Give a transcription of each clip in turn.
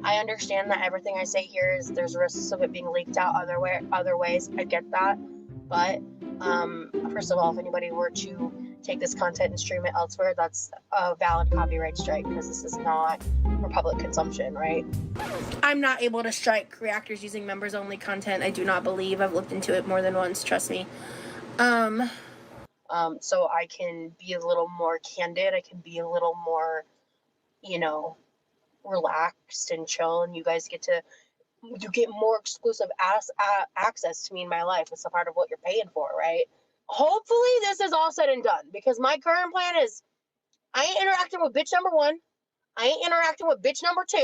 I understand that everything I say here is there's risks of it being leaked out other ways. I get that, but first of all, if anybody were to take this content and stream it elsewhere, that's a valid copyright strike because this is not for public consumption, right? I'm not able to strike reactors using members only content. I do not believe. I've looked into it more than once. Trust me. So I can be a little more candid. I can be a little more, relaxed and chill, and you get more exclusive access to me in my life. It's a part of what you're paying for, right? Hopefully this is all said and done, because my current plan is I ain't interacting with bitch number 1. I ain't interacting with bitch number 2.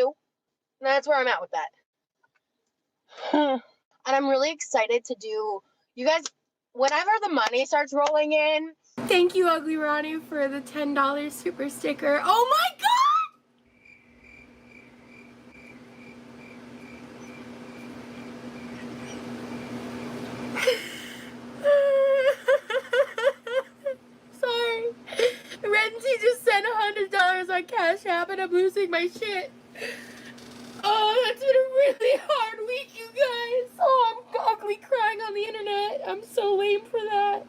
And that's where I'm at with that. And I'm really excited to do, you guys, whenever the money starts rolling in. Thank you, Ugly Ronnie, for the $10 super sticker. Oh my god! Sorry. Renzi just sent $100 on Cash App and I'm losing my shit. Oh, that's been a really hard week, you guys. Oh, I'm ugly crying on the internet. I'm so lame for that.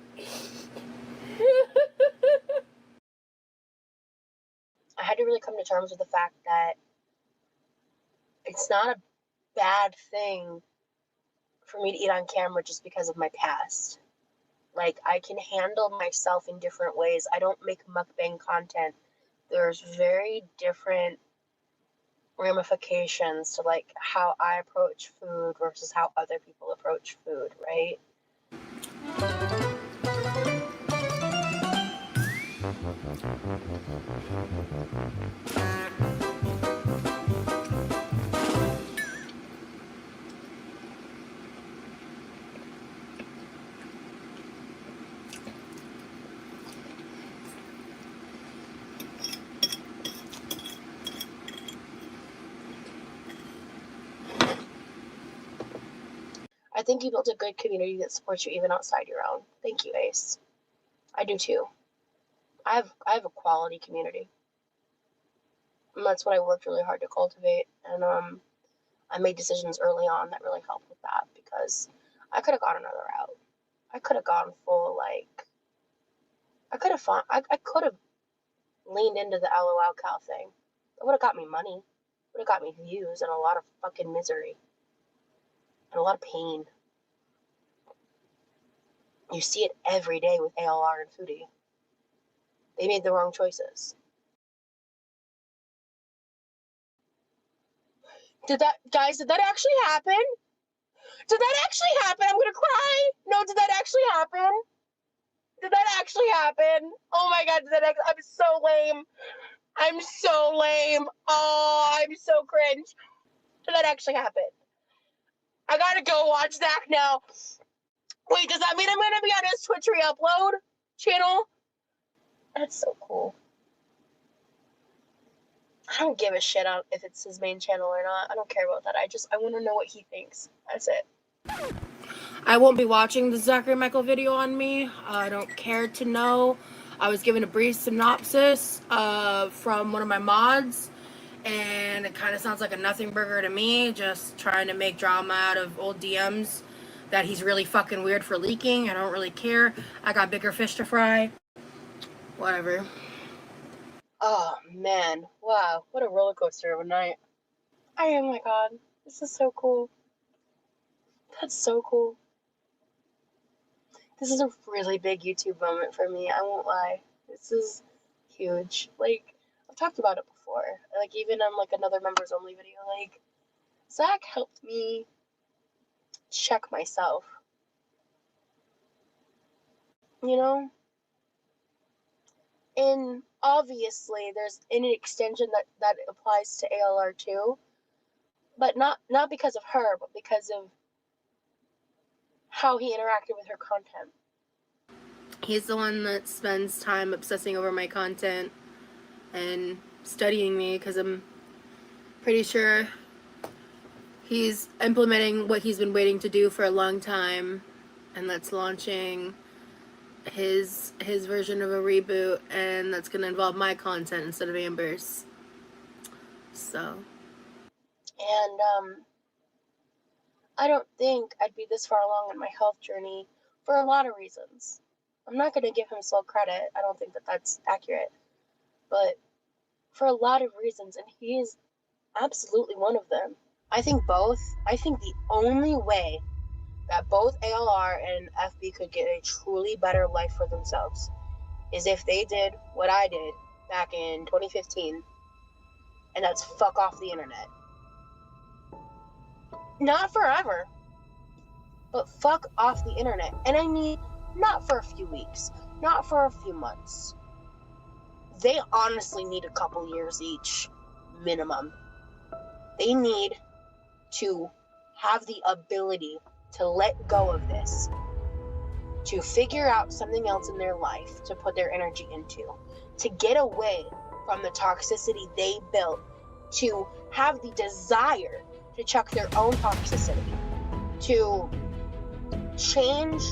I had to really come to terms with the fact that it's not a bad thing for me to eat on camera just because of my past. Like, I can handle myself in different ways. I don't make mukbang content. There's very different ramifications to, like, how I approach food versus how other people approach food, right? I think you built a good community that supports you even outside your own. Thank you, Ace. I do too. I have a quality community. And that's what I worked really hard to cultivate. And I made decisions early on that really helped with that, because I could have gone another route. I could have gone full, like, I could have leaned into the LOL cow thing. It would have got me money. It would have got me views and a lot of fucking misery. And a lot of pain. You see it every day with ALR and Foodie. They made the wrong choices. Did that actually happen? Did that actually happen? I'm gonna cry. No, did that actually happen? Did that actually happen? Oh my god, I'm so lame. I'm so lame. Oh, I'm so cringe. Did that actually happen? I gotta go watch Zach now. Wait, does that mean I'm gonna be on his Twitch re-upload channel? That's so cool. I don't give a shit on if it's his main channel or not. I don't care about that. I want to know what he thinks. That's it. I won't be watching the Zachary Michael video on me. I don't care to know. I was given a brief synopsis from one of my mods, and it kind of sounds like a nothing burger to me, just trying to make drama out of old DMs that he's really fucking weird for leaking. I don't really care. I got bigger fish to fry. Whatever. Oh, man. Wow. What a roller coaster of a night. Oh my god. This is so cool. That's so cool. This is a really big YouTube moment for me. I won't lie. This is huge. Like, I've talked about it before. Like, even on, like, another members only video. Like, Zach helped me check myself. You know? And obviously there's an extension that applies to ALR too, but not because of her, but because of how he interacted with her content. He's the one that spends time obsessing over my content and studying me, because I'm pretty sure he's implementing what he's been waiting to do for a long time, and that's launching his version of a reboot, and that's going to involve my content instead of Amber's. So. And I don't think I'd be this far along in my health journey for a lot of reasons. I'm not going to give him full credit. I don't think that that's accurate. But for a lot of reasons, and he is absolutely one of them. I think the only way that both ALR and FB could get a truly better life for themselves is if they did what I did back in 2015, and that's fuck off the internet. Not forever, but fuck off the internet. And I mean, not for a few weeks, not for a few months. They honestly need a couple years each, minimum. They need to have the ability to let go of this, to figure out something else in their life to put their energy into, to get away from the toxicity they built, to have the desire to chuck their own toxicity, to change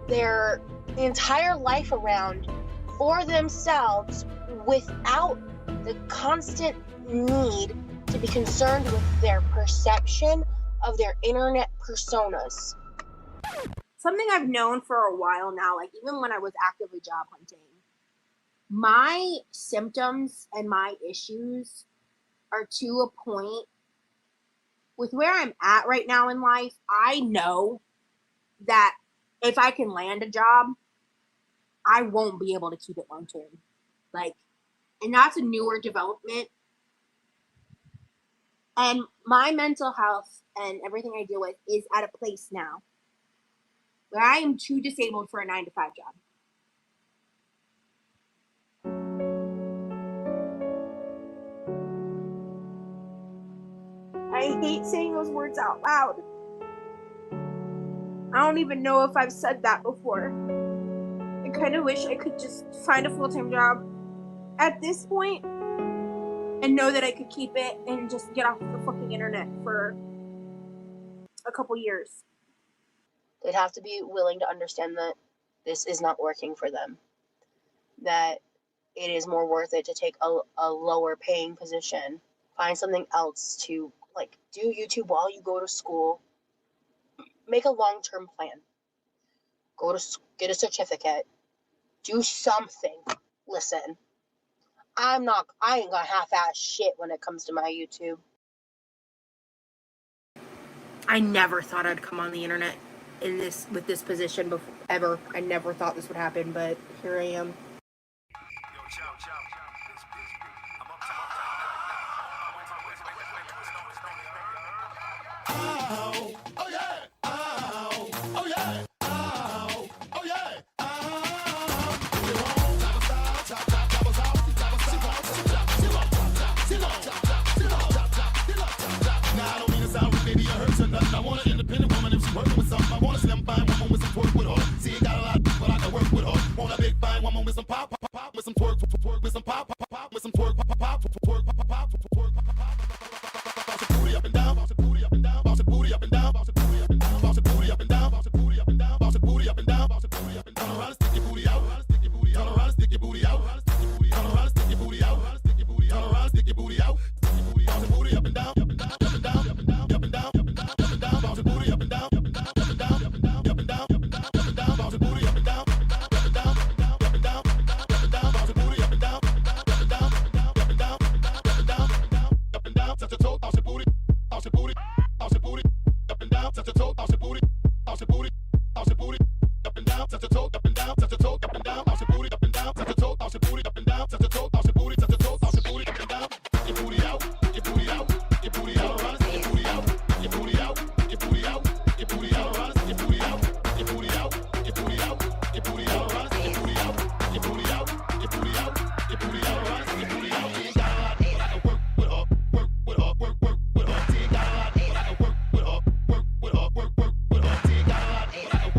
their entire life around for themselves without the constant need to be concerned with their perception of their internet personas. Something I've known for a while now, like even when I was actively job hunting, my symptoms and my issues are to a point with where I'm at right now in life. I know that if I can land a job, I won't be able to keep it long term. Like, and that's a newer development. And my mental health and everything I deal with is at a place now where I am too disabled for a 9-to-5 job. I hate saying those words out loud. I don't even know if I've said that before. I kind of wish I could just find a full-time job at this point and know that I could keep it and just get off the fucking internet for a couple years. They'd have to be willing to understand that this is not working for them, that it is more worth it to take a lower paying position, find something else to like do YouTube while you go to school, make a long-term plan, go to get a certificate, do something. Listen, I ain't gonna half-ass shit when it comes to my YouTube. I never thought I'd come on the internet with this position before, ever. I never thought this would happen, but here I am. I want an independent woman if she's working with something. I want a slim fine woman with some twerk with her. See, you got a lot, but I can work with her. Want a big fine woman with some pop, pop, pop, with some twerk, twerk, with some pop, pop, pop, with some twerk, pop, pop, twerk, pop, pop, twerk, pop, pop. Bounce your booty up and down, bounce your booty up and down, bounce your booty up and down, bounce your booty up and down, bounce your booty up and down, bounce your booty up and down, bounce your booty up and down, bounce your booty up and down. Turn around and stick your booty out, stick your booty out, turn around and stick your booty out, stick your booty out, turn around and stick your booty out, stick your booty out, turn around and stick your booty out, stick your booty out, bounce your booty up and down, up and down, up and down, up and down, up and down, up and down, up and down, bounce your booty up and down, up and down, up and down, up and down, up and down, up and down, up and down, bounce your booty up and down, up and down, up and down, up and down, up and down, up and down, bounce your booty up and down, up and down, up and down, up and down, up and down, up and down, touch your toe, bounce your booty, bounce your booty, bounce your booty, up and down, touch your toe, bounce your booty, bounce your booty, bounce your booty, up and down, touch your toe, up and down, touch your toe, up and down, bounce your booty, up and down, touch your toe, bounce your booty, up and down, touch your toe, bounce your booty, touch your toe, bounce your booty, up and down, your booty out, your booty out, your booty out, around, your booty out, your booty out, your booty out, your booty out, around, your booty out, your booty out, your booty out, your booty out, around, your booty out, your booty out, your booty out, your booty out, around, your booty out. You got a lot, but I can work with her, work with her, work with her. You got a lot, but I can work with her, work with her, work with her. You got a lot, but I can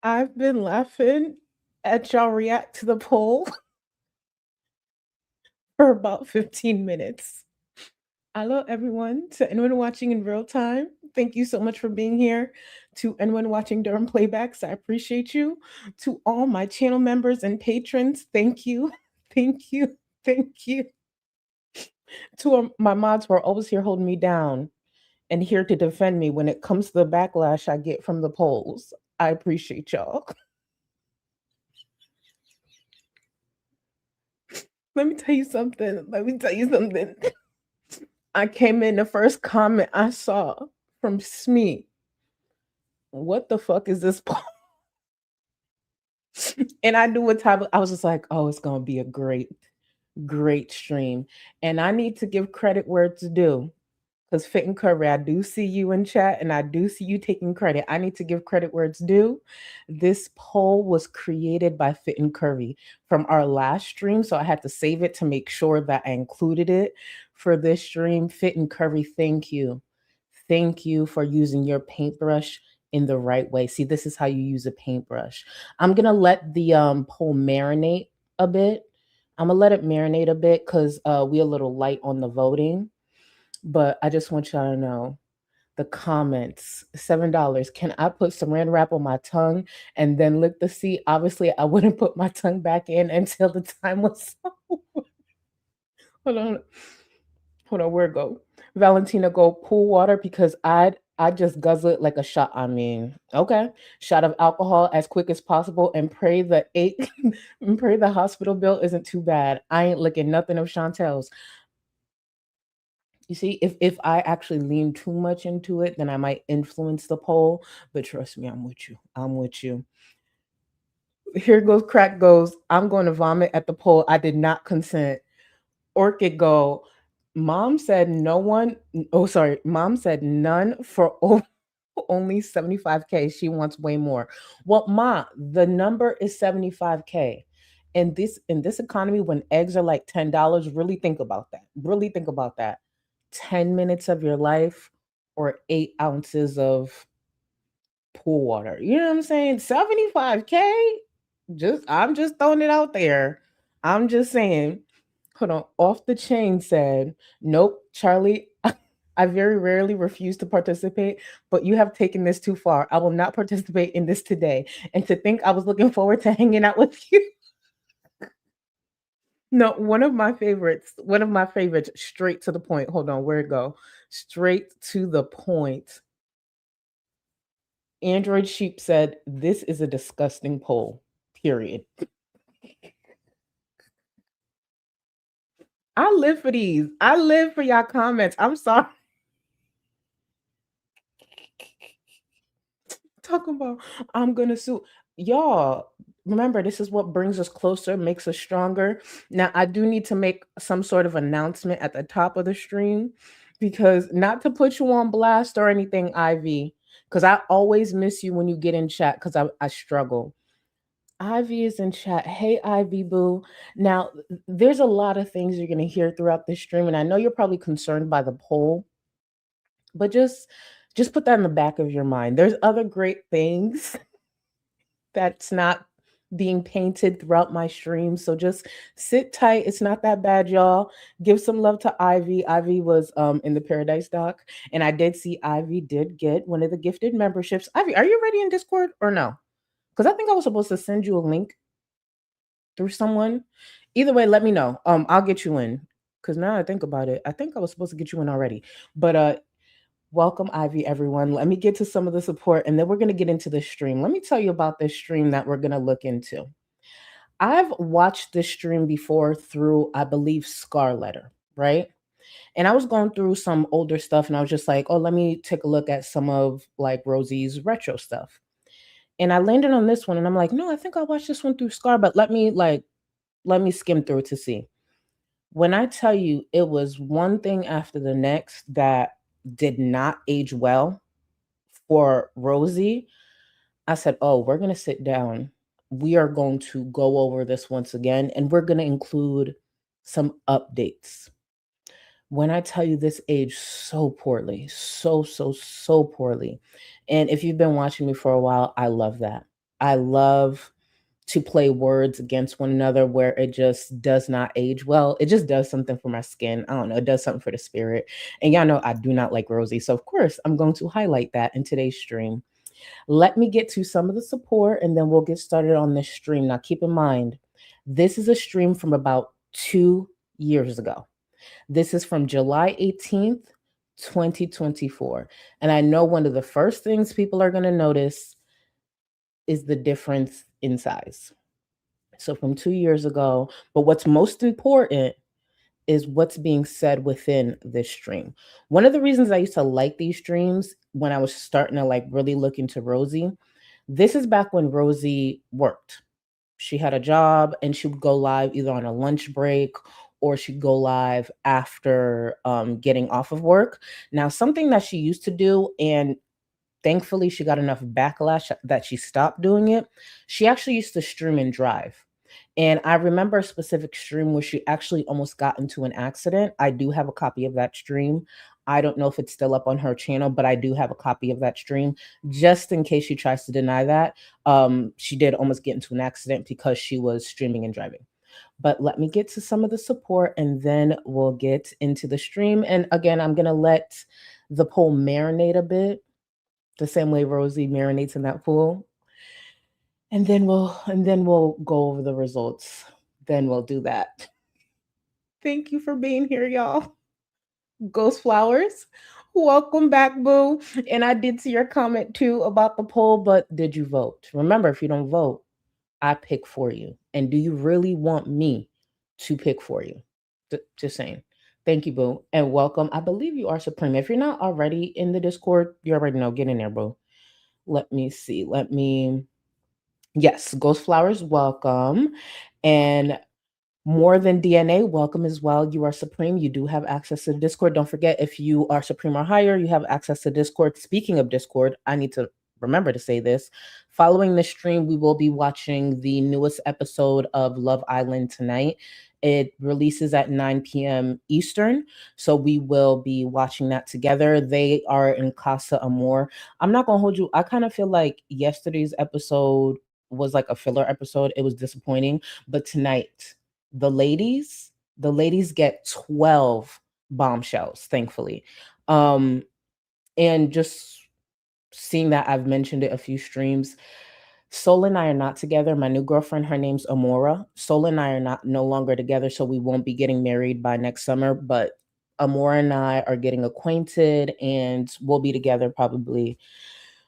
I've been laughing at y'all react to the poll for about 15 minutes. Hello, everyone. To anyone watching in real time, thank you so much for being here. To anyone watching during playbacks, I appreciate you. To all my channel members and patrons, thank you. Thank you. Thank you. To my mods who are always here holding me down and here to defend me when it comes to the backlash I get from the polls. I appreciate y'all. Let me tell you something. I came in, the first comment I saw from Smee. What the fuck is this poll? And I knew what type of, I was just like, oh, it's gonna be a great stream. And I need to give credit where it's due. Because Fit and Curry, I do see you in chat and I do see you taking credit. I need to give credit where it's due. This poll was created by Fit and Curry from our last stream. So I had to save it to make sure that I included it for this stream. Fit and Curry, thank you. Thank you for using your paintbrush in the right way. See, this is how you use a paintbrush. I'm going to let the poll marinate a bit. I'm going to let it marinate a bit because we're a little light on the voting. But I just want y'all to know the comments. $7. Can I put saran wrap on my tongue and then lick the seat? Obviously, I wouldn't put my tongue back in until the time was over. Hold on, where it go? Valentina go pool water because I just guzzle it like a shot. I mean, okay, shot of alcohol as quick as possible and pray the pray the hospital bill isn't too bad. I ain't licking nothing of Chantel's. You see, if I actually lean too much into it, then I might influence the poll. But trust me, I'm with you. I'm with you. Here goes crack goes. I'm going to vomit at the poll. I did not consent. Orchid go. Mom said no one. Oh, sorry. Mom said none for only 75K. She wants way more. Well, Ma, the number is 75K. In this economy, when eggs are like $10, really think about that. Really think about that. 10 minutes of your life or 8 ounces of pool water. You know what I'm saying? 75K? I'm just throwing it out there. I'm just saying. Hold on. Off the chain said, nope, Charlie, I very rarely refuse to participate, but you have taken this too far. I will not participate in this today. And to think I was looking forward to hanging out with you. No, one of my favorites, straight to the point. Hold on, where'd it go? Straight to the point. Android Sheep said, this is a disgusting poll, period. I live for these. I live for y'all comments. I'm sorry. Talking about, I'm going to sue. Y'all, remember, this is what brings us closer, makes us stronger. Now, I do need to make some sort of announcement at the top of the stream because not to put you on blast or anything, Ivy, because I always miss you when you get in chat because I struggle. Ivy is in chat. Hey, Ivy Boo. Now, there's a lot of things you're going to hear throughout the stream, and I know you're probably concerned by the poll, but just put that in the back of your mind. There's other great things that's not being painted throughout my stream. So just sit tight. It's not that bad, y'all. Give some love to Ivy. Ivy was in the Paradise doc, and I did see Ivy did get one of the gifted memberships. Ivy, are you ready in Discord or no? Because I think I was supposed to send you a link through someone. Either way, let me know. I'll get you in. Because now I think about it, I think I was supposed to get you in already. But welcome, Ivy, everyone. Let me get to some of the support, and then we're going to get into the stream. Let me tell you about this stream that we're going to look into. I've watched this stream before through, I believe, Scar Letter, right? And I was going through some older stuff, and I was just like, oh, let me take a look at some of like Rosie's retro stuff. And I landed on this one, and I'm like, no, I think I watched this one through Scar, but let me skim through it to see. When I tell you it was one thing after the next that did not age well for Rosie, I said, oh, we're going to sit down. We are going to go over this once again, and we're going to include some updates. When I tell you this aged so poorly, so poorly. And if you've been watching me for a while, I love that. I love to play words against one another where it just does not age well. It just does something for my skin. I don't know. It does something for the spirit. And y'all know I do not like Rosie. So, of course, I'm going to highlight that in today's stream. Let me get to some of the support and then we'll get started on this stream. Now, keep in mind, this is a stream from about 2 years ago. This is from July 18th, 2024. And I know one of the first things people are going to notice is the difference in size. So from 2 years ago, but what's most important is what's being said within this stream. One of the reasons I used to like these streams when I was starting to like really look into Rosie, this is back when Rosie worked. She had a job and she would go live either on a lunch break or she'd go live after getting off of work. Now, something that she used to do, and thankfully she got enough backlash that she stopped doing it, she actually used to stream and drive. And I remember a specific stream where she actually almost got into an accident. I do have a copy of that stream. I don't know if it's still up on her channel, but I do have a copy of that stream just in case she tries to deny that. She did almost get into an accident because she was streaming and driving. But let me get to some of the support and then we'll get into the stream. And again, I'm going to let the poll marinate a bit, the same way Rosie marinates in that pool. And then we'll go over the results. Then we'll do that. Thank you for being here, y'all. Ghost Flowers, welcome back, boo. And I did see your comment too about the poll, but did you vote? Remember, if you don't vote, I pick for you. And do you really want me to pick for you? Just saying. Thank you, boo. And welcome. I believe you are Supreme. If you're not already in the Discord, you already know. Get in there, boo. Let me see. Yes, Ghost Flowers, welcome. And More Than DNA, welcome as well. You are Supreme. You do have access to Discord. Don't forget, if you are Supreme or higher, you have access to Discord. Speaking of Discord, I need to remember to say this. Following the stream, we will be watching the newest episode of Love Island tonight. It releases at 9 p.m. Eastern, so we will be watching that together. They are in Casa Amor. I'm not going to hold you. I kind of feel like yesterday's episode was like a filler episode. It was disappointing, but tonight the ladies get 12 bombshells, thankfully. And just seeing that, I've mentioned it a few streams. Sol and I are not together. My new girlfriend, her name's Amora. Sol and I are no longer together, so we won't be getting married by next summer, but Amora and I are getting acquainted and we'll be together probably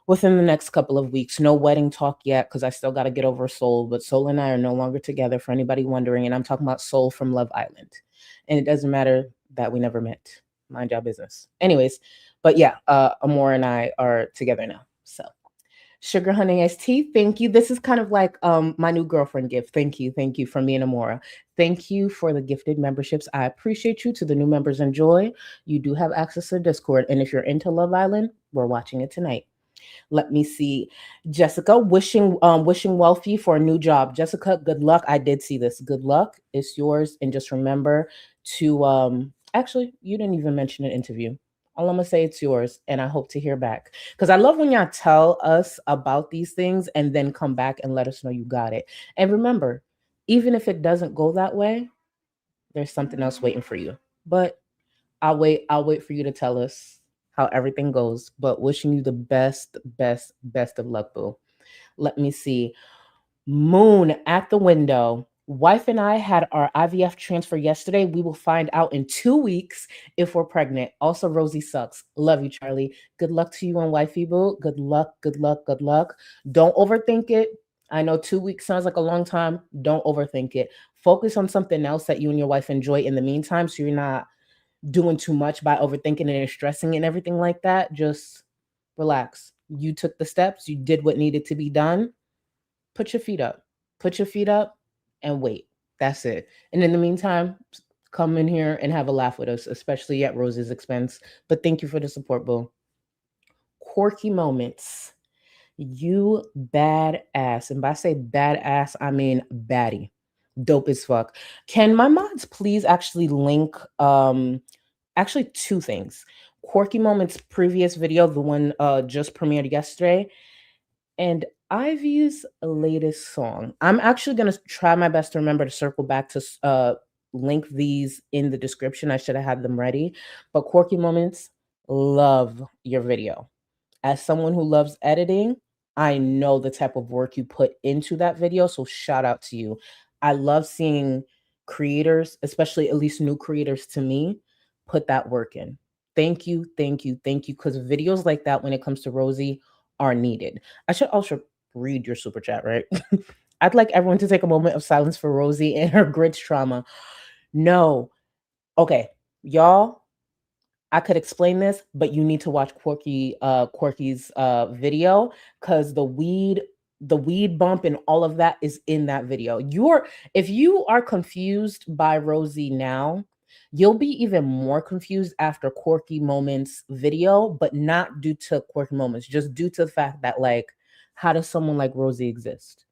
within the next couple of weeks. No wedding talk yet because I still got to get over Sol, but Sol and I are no longer together, for anybody wondering. And I'm talking about Sol from Love Island. And it doesn't matter that we never met. Mind your business. Anyways, but yeah, Amor and I are together now. So Sugar Honey Iced Tea, thank you. This is kind of like my new girlfriend gift. Thank you from me and Amora. Thank you for the gifted memberships. I appreciate you. To the new members, enjoy. You do have access to Discord. And if you're into Love Island, we're watching it tonight. Let me see. Jessica, wishing wealthy for a new job. Jessica, good luck. I did see this. Good luck. It's yours. And just remember to actually, you didn't even mention an interview. All I'm gonna say, it's yours, and I hope to hear back. Because I love when y'all tell us about these things and then come back and let us know you got it. And remember, even if it doesn't go that way, there's something else waiting for you. But I'll wait for you to tell us how everything goes, but wishing you the best of luck, boo. Let me see. Moon at the window. Wife and I had our IVF transfer yesterday. We will find out in 2 weeks if we're pregnant. Also, Rosie sucks. Love you, Charlie. Good luck to you and wifey, boo. Good luck. Don't overthink it. I know 2 weeks sounds like a long time. Don't overthink it. Focus on something else that you and your wife enjoy in the meantime, so you're not doing too much by overthinking and stressing and everything like that. Just relax. You took the steps. You did what needed to be done. Put your feet up and wait. That's it. And in the meantime, come in here and have a laugh with us, especially at Rose's expense. But thank you for the support, boo. Quirky moments. You badass. And by say badass, I mean baddie. Dope as fuck. Can my mods please actually link actually 2 things. Quirky Moments previous video, the one just premiered yesterday. And Ivy's latest song. I'm actually gonna try my best to remember to circle back to link these in the description. I should have had them ready. But Quirky Moments, love your video. As someone who loves editing, I know the type of work you put into that video. So shout out to you. I love seeing creators, especially at least new creators to me, put that work in. Thank you, thank you, thank you. Because videos like that, when it comes to Rosie, are needed. I should also read your super chat, right? I'd like everyone to take a moment of silence for Rosie and her grits trauma. No. Okay, y'all, I could explain this, but you need to watch Quirky's video because the weed bump and all of that is in that video. If you are confused by Rosie now, you'll be even more confused after Quirky Moments video, but not due to Quirky Moments, just due to the fact that, like, how does someone like Rosie exist?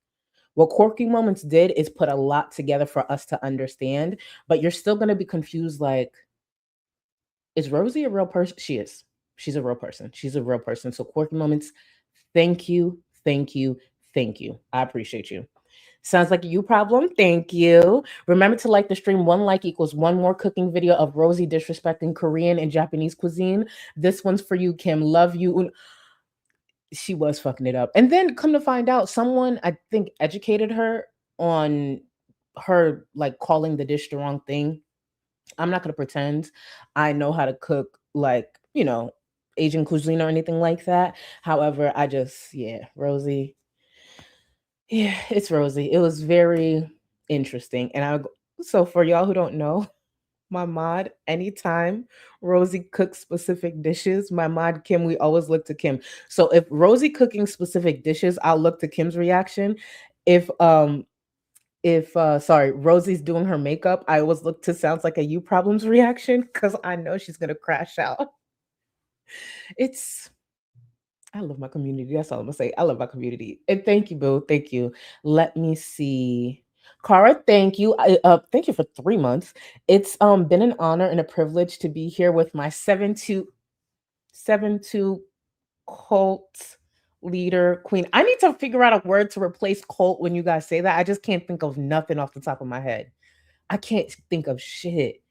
What Quirky Moments did is put a lot together for us to understand, but you're still going to be confused, like, is Rosie a real person? She is. She's a real person. She's a real person. So Quirky Moments, thank you, thank you, thank you. I appreciate you. Sounds like a you problem. Thank you. Remember to like the stream. 1 like equals 1 more cooking video of Rosie disrespecting Korean and Japanese cuisine. This one's for you, Kim. Love you. She was fucking it up. And then come to find out, someone, I think, educated her on her, like, calling the dish the wrong thing. I'm not gonna pretend I know how to cook, like, Asian cuisine or anything like that. However, Rosie. Yeah, it's Rosie. It was very interesting. So for y'all who don't know, my mod, anytime Rosie cooks specific dishes, my mod Kim, we always look to Kim. So if Rosie cooking specific dishes, I'll look to Kim's reaction. If Rosie's doing her makeup, I always look to Sounds Like a You Problems reaction because I know she's gonna crash out. I love my community. That's all I'm gonna say. I love my community. And thank you, boo. Thank you. Let me see. Cara, thank you. Thank you for 3 months. It's been an honor and a privilege to be here with my 7-2 cult leader queen. I need to figure out a word to replace cult when you guys say that. I just can't think of nothing off the top of my head. I can't think of shit.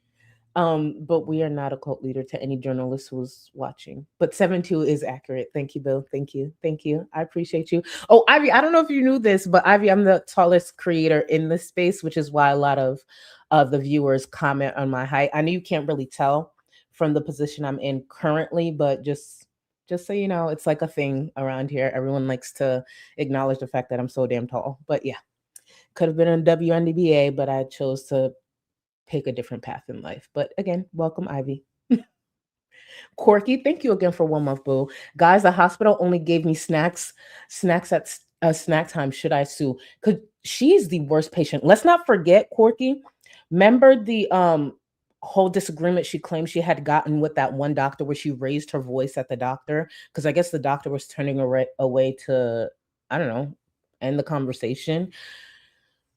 But we are not a cult leader to any journalist who's watching. But 7-2 is accurate. Thank you, Bill. Thank you. Thank you. I appreciate you. Oh, Ivy, I don't know if you knew this, but Ivy, I'm the tallest creator in this space, which is why a lot of the viewers comment on my height. I know you can't really tell from the position I'm in currently, but just so you know, it's like a thing around here. Everyone likes to acknowledge the fact that I'm so damn tall. But yeah, could have been in WNBA, but I chose to pick a different path in life. But again, welcome, Ivy. Quirky, thank you again for 1 month, boo. Guys, the hospital only gave me snacks at snack time. Should I sue? Because she's the worst patient. Let's not forget, Quirky. Remember the whole disagreement she claimed she had gotten with that one doctor where she raised her voice at the doctor? Because I guess the doctor was turning away to, I don't know, end the conversation.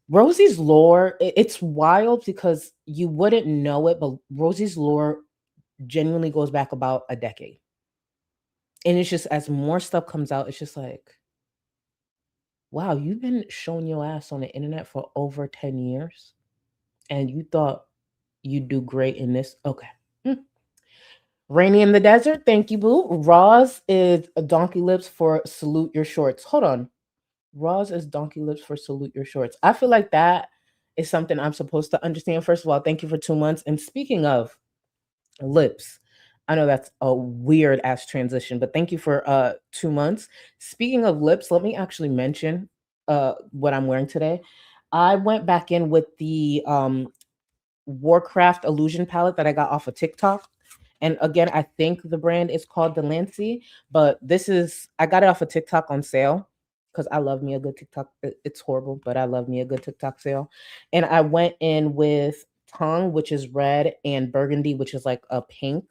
Rosie's lore, it's wild because you wouldn't know it, but Rosie's lore genuinely goes back about a decade. And it's just, as more stuff comes out, it's just like, wow, you've been showing your ass on the internet for over 10 years and you thought you'd do great in this. Okay. Rainy in the desert. Thank you, boo. Roz is a donkey lips for salute your shorts. Hold on. Roz is donkey lips for salute your shorts. I feel like that is something I'm supposed to understand. First of all, thank you for 2 months. And speaking of lips, I know that's a weird ass transition, but thank you for 2 months. Speaking of lips, let me actually mention what I'm wearing today. I went back in with the Warcraft illusion palette that I got off of TikTok. And again, I think the brand is called Delancey, but I got it off of TikTok on sale because I love me a good TikTok. It's horrible, but I love me a good TikTok sale. And I went in with Tongue, which is red, and Burgundy, which is like a pink.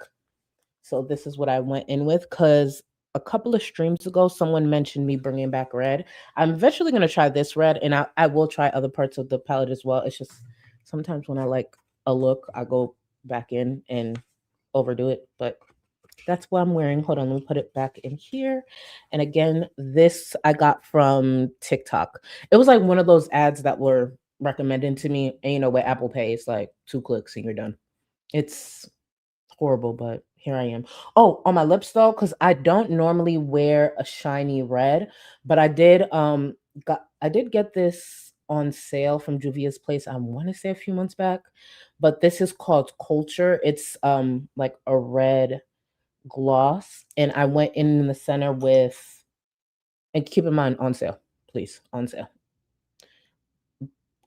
So this is what I went in with because a couple of streams ago, someone mentioned me bringing back red. I'm eventually going to try this red, and I will try other parts of the palette as well. It's just sometimes when I like a look, I go back in and overdo it. But That's what I'm wearing. Hold on, let me put it back in here. And again, this I got from TikTok. It was like one of those ads that were recommended to me. And you know, with Apple Pay, it's like 2 clicks and you're done. It's horrible, but here I am. Oh, on my lips though, because I don't normally wear a shiny red, but I did get this on sale from Juvia's Place. I want to say a few months back, but this is called Culture. It's like a red gloss, and I went in the center with, and keep in mind on sale, please, on sale.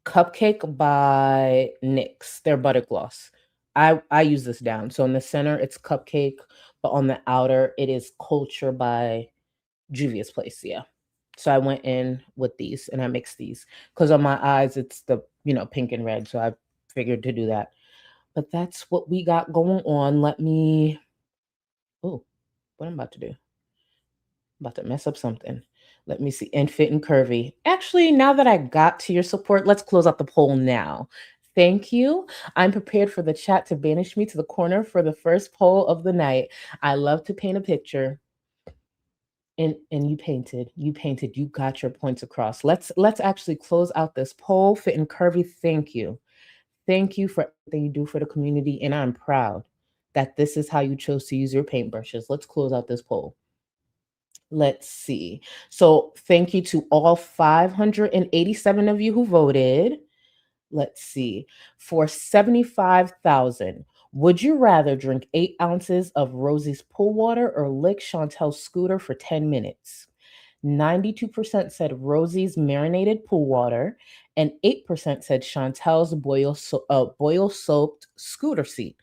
Cupcake by NYX, their butter gloss. I use this down. So in the center it's Cupcake, but on the outer it is Culture by Juvia's Place. Yeah. So I went in with these and I mixed these because on my eyes it's the pink and red. So I figured to do that. But that's what we got going on. Let me. Oh, what I'm about to do? About to mess up something. Let me see. And fit and curvy. Actually, now that I got to your support, let's close out the poll now. Thank you. I'm prepared for the chat to banish me to the corner for the first poll of the night. I love to paint a picture. And you got your points across. Let's actually close out this poll. Fit and curvy, thank you. Thank you for everything you do for the community. And I'm proud that this is how you chose to use your paintbrushes. Let's close out this poll. Let's see. So thank you to all 587 of you who voted. Let's see. For 75,000, would you rather drink 8 ounces of Rosie's pool water or lick Chantel's scooter for 10 minutes? 92% said Rosie's marinated pool water, and 8% said Chantel's boil soaked scooter seat.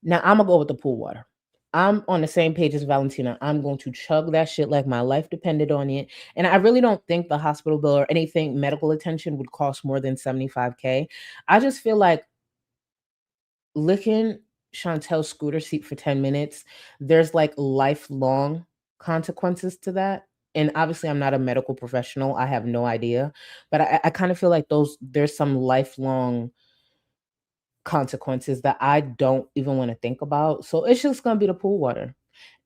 Now I'm gonna go with the pool water. I'm on the same page as Valentina. I'm going to chug that shit like my life depended on it. And I really don't think the hospital bill or anything medical attention would cost more than 75K. I just feel like licking Chantel's scooter seat for 10 minutes, there's like lifelong consequences to that. And obviously I'm not a medical professional. I have no idea. But I kind of feel like there's some lifelong consequences that I don't even want to think about. So it's just gonna be the pool water.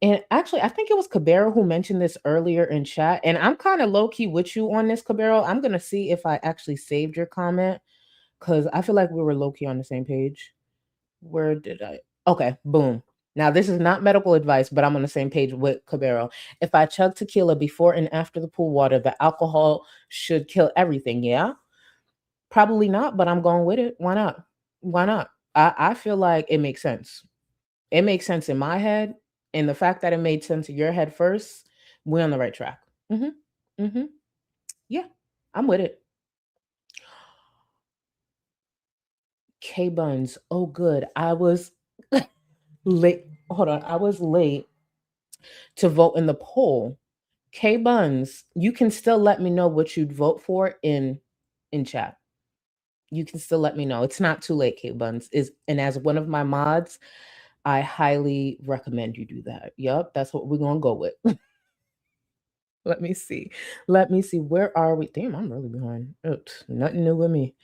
And actually, I think it was Cabero who mentioned this earlier in chat. And I'm kind of low key with you on this, Cabero. I'm gonna see if I actually saved your comment because I feel like we were low key on the same page. Where did I? Okay, boom. Now this is not medical advice, but I'm on the same page with Cabero. If I chug tequila before and after the pool water, the alcohol should kill everything. Yeah, probably not, but I'm going with it. Why not? Why not? I feel like it makes sense. It makes sense in my head, and the fact that it made sense in your head first, we're on the right track. Yeah, I'm with it. K Buns. Oh, good. I was late. Hold on. I was late to vote in the poll. K Buns, you can still let me know what you'd vote for in chat. You can still let me know. It's not too late, K Buns. And as one of my mods, I highly recommend you do that. Yep, that's what we're gonna go with. Let me see. Let me see. Where are we? Damn, I'm really behind. Oops, nothing new with me.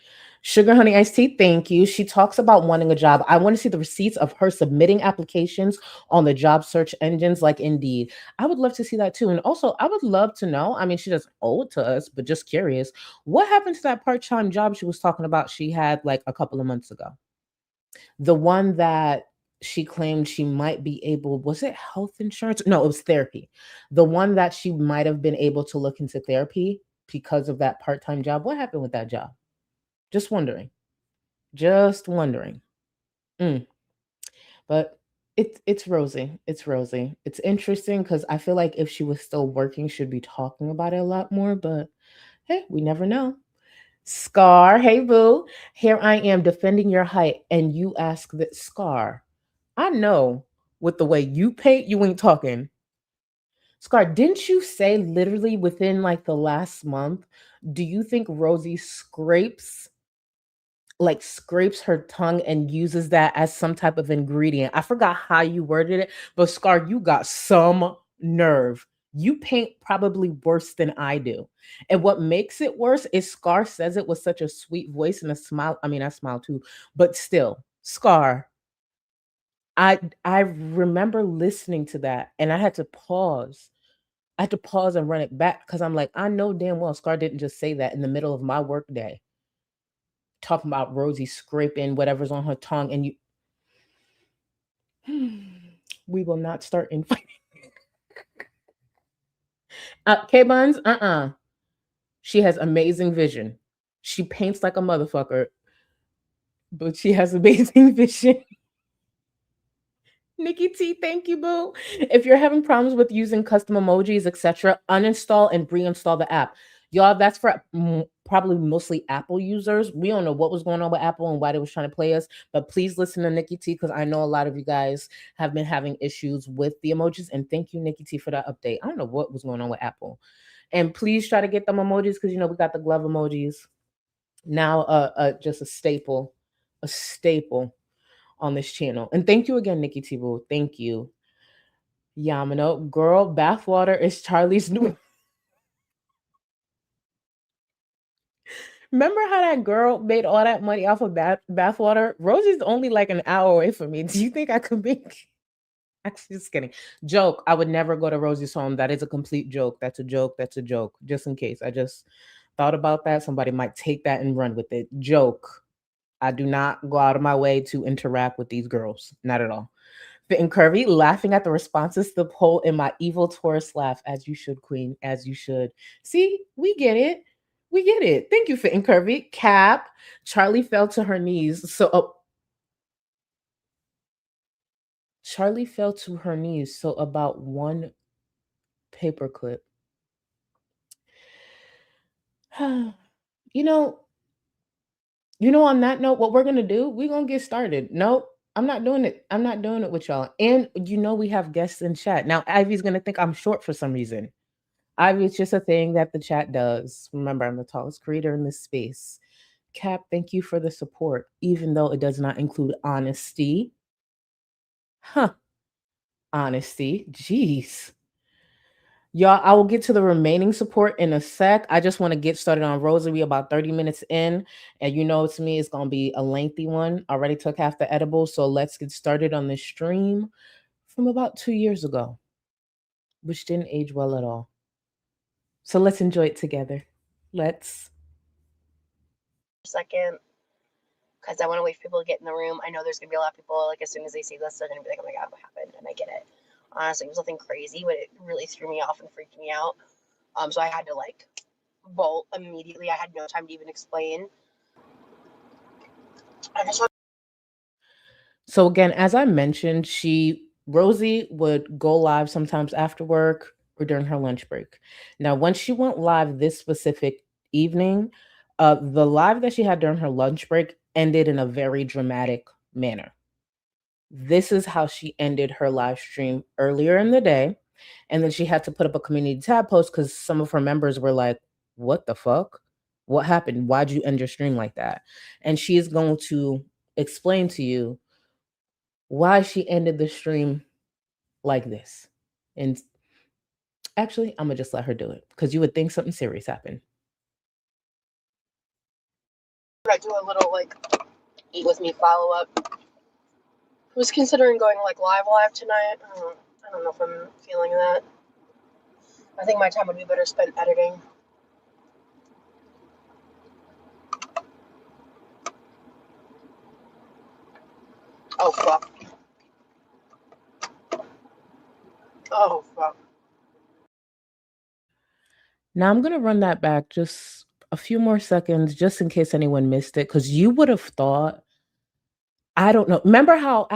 Sugar Honey Iced Tea, thank you. She talks about wanting a job. I want to see the receipts of her submitting applications on the job search engines like Indeed. I would love to see that too. And also, I would love to know. I mean, she doesn't owe it to us, but just curious. What happened to that part-time job she was talking about she had like a couple of months ago? The one that she claimed she might be able, was it health insurance? No, it was therapy. The one that she might have been able to look into therapy because of that part-time job. What happened with that job? Just wondering. Just wondering. But it's Rosie. It's Rosie. It's interesting because I feel like if she was still working, she'd be talking about it a lot more. But hey, we never know. Scar, hey boo. Here I am defending your height, and you ask that Scar. I know with the way you paint, you ain't talking. Scar, didn't you say literally within like the last month, do you think Rosie scrapes her tongue and uses that as some type of ingredient? I forgot how you worded it, but Scar, you got some nerve. You paint probably worse than I do. And what makes it worse is Scar says it with such a sweet voice and a smile. I mean, I smile too, but still, Scar, I remember listening to that and I had to pause. I had to pause and run it back because I'm like, I know damn well Scar didn't just say that in the middle of my work day, talking about Rosie scraping whatever's on her tongue, and you we will not start infighting. K Buns, she has amazing vision. She paints like a motherfucker, but she has amazing vision. Nikki T, thank you, boo. If you're having problems with using custom emojis, etc., uninstall and reinstall the app. Y'all, that's for probably mostly Apple users. We don't know what was going on with Apple and why they was trying to play us, but please listen to Nikki T because I know a lot of you guys have been having issues with the emojis. And thank you, Nikki T, for that update. I don't know what was going on with Apple. And please try to get them emojis because you know we got the glove emojis now. Just a staple on this channel. And thank you again, Nikki T. Boo. Thank you. Yamano, girl, bathwater is Charlie's new. Remember how that girl made all that money off of bathwater? Rosie's only like an hour away from me. Do you think I could make? Actually, just kidding. Joke. I would never go to Rosie's home. That is a complete joke. That's a joke. That's a joke. Just in case. I just thought about that. Somebody might take that and run with it. Joke. I do not go out of my way to interact with these girls. Not at all. Fit and Curvy, laughing at the responses to the poll in my evil Taurus laugh. As you should, Queen. As you should. See, we get it. We get it. Thank you, Fit and Curvy. Cap, Charlie fell to her knees. Charlie fell to her knees. So about one paperclip. You know, on that note, what we're going to do, we're going to get started. Nope. I'm not doing it. I'm not doing it with y'all. And we have guests in chat. Now, Ivy's going to think I'm short for some reason. Ivy, it's just a thing that the chat does. Remember, I'm the tallest creator in this space. Cap, thank you for the support, even though it does not include honesty. Honesty. Jeez. Y'all, I will get to the remaining support in a sec. I just want to get started on Rosie. We about 30 minutes in. And to me, it's going to be a lengthy one. I already took half the edible. So let's get started on this stream from about 2 years ago, which didn't age well at all. So let's enjoy it together. Let's. Second, because I want to wait for people to get in the room. I know there's going to be a lot of people, like, as soon as they see this, they're going to be like, oh my God, what happened? And I get it. Honestly, it was nothing crazy, but it really threw me off and freaked me out. So I had to, like, bolt immediately. I had no time to even explain. So again, as I mentioned, Rosie would go live sometimes after work or during her lunch break. Now, when she went live this specific evening, the live that she had during her lunch break ended in a very dramatic manner. This is how she ended her live stream earlier in the day. And then she had to put up a community tab post because some of her members were like, what the fuck? What happened? Why'd you end your stream like that? And she is going to explain to you why she ended the stream like this. And actually, I'm going to just let her do it because you would think something serious happened. I do a little, like, eat with me follow-up. I was considering going, like, live tonight. I don't know if I'm feeling that. I think my time would be better spent editing. Oh, fuck. Oh, fuck. Now I'm going to run that back just a few more seconds just in case anyone missed it because you would have thought, I don't know. Remember how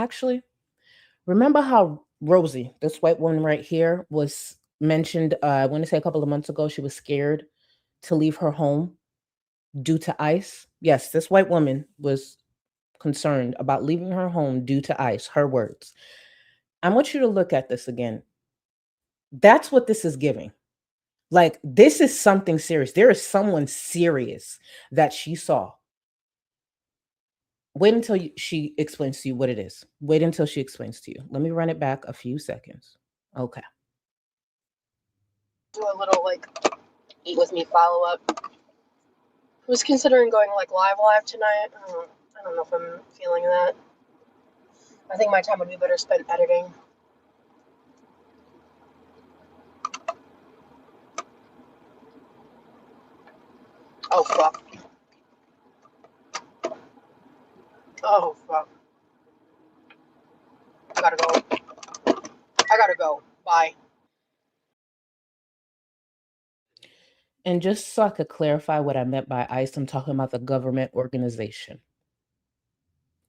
Rosie, this white woman right here, was mentioned, I want to say a couple of months ago, she was scared to leave her home due to ICE. Yes, this white woman was concerned about leaving her home due to ICE, her words. I want you to look at this again. That's what this is giving. Like, this is something serious. There is someone serious that she saw. Wait until she explains to you what it is. Wait until she explains to you. Let me run it back a few seconds. Okay. Do a little, like, eat with me follow-up. I was considering going, like, live tonight. I don't know if I'm feeling that. I think my time would be better spent editing. Oh, fuck. Oh, fuck. I gotta go. I gotta go. Bye. And just so I could clarify what I meant by ICE, I'm talking about the government organization.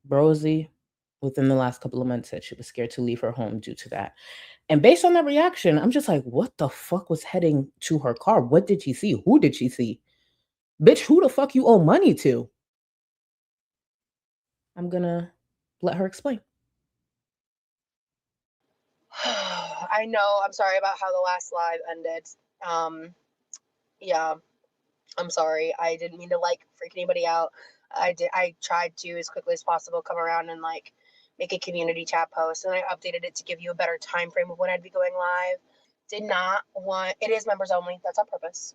Rosie, within the last couple of months, said she was scared to leave her home due to that. And based on that reaction, I'm just like, what the fuck was heading to her car? What did she see? Who did she see? Bitch, who the fuck you owe money to? I'm gonna let her explain. I know. I'm sorry about how the last live ended. Yeah, I'm sorry. I didn't mean to like freak anybody out. I tried to as quickly as possible come around and like make a community chat post, and I updated it to give you a better time frame of when I'd be going live. Did not want it is members only. That's on purpose,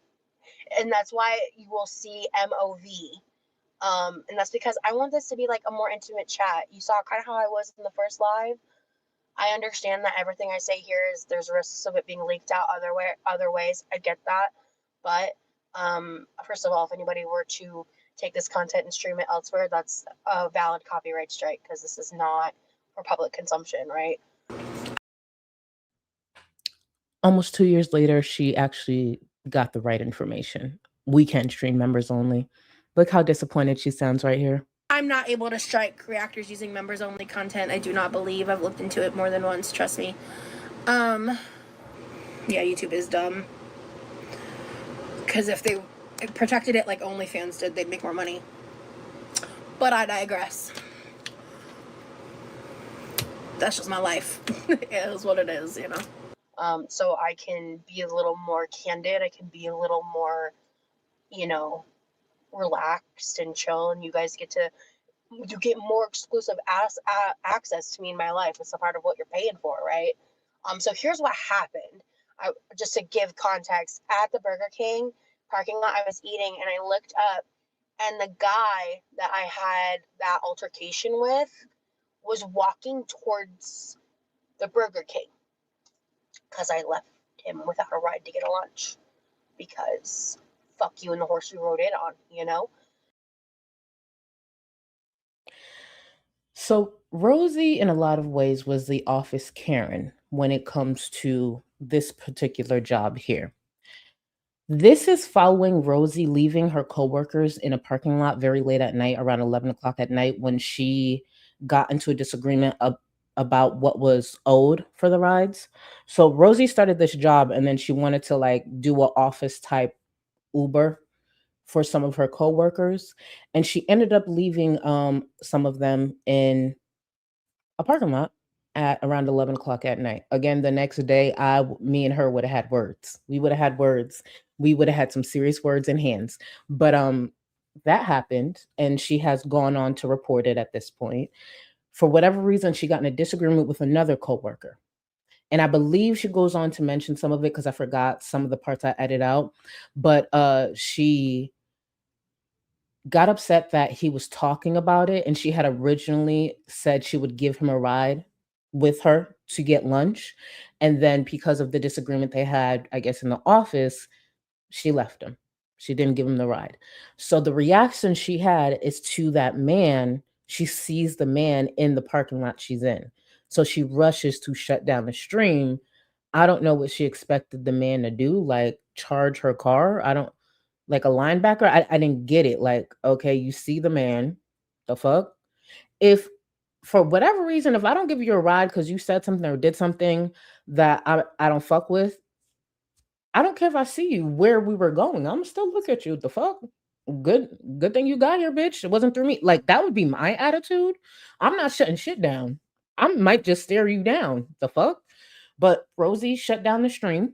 and that's why you will see MOV. And that's because I want this to be like a more intimate chat. You saw kind of how I was in the first live. I understand that everything I say here is there's risks of it being leaked out other ways. I get that, but first of all, if anybody were to take this content and stream it elsewhere, that's a valid copyright strike because this is not for public consumption, right? Almost 2 years later, she actually got the right information. We can stream members only. Look how disappointed she sounds right here. I'm not able to strike reactors using members only content. I do not believe. I've looked into it more than once, trust me. Yeah, YouTube is dumb. Because if they protected it like OnlyFans did, they'd make more money. But I digress. That's just my life. It is what it is, you know. So I can be a little more candid. I can be a little more, relaxed and chill, and you guys get more exclusive access to me in my life. It's a part of what you're paying for, right? So here's what happened. Just to give context, at the Burger King parking lot, I was eating, and I looked up, and the guy that I had that altercation with was walking towards the Burger King because I left him without a ride to get a lunch because fuck you and the horse you rode in on, So Rosie, in a lot of ways, was the office Karen when it comes to this particular job here. This is following Rosie leaving her coworkers in a parking lot very late at night, around 11 o'clock at night, when she got into a disagreement about what was owed for the rides. So Rosie started this job, and then she wanted to like do an office type Uber for some of her coworkers, and she ended up leaving some of them in a parking lot at around 11 o'clock at night. Again, the next day, me and her would have had words. We would have had words. We would have had some serious words in hands. But that happened, and she has gone on to report it at this point. For whatever reason, she got in a disagreement with another coworker. And I believe she goes on to mention some of it because I forgot some of the parts I edited out. But she got upset that he was talking about it, and she had originally said she would give him a ride with her to get lunch, and then because of the disagreement they had, I guess, in the office, she left him. She didn't give him the ride. So the reaction she had is to that man. She sees the man in the parking lot she's in, so she rushes to shut down the stream. I don't know what she expected the man to do, like charge her car. I don't, like a linebacker. I didn't get it. Like, okay, you see the man, the fuck? If for whatever reason, if I don't give you a ride because you said something or did something that I don't fuck with, I don't care if I see you where we were going. I'm still look at you. The fuck? Good thing you got here, bitch. It wasn't through me. Like, that would be my attitude. I'm not shutting shit down. I might just stare you down. The fuck? But Rosie shut down the stream,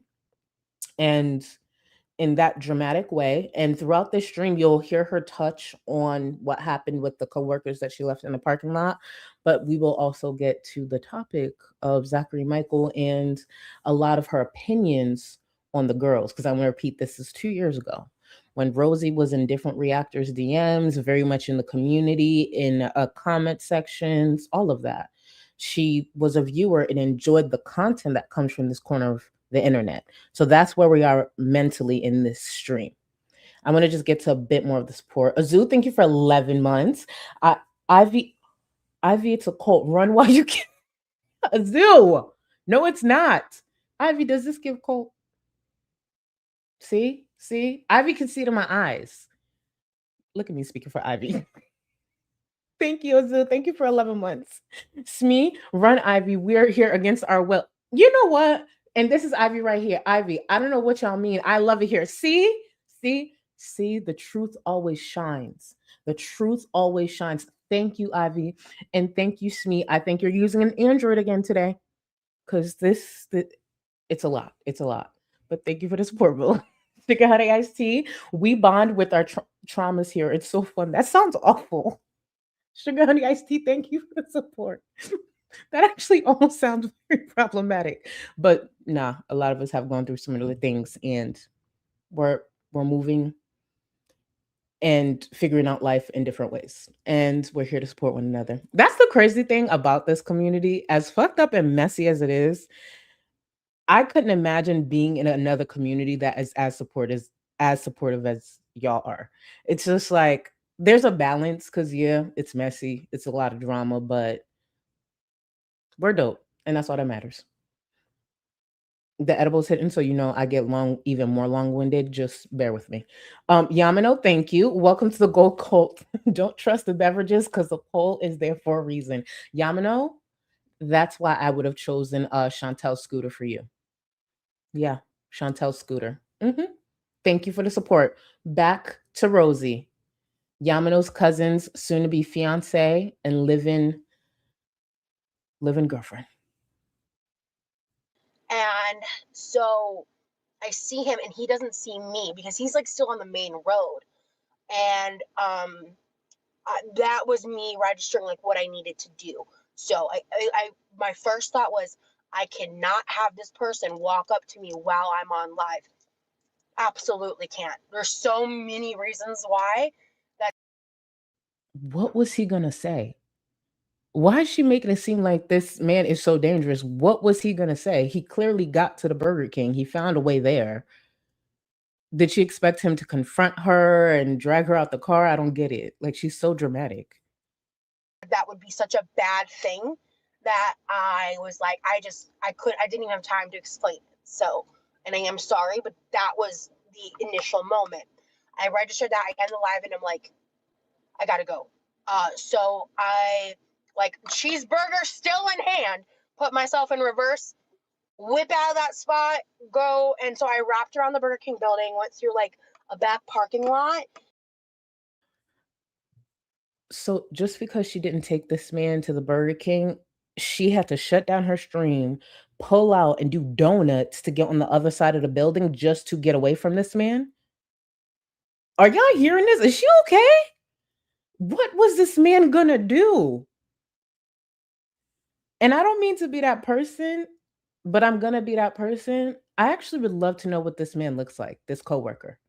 and in that dramatic way. And throughout this stream, you'll hear her touch on what happened with the coworkers that she left in the parking lot. But we will also get to the topic of Zachary Michael and a lot of her opinions on the girls. Because I'm going to repeat, this is 2 years ago when Rosie was in different reactors' DMs, very much in the community, in comment sections, all of that. she was a viewer and enjoyed the content that comes from this corner of the internet. So that's where we are mentally in this stream. I'm going to just get to a bit more of the support. Azu, thank you for 11 months. Ivy, it's a cult. Run while you can. Azu, no, it's not. Ivy, does this give cult? See? Ivy can see it in my eyes. Look at me speaking for Ivy. Thank you, Azu. Thank you for 11 months. Smee, run, Ivy. We're here against our will. You know what? And this is Ivy right here. Ivy, I don't know what y'all mean. I love it here. See, the truth always shines. The truth always shines. Thank you, Ivy. And thank you, Smee. I think you're using an Android again today. Because it's a lot. It's a lot. But thank you for the support, Bill. Sugar Honey Iced Tea. We bond with our traumas here. It's so fun. That sounds awful. Sugar Honey Iced Tea, thank you for the support. That actually almost sounds very problematic. But nah, a lot of us have gone through similar things, and we're moving and figuring out life in different ways. And we're here to support one another. That's the crazy thing about this community. As fucked up and messy as it is, I couldn't imagine being in another community that is as supportive as y'all are. It's just like there's a balance because yeah, it's messy, it's a lot of drama, but we're dope, and that's all that matters. The edible's hitting, so you know I get even more long-winded. Just bear with me. Yamano, thank you. Welcome to the Gold Cult. Don't trust the beverages because the poll is there for a reason. Yamano, that's why I would have chosen Chantel Scooter for you. Yeah, Chantel Scooter. Thank you for the support. Back to Rosie. Yamano's cousin's soon-to-be fiance and live-in girlfriend. And so I see him and he doesn't see me because he's like still on the main road. And that was me registering like what I needed to do. So I my first thought was I cannot have this person walk up to me while I'm on live. Absolutely can't. There's so many reasons why. What was he gonna say? Why is she making it seem like this man is so dangerous? What was he gonna say? He clearly got to the Burger King. He found a way there. Did she expect him to confront her and drag her out the car? I don't get it. Like, she's so dramatic. That would be such a bad thing that I was like, I didn't even have time to explain it. So, and I am sorry, but that was the initial moment. I registered that, I end the live, and I'm like, I gotta go. So I, like, cheeseburger still in hand, put myself in reverse, whip out of that spot, go. And so I wrapped around the Burger King building, went through like a back parking lot. So just because she didn't take this man to the Burger King, she had to shut down her stream, pull out, and do donuts to get on the other side of the building just to get away from this man? Are y'all hearing this? Is she okay? What was this man gonna do? And I don't mean to be that person, but I'm gonna be that person. I actually would love to know what this man looks like, this coworker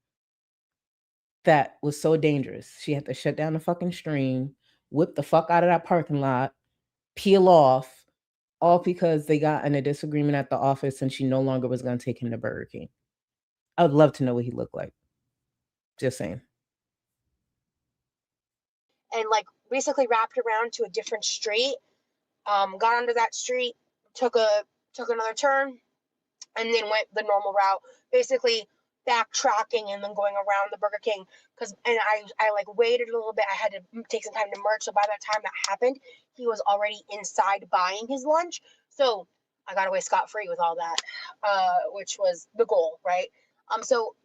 that was so dangerous. She had to shut down the fucking stream, whip the fuck out of that parking lot, peel off, all because they got in a disagreement at the office and she no longer was going to take him to Burger King. I would love to know what he looked like. Just saying. And like basically wrapped around to a different street, got onto that street, took another turn, and then went the normal route, basically backtracking and then going around the Burger King. And I like waited a little bit. I had to take some time to merge. So by the time that happened, he was already inside buying his lunch. So I got away scot-free with all that, which was the goal, right? So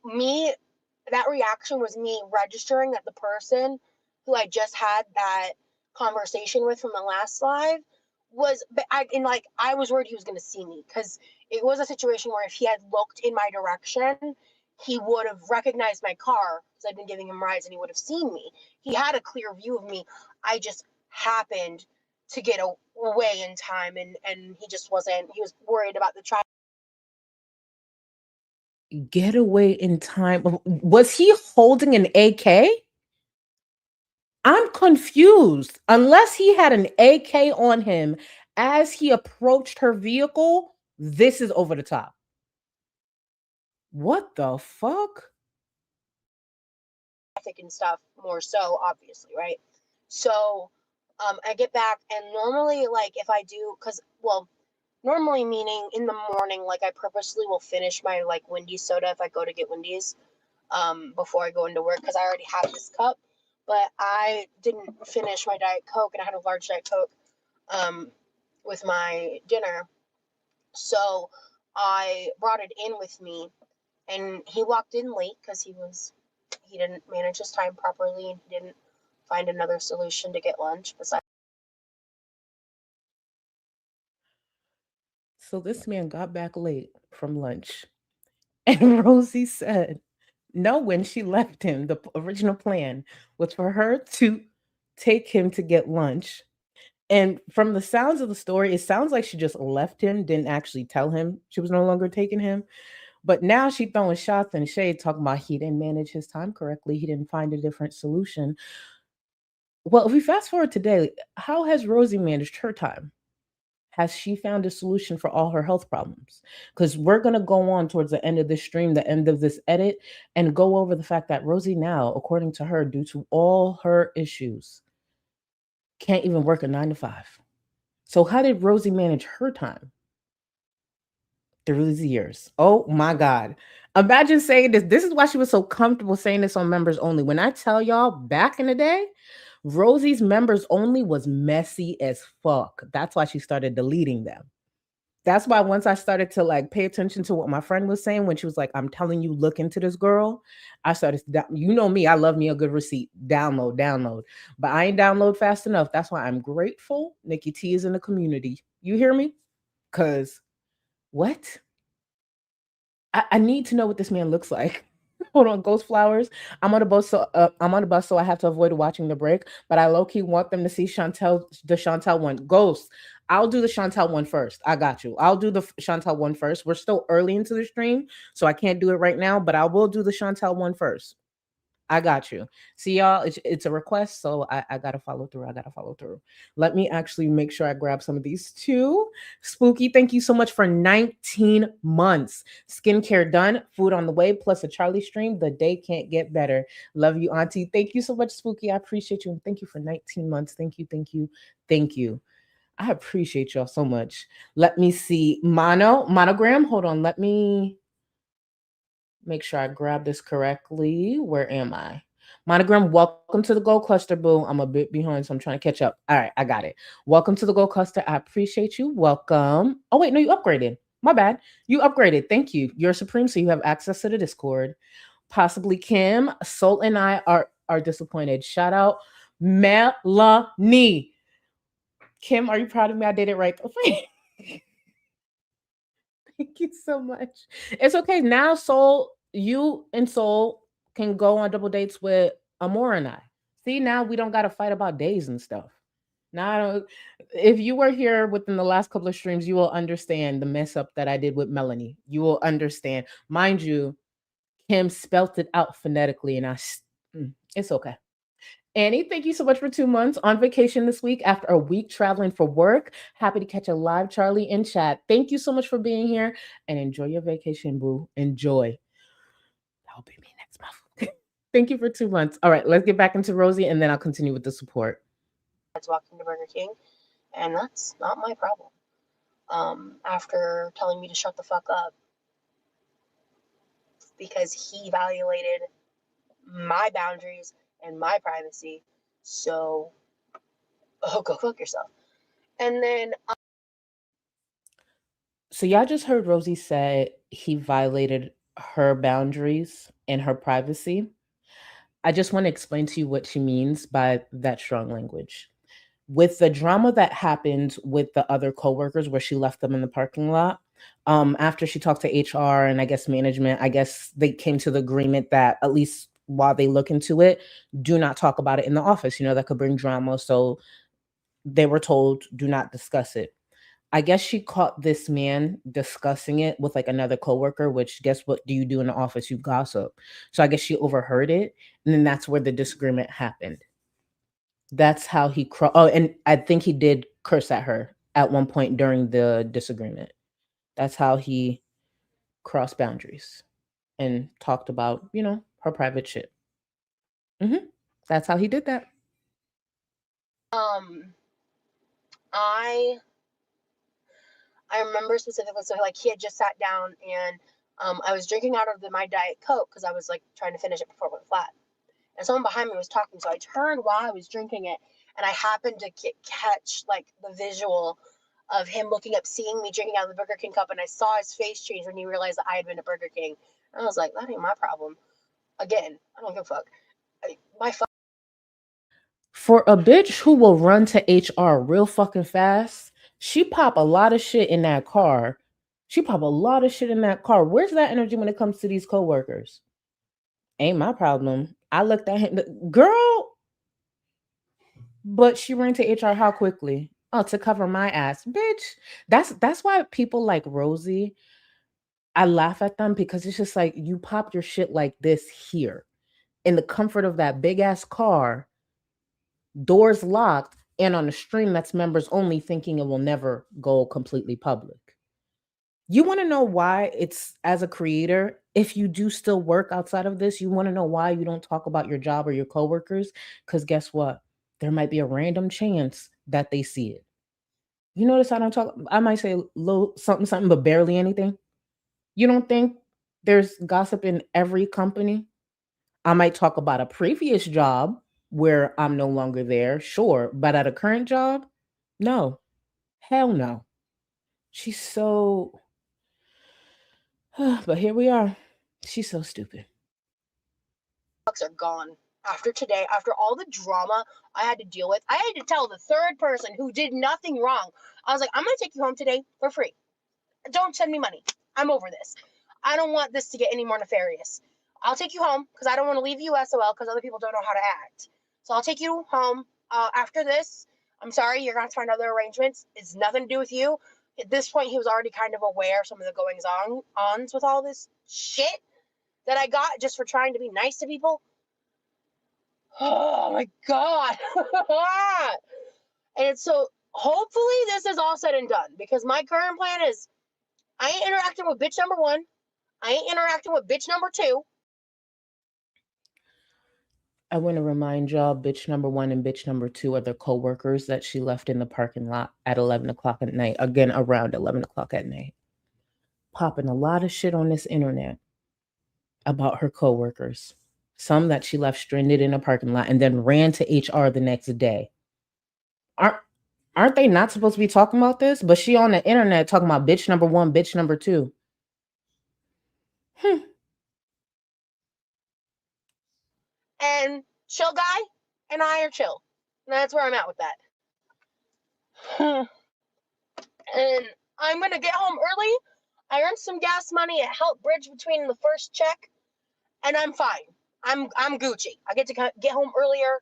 that reaction was me registering that the person who I just had that conversation with from the last live I was worried he was going to see me, because it was a situation where if he had looked in my direction, he would have recognized my car because I'd been giving him rides and he would have seen me. He had a clear view of me. I just happened to get away in time, and he just wasn't. He was worried about the traffic. Get away in time. Was he holding an AK? I'm confused. Unless he had an AK on him as he approached her vehicle, this is over the top. What the fuck? And stuff more so, obviously, right? So I get back, and normally, like, if I do, because, well, normally meaning in the morning, like, I purposely will finish my, like, Wendy's soda if I go to get Wendy's before I go into work, because I already have this cup, but I didn't finish my Diet Coke, and I had a large Diet Coke with my dinner, so I brought it in with me, and he walked in late because he didn't manage his time properly, and he didn't find another solution to get lunch besides. So this man got back late from lunch, and Rosie said, no, when she left him, the original plan was for her to take him to get lunch. And from the sounds of the story, it sounds like she just left him, didn't actually tell him she was no longer taking him. But now she throwing shots and shade, talking about he didn't manage his time correctly. He didn't find a different solution. Well, if we fast forward today, how has Rosie managed her time? Has she found a solution for all her health problems? Because we're going to go on towards the end of this stream, the end of this edit, and go over the fact that Rosie now, according to her, due to all her issues, can't even work a 9 to 5. So how did Rosie manage her time through these years? Oh my God. Imagine saying this. This is why she was so comfortable saying this on members only. When I tell y'all back in the day, Rosie's members only was messy as fuck. That's why she started deleting them. That's why once I started to like pay attention to what my friend was saying when she was like, I'm telling you, look into this girl. I started, you know me, I love me a good receipt. Download. But I ain't download fast enough. That's why I'm grateful Nikki T is in the community. You hear me? Because what? I need to know what this man looks like. Hold on, Ghost Flowers. I'm on the bus, so I have to avoid watching the break. But I low key want them to see the Chantel one. Ghost, I'll do the Chantel one first. I got you. I'll do the Chantel one first. We're still early into the stream, so I can't do it right now. But I will do the Chantel one first. I got you. See, y'all, it's a request, so I gotta follow through. Let me actually make sure I grab some of these too. Spooky, thank you so much for 19 months. Skincare done, food on the way, plus a Charlie stream. The day can't get better. Love you, Auntie. Thank you so much, Spooky. I appreciate you. And thank you for 19 months. Thank you. I appreciate y'all so much. Let me see. Monogram. Hold on. Let me make sure I grab this correctly. Where am I? Monogram, welcome to the Gold Cluster, boo. I'm a bit behind, so I'm trying to catch up. All right, I got it. Welcome to the Gold Cluster. I appreciate you. Welcome. Oh, wait, no, you upgraded. My bad. You upgraded. Thank you. You're supreme, so you have access to the Discord. Possibly Kim. Soul and I are disappointed. Shout out Melanie. Kim, are you proud of me? I did it right. Thank you so much. It's okay. Now, Soul, you and Soul can go on double dates with Amor and I. See, now we don't got to fight about days and stuff. Now, if you were here within the last couple of streams, you will understand the mess up that I did with Melanie. You will understand. Mind you, Kim spelt it out phonetically, and it's okay. Annie, thank you so much for 2 months on vacation this week after a week traveling for work. Happy to catch a live Charlie in chat. Thank you so much for being here and enjoy your vacation, boo. Enjoy. That'll be me next month. Thank you for 2 months. All right, let's get back into Rosie and then I'll continue with the support. Walking to Burger King, and that's not my problem. After telling me to shut the fuck up because he violated my boundaries and my privacy. So, go fuck yourself. And then, so y'all just heard Rosie say he violated her boundaries and her privacy. I just want to explain to you what she means by that strong language. With the drama that happened with the other coworkers where she left them in the parking lot, after she talked to HR and I guess management, I guess they came to the agreement that at least while they look into it, do not talk about it in the office. That could bring drama. So they were told, do not discuss it. I guess she caught this man discussing it with like another coworker, which guess what do you do in the office? You gossip. So I guess she overheard it. And then that's where the disagreement happened. That's how he and I think he did curse at her at one point during the disagreement. That's how he crossed boundaries and talked about, her private shit. That's how he did that. I remember specifically, so like he had just sat down and I was drinking out of my Diet Coke because I was like trying to finish it before it went flat. And someone behind me was talking, so I turned while I was drinking it, and I happened to catch like the visual of him looking up, seeing me drinking out of the Burger King cup, and I saw his face change when he realized that I had been to Burger King. And I was like, that ain't my problem. Again, I don't give a fuck. For a bitch who will run to HR real fucking fast, she pop a lot of shit in that car. Where's that energy when it comes to these coworkers? Ain't my problem. I looked at him, girl, but she ran to HR how quickly? Oh, to cover my ass, bitch. That's why people like Rosie, I laugh at them because it's just like you pop your shit like this here in the comfort of that big ass car, doors locked, and on a stream that's members only, thinking it will never go completely public. You want to know why it's, as a creator, if you do still work outside of this, you want to know why you don't talk about your job or your coworkers? Because guess what? There might be a random chance that they see it. You notice I don't talk, I might say little something, but barely anything. You don't think there's gossip in every company? I might talk about a previous job where I'm no longer there, sure, but at a current job, no. Hell no. She's so but here we are. She's so stupid. Are gone. After today, after all the drama I had to deal with, I had to tell the third person who did nothing wrong. I was like, I'm going to take you home today for free. Don't send me money. I'm over this. I don't want this to get any more nefarious. I'll take you home because I don't want to leave you SOL because other people don't know how to act. So I'll take you home after this. I'm sorry, you're going to have to find other arrangements. It's nothing to do with you. At this point, he was already kind of aware of some of the goings-ons with all this shit that I got just for trying to be nice to people. Oh my God. And so hopefully this is all said and done because my current plan is I ain't interacting with bitch number one. I ain't interacting with bitch number two. I want to remind y'all, bitch number one and bitch number two are the co-workers that she left in the parking lot at 11 o'clock at night. Again, around 11 o'clock at night. Popping a lot of shit on this internet about her co-workers. Some that she left stranded in a parking lot and then ran to HR the next day. Aren't they not supposed to be talking about this? But she on the internet talking about bitch number one, bitch number two. And chill guy and I are chill. And that's where I'm at with that. And I'm going to get home early. I earned some gas money. It helped bridge between the first check. And I'm fine. I'm Gucci. I get to get home earlier.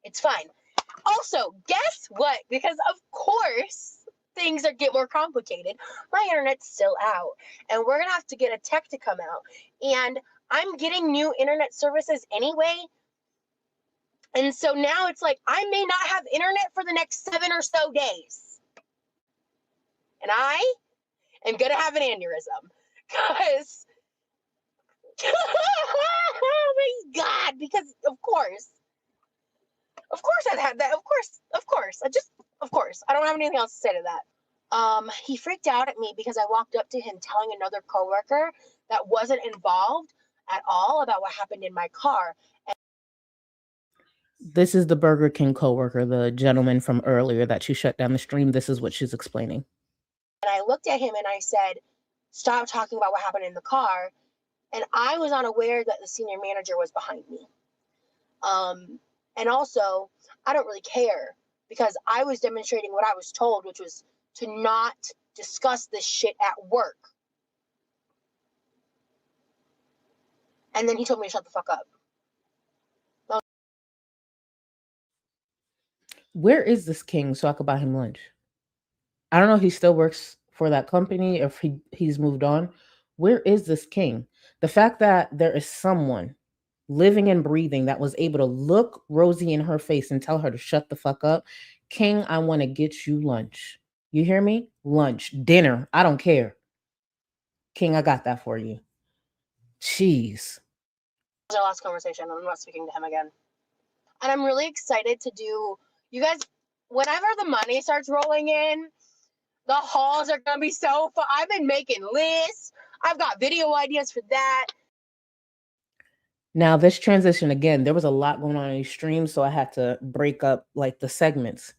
It's fine. Also, guess what? Because of course things get more complicated. My internet's still out, and we're gonna have to get a tech to come out. And I'm getting new internet services anyway. And so now it's like I may not have internet for the next 7 or so days. And I am gonna have an aneurysm. Because oh my God, because of course I've had that. Of course. I don't have anything else to say to that. He freaked out at me because I walked up to him telling another coworker that wasn't involved at all about what happened in my car. This is the Burger King coworker, the gentleman from earlier that you shut down the stream. This is what she's explaining. And I looked at him and I said, stop talking about what happened in the car. And I was unaware that the senior manager was behind me. And also, I don't really care because I was demonstrating what I was told, which was to not discuss this shit at work. And then he told me to shut the fuck up. Where is this king so I could buy him lunch? I don't know if he still works for that company or if he's moved on. Where is this king? The fact that there is someone living and breathing that was able to look Rosie in her face and tell her to shut the fuck up. King, I want to get you lunch. You hear me? Lunch, dinner, I don't care. King, I got that for you. Jeez. Our last conversation. I'm not speaking to him again. And I'm really excited to do, you guys, whenever the money starts rolling in, the hauls are going to be so fun. I've been making lists. I've got video ideas for that. Now, this transition, again, there was a lot going on in these streams, so I had to break up like the segments.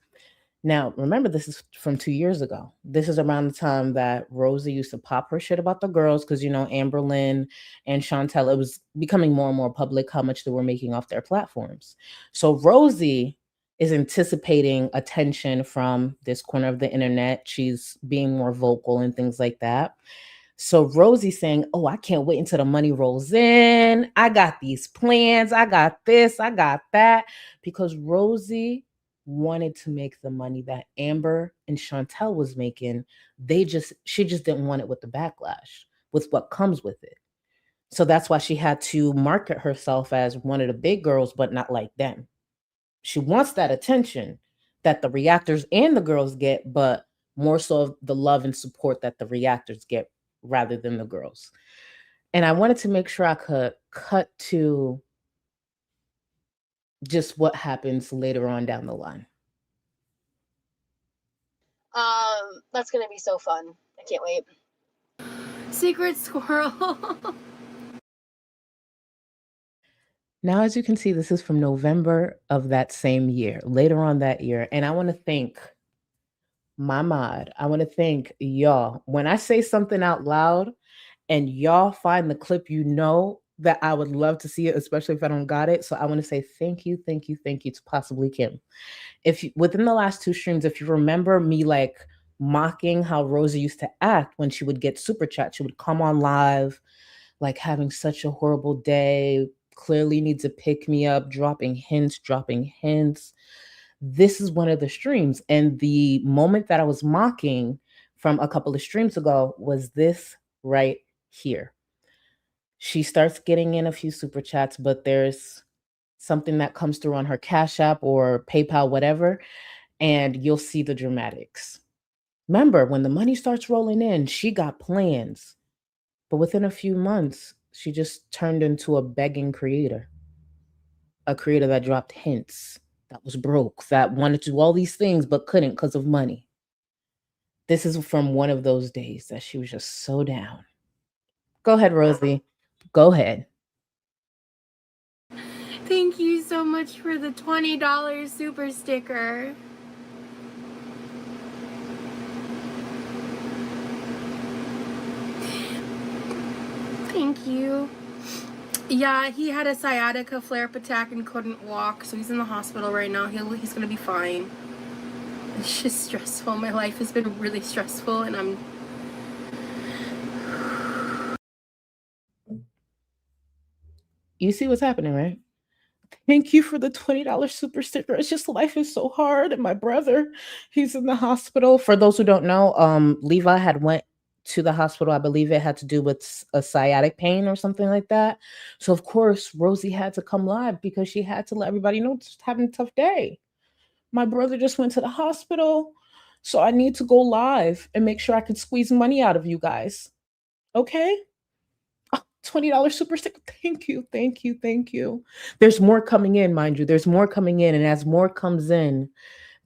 Now, remember, this is from 2 years ago. This is around the time that Rosie used to pop her shit about the girls because, Amberlynn and Chantel, it was becoming more and more public how much they were making off their platforms. So Rosie is anticipating attention from this corner of the internet. She's being more vocal and things like that. So Rosie's saying, oh, I can't wait until the money rolls in. I got these plans. I got this. I got that. Because Rosie wanted to make the money that Amber and Chantel was making. She just didn't want it with the backlash, with what comes with it. So that's why she had to market herself as one of the big girls, but not like them. She wants that attention that the reactors and the girls get, but more so of the love and support that the reactors get rather than the girls. And I wanted to make sure I could cut to just what happens later on down the line. That's gonna be so fun. I can't wait. Secret squirrel. Now, as you can see, this is from November of that same year, later on that year. And I want to thank my mod. I want to thank y'all. When I say something out loud and y'all find the clip, that I would love to see it, especially if I don't got it. So I want to say thank you to possibly Kim. Within the last 2 streams, if you remember me like mocking how Rosie used to act when she would get super chat, she would come on live, like having such a horrible day, clearly needs to pick me up, dropping hints. This is one of the streams. And the moment that I was mocking from a couple of streams ago was this right here. She starts getting in a few super chats, but there's something that comes through on her Cash App or PayPal, whatever, and you'll see the dramatics. Remember, when the money starts rolling in, she got plans. But within a few months, she just turned into a begging creator. A creator that dropped hints, that was broke, that wanted to do all these things but couldn't because of money. This is from one of those days that she was just so down. Go ahead, Rosie. Go ahead. Thank you so much for the $20 super sticker. Thank you. Yeah, he had a sciatica flare-up attack and couldn't walk, so he's in the hospital right now. He's gonna be fine. It's just stressful. My life has been really stressful, and I'm... You see what's happening, right? Thank you for the $20 super sticker. It's just life is so hard. And my brother, he's in the hospital. For those who don't know, Levi had went to the hospital. I believe it had to do with a sciatic pain or something like that. So of course, Rosie had to come live because she had to let everybody know just having a tough day. My brother just went to the hospital, so I need to go live and make sure I can squeeze money out of you guys. Okay? $20 super sticker. Thank you. There's more coming in, mind you. There's more coming in. And as more comes in,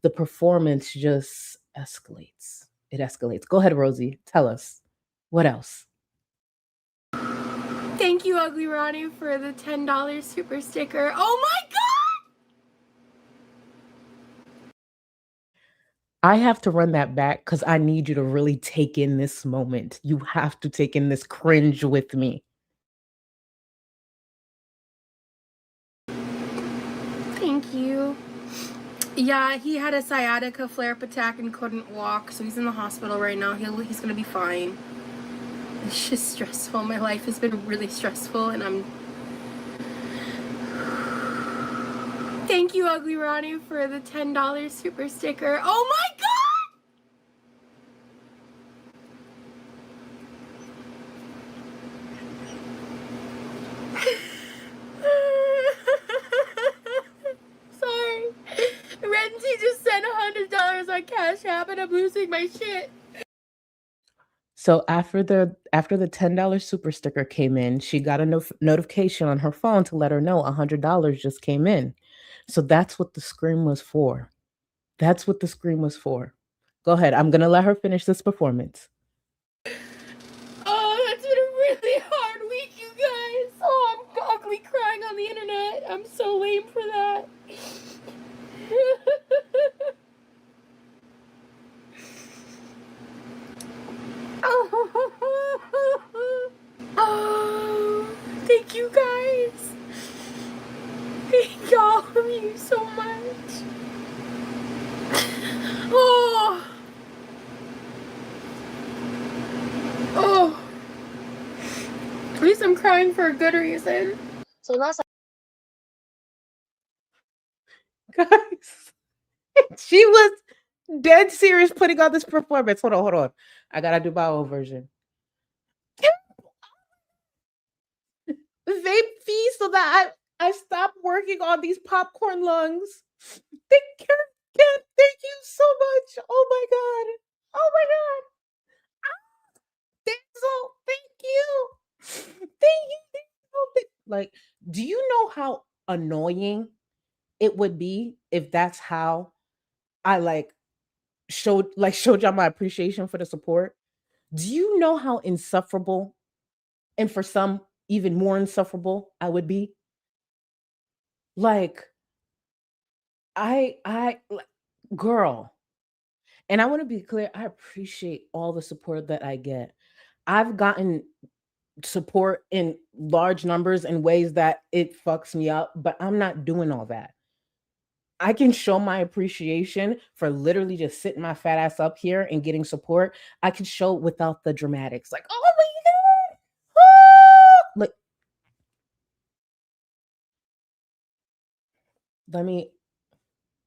the performance just escalates. It escalates. Go ahead, Rosie. Tell us. What else? Thank you, Ugly Ronnie, for the $10 super sticker. Oh my God! I have to run that back because I need you to really take in this moment. You have to take in this cringe with me. Thank you. Yeah, he had a sciatica flare-up attack and couldn't walk, so he's in the hospital right now. He's gonna be fine. It's just stressful. My life has been really stressful, and I'm... Thank you, Ugly Ronnie, for the $10 super sticker. Oh my God! Sorry. Renzi just sent $100 my Cash App and I'm losing my shit. So after the $10 super sticker came in, she got a notification on her phone to let her know $100 just came in. So that's what the scream was for. That's what the scream was for. Go ahead. I'm gonna let her finish this performance. Oh, that's been a really hard week, you guys. Oh, I'm ugly crying on the internet. I'm so lame for that. Oh, thank you guys. Thank all of you so much. Oh. Oh. At least I'm crying for a good reason. So last Guys, she was dead serious putting on this performance. Hold on. I gotta do my own version. Vape fee so that I stop working on these popcorn lungs. Thank you so much. Oh my god. Oh my god. Denzel, thank you. Thank you. Like, do you know how annoying it would be if that's how I showed y'all my appreciation for the support? Do you know how insufferable and for some even more insufferable I would be? Like girl, and I want to be clear, I appreciate all the support that I get. I've gotten support in large numbers in ways that it fucks me up, but I'm not doing all that. I can show my appreciation for literally just sitting my fat ass up here and getting support. I can show without the dramatics, like, oh my god, like, let me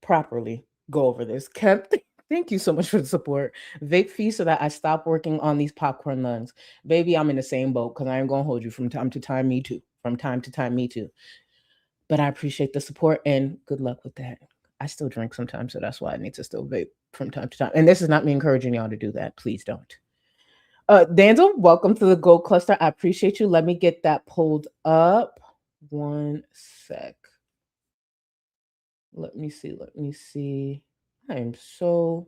properly go over this. Kept, thank you so much for the support. Vape fee so that I stop working on these popcorn lungs. Baby, I'm in the same boat because I am going to hold you from time to time. Me too. From time to time, me too. But I appreciate the support and good luck with that. I still drink sometimes, so that's why I need to still vape from time to time. And this is not me encouraging y'all to do that. Please don't. Danzel, welcome to the Gold Cluster. I appreciate you. Let me get that pulled up. One sec. Let me see. I am so.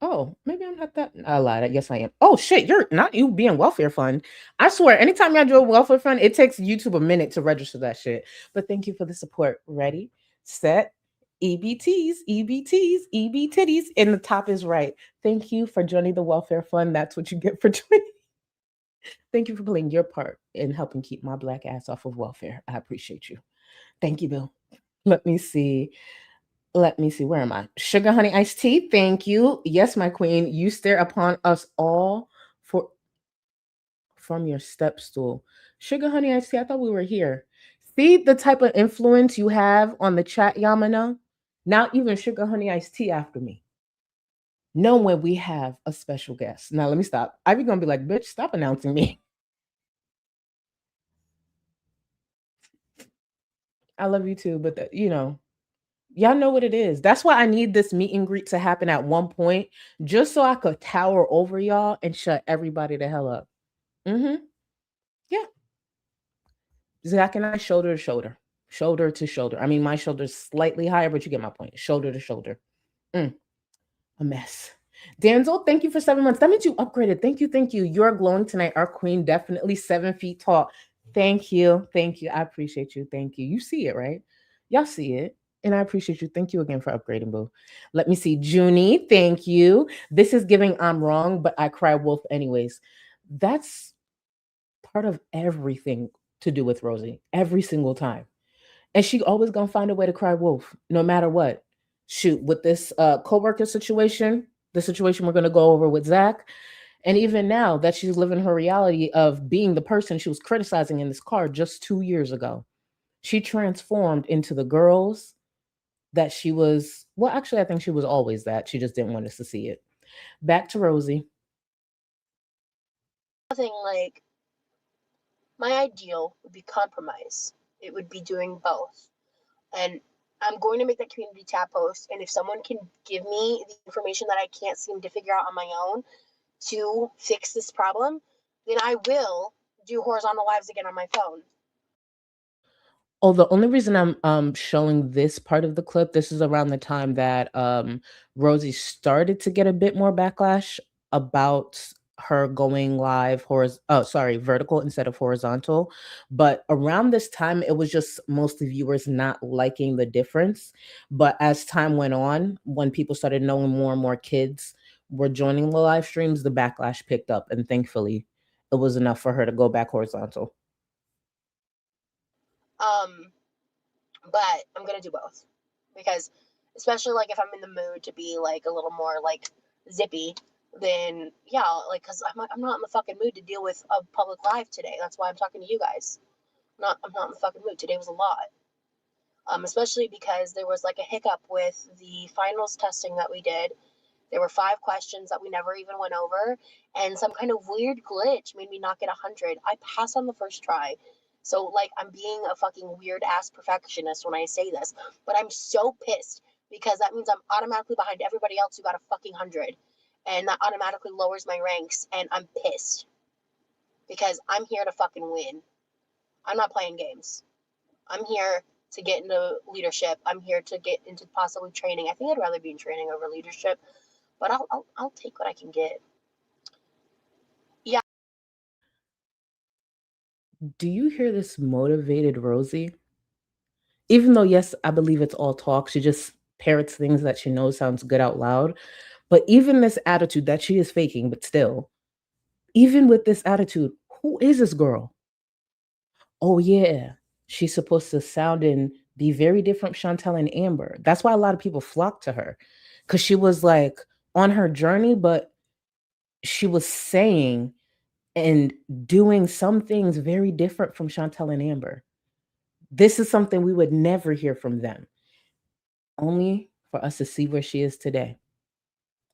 Oh, maybe I'm not that. I lied. I guess I am. Oh shit, you're not you being welfare fund. I swear, anytime y'all do a welfare fund, it takes YouTube a minute to register that shit. But thank you for the support. Ready, set, EBTs, EBTs, EB titties. And the top is right. Thank you for joining the welfare fund. That's what you get for joining. Thank you for playing your part in helping keep my black ass off of welfare. I appreciate you. Thank you, Bill. Let me see. Where am I? Sugar honey iced tea. Thank you. Yes, my queen. You stare upon us all from your step stool. Sugar honey iced tea. I thought we were here. See the type of influence you have on the chat, Yamana? Now even sugar honey iced tea after me. Know when we have a special guest. Now let me stop. I be gonna be like, bitch, stop announcing me. I love you too, but y'all know what it is. That's why I need this meet and greet to happen at one point, just so I could tower over y'all and shut everybody the hell up. Yeah. Zach and I shoulder to shoulder, shoulder to shoulder. I mean, my shoulder's slightly higher, but you get my point. Shoulder to shoulder. A mess. Danzel, thank you for 7 months. That means you upgraded. Thank you. You're glowing tonight. Our queen, definitely 7 feet tall. Thank you. I appreciate you. Thank you. You see it, right? Y'all see it. And I appreciate you. Thank you again for upgrading, boo. Let me see. Junie, thank you. This is giving I'm wrong, but I cry wolf anyways. That's part of everything to do with Rosie, every single time. And she always gonna find a way to cry wolf, no matter what. Shoot, with this co-worker situation, the situation we're gonna go over with Zach, and even now that she's living her reality of being the person she was criticizing in this car just 2 years ago, she transformed into the girls that she was. Well, actually, I think she was always that. She just didn't want us to see it. Back to Rosie. nothing like my ideal would be compromise. It would be doing both. And I'm going to make that community tab post, and if someone can give me the information that I can't seem to figure out on my own to fix this problem, then I will do horizontal lives again on my phone. Oh, the only reason I'm showing this part of the clip, this is around the time that Rosie started to get a bit more backlash about her going live vertical instead of horizontal. But around this time, it was just mostly viewers not liking the difference. But as time went on, when people started knowing more and more kids were joining the live streams, the backlash picked up, and thankfully, it was enough for her to go back horizontal. But I'm gonna do both because, especially like if I'm in the mood to be like a little more like zippy, then yeah, like because I'm not in the fucking mood to deal with a public live today. That's why I'm talking to you guys. I'm not in the fucking mood. Today was a lot. Especially because there was like a hiccup with the finals testing that we did. There were 5 questions that we never even went over, and some kind of weird glitch made me not get 100. I passed on the first try. So, like, I'm being a fucking weird ass perfectionist when I say this, but I'm so pissed because that means I'm automatically behind everybody else who got a fucking 100. And that automatically lowers my ranks, and I'm pissed because I'm here to fucking win. I'm not playing games. I'm here to get into leadership. I'm here to get into possibly training. I think I'd rather be in training over leadership, but I'll take what I can get. Yeah. Do you hear this motivated Rosie? Even though, yes, I believe it's all talk, she just parrots things that she knows sounds good out loud. But even this attitude that she is faking, but still, even with this attitude, who is this girl? Oh, yeah, she's supposed to sound and be very different from Chantel and Amber. That's why a lot of people flock to her because she was like on her journey, but she was saying and doing some things very different from Chantel and Amber. This is something we would never hear from them, only for us to see where she is today.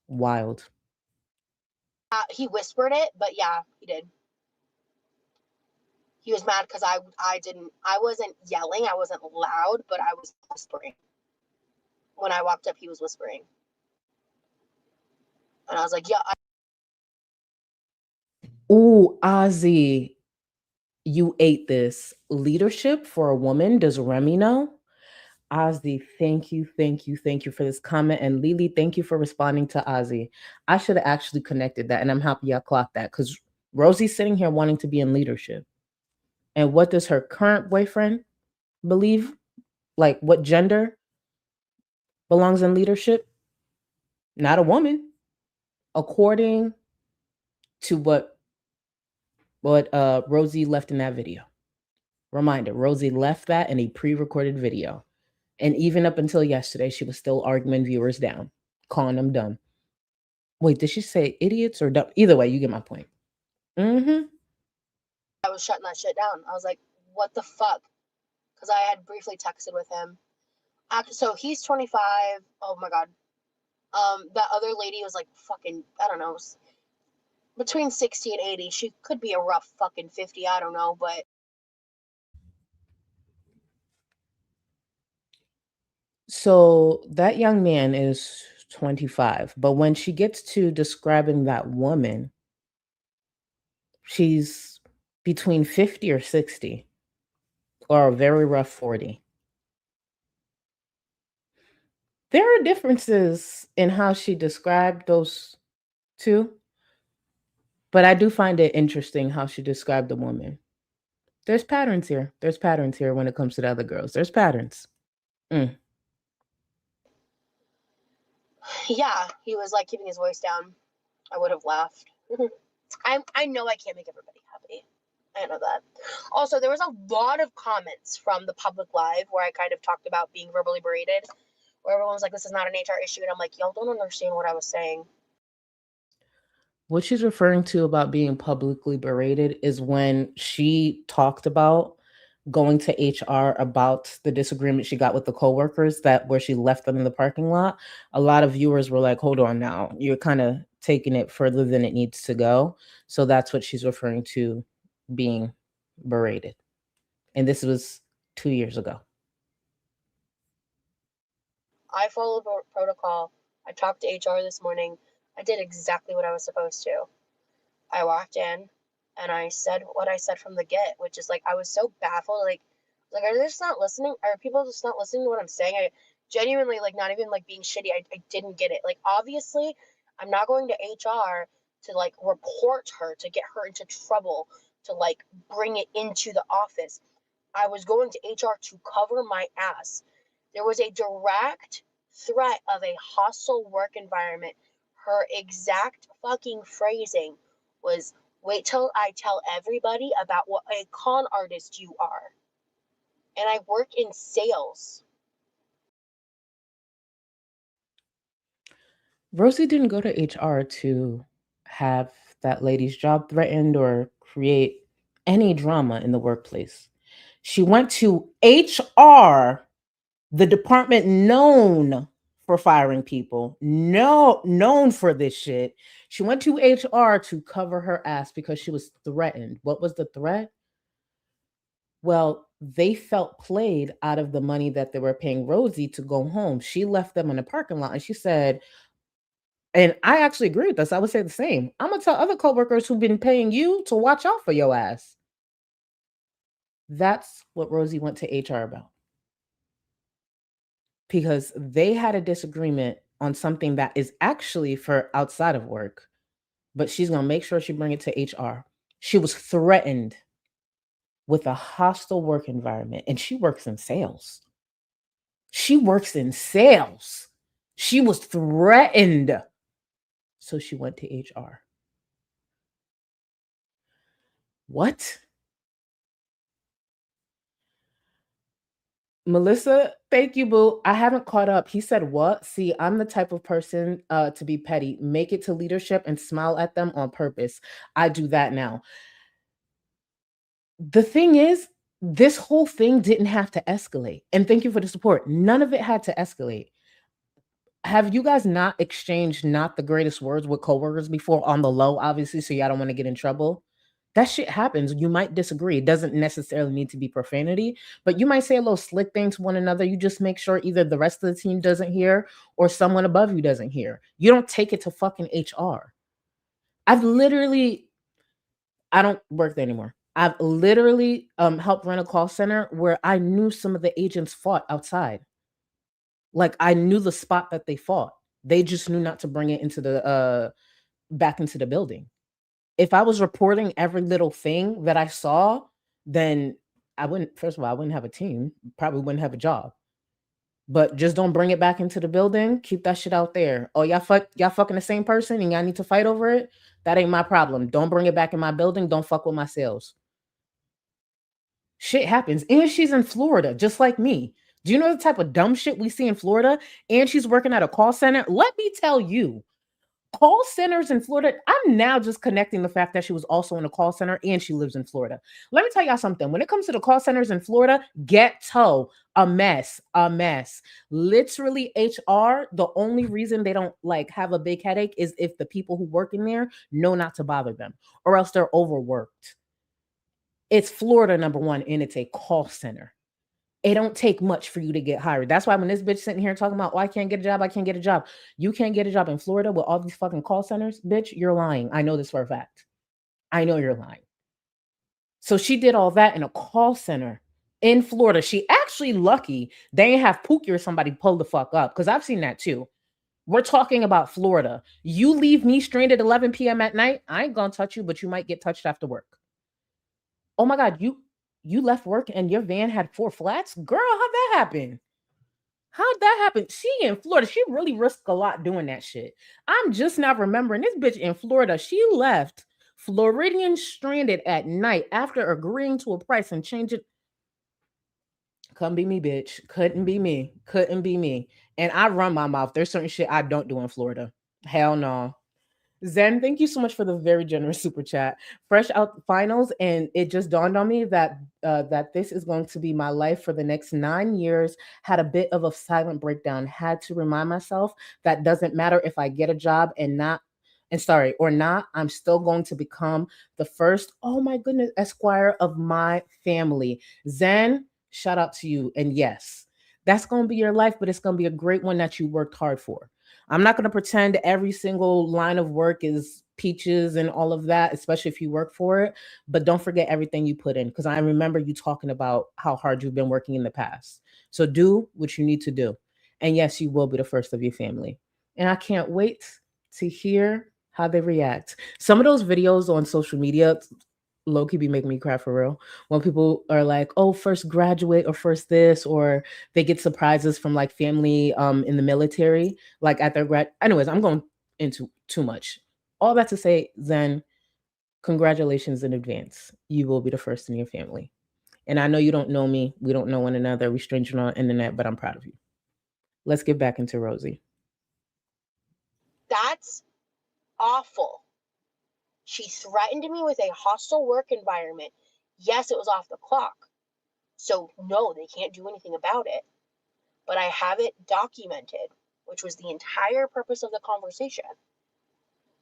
Wild. He whispered it, but yeah, he did. He was mad because I wasn't yelling, I wasn't loud, but I was whispering. When I walked up, he was whispering. And I was like, yeah. Ooh, Ozzy, you ate this. Leadership for a woman. Does Remy know? Ozzy, thank you, thank you, thank you for this comment. And Lily, thank you for responding to Ozzy. I should have actually connected that, and I'm happy I clocked that because Rosie's sitting here wanting to be in leadership. And what does her current boyfriend believe? Like, what gender belongs in leadership? Not a woman, according to what Rosie left in that video. Reminder, Rosie left that in a pre-recorded video. And even up until yesterday, she was still arguing viewers down, calling them dumb. Wait, did she say idiots or dumb? Either way, you get my point. Mm-hmm. I was shutting that shit down. I was like, what the fuck? Because I had briefly texted with him. So he's 25. Oh my god. That other lady was like fucking, I don't know, between 60 and 80. She could be a rough fucking 50. I don't know, but So that young man is 25, but when she gets to describing that woman, she's between 50 or 60 or a very rough 40. There are differences in how she described those two, but I do find it interesting how she described the woman. There's patterns here. There's patterns here when it comes to the other girls. There's patterns. yeah, he was like keeping his voice down. I would have laughed. I know I can't make everybody happy. I know that. Also, there was a lot of comments from the public live where I kind of talked about being verbally berated, where everyone was like, this is not an HR issue. And I'm like, y'all don't understand what I was saying. What she's referring to about being publicly berated is when she talked about going to HR about the disagreement she got with the coworkers that where she left them in the parking lot. A lot of viewers were like, hold on now, you're kind of taking it further than it needs to go. So that's what she's referring to being berated. And this was 2 years ago. I followed protocol. I talked to HR this morning. I did exactly what I was supposed to. I walked in and I said what I said from the get, which is like I was so baffled. Like are they just not listening? Are people just not listening to what I'm saying? I genuinely like not even like being shitty. I didn't get it. Like obviously, I'm not going to HR to like report her to get her into trouble to like bring it into the office. I was going to HR to cover my ass. There was a direct threat of a hostile work environment. Her exact fucking phrasing was, wait till I tell everybody about what a con artist you are. And I work in sales. Rosie didn't go to HR to have that lady's job threatened or create any drama in the workplace. She went to HR, the department known for firing people, known for this shit. She went to HR to cover her ass because she was threatened. What was the threat? Well, they felt played out of the money that they were paying Rosie to go home. She left them in the parking lot and she said, and I actually agree with this. I would say the same. I'm gonna tell other coworkers who've been paying you to watch out for your ass. That's what Rosie went to HR about. Because they had a disagreement on something that is actually for outside of work, but she's gonna make sure she bring it to HR. She was threatened with a hostile work environment, and she works in sales. She works in sales. She was threatened. So she went to HR. What? Melissa, thank you, boo. I haven't caught up. He said what? See, I'm the type of person to be petty. Make it to leadership and smile at them on purpose. I do that now. The thing is, this whole thing didn't have to escalate. And thank you for the support. None of it had to escalate. Have you guys not exchanged not the greatest words with coworkers before on the low, obviously, so y'all don't want to get in trouble? That shit happens. You might disagree. It doesn't necessarily need to be profanity, but you might say a little slick thing to one another. You just make sure either the rest of the team doesn't hear or someone above you doesn't hear. You don't take it to fucking HR. I don't work there anymore. I've literally helped run a call center where I knew some of the agents fought outside. Like I knew the spot that they fought. They just knew not to bring it into the back into the building. If I was reporting every little thing that I saw, then I wouldn't, first of all, I wouldn't have a team, probably wouldn't have a job. But just don't bring it back into the building. Keep that shit out there. Oh, y'all fucking the same person and y'all need to fight over it. That ain't my problem. Don't bring it back in my building. Don't fuck with my sales. Shit happens. And she's in Florida, just like me. Do you know the type of dumb shit we see in Florida? And she's working at a call center. Let me tell you, call centers in Florida. I'm now just connecting the fact that she was also in a call center and she lives in Florida. Let me tell y'all something. When it comes to the call centers in Florida, ghetto, a mess. Literally, HR, the only reason they don't like have a big headache is if the people who work in there know not to bother them, or else they're overworked. It's Florida, number one, and it's a call center. It don't take much for you to get hired. That's why when this bitch sitting here talking about, oh, I can't get a job, I can't get a job. You can't get a job in Florida with all these fucking call centers, bitch, you're lying. I know this for a fact. I know you're lying. So she did all that in a call center in Florida. She actually lucky they ain't have Pookie or somebody pull the fuck up, because I've seen that too. We're talking about Florida. You leave me stranded at 11 p.m. at night, I ain't gonna touch you, but you might get touched after work. Oh my God, you left work and your van had 4 flats? Girl, how'd that happen? How'd that happen? She in Florida. She really risked a lot doing that shit. I'm just now remembering this bitch in Florida. She left Floridian stranded at night after agreeing to a price and change it. Couldn't be me, bitch. Couldn't be me. Couldn't be me. And I run my mouth. There's certain shit I don't do in Florida. Hell no. Zen, thank you so much for the very generous super chat. Fresh out finals, and it just dawned on me that this is going to be my life for the next 9 years. Had a bit of a silent breakdown. Had to remind myself that doesn't matter if I get a job or not. I'm still going to become the first, oh my goodness, esquire of my family. Zen, shout out to you. And yes, That's going to be your life, but it's going to be a great one that you worked hard for. I'm not going to pretend every single line of work is peaches and all of that, especially if you work for it. But don't forget everything you put in, because I remember you talking about how hard you've been working in the past. So do what you need to do. And yes, you will be the first of your family. And I can't wait to hear how they react. Some of those videos on social media, low-key be making me cry for real. When people are like, oh, first graduate or first this, or they get surprises from like family in the military, like at their grad. Anyways, I'm going into too much. All that to say, then congratulations in advance. You will be the first in your family. And I know you don't know me. We don't know one another. We strangers on the internet, but I'm proud of you. Let's get back into Rosie. That's awful. She threatened me with a hostile work environment. Yes, it was off the clock. So no, they can't do anything about it. But I have it documented, which was the entire purpose of the conversation.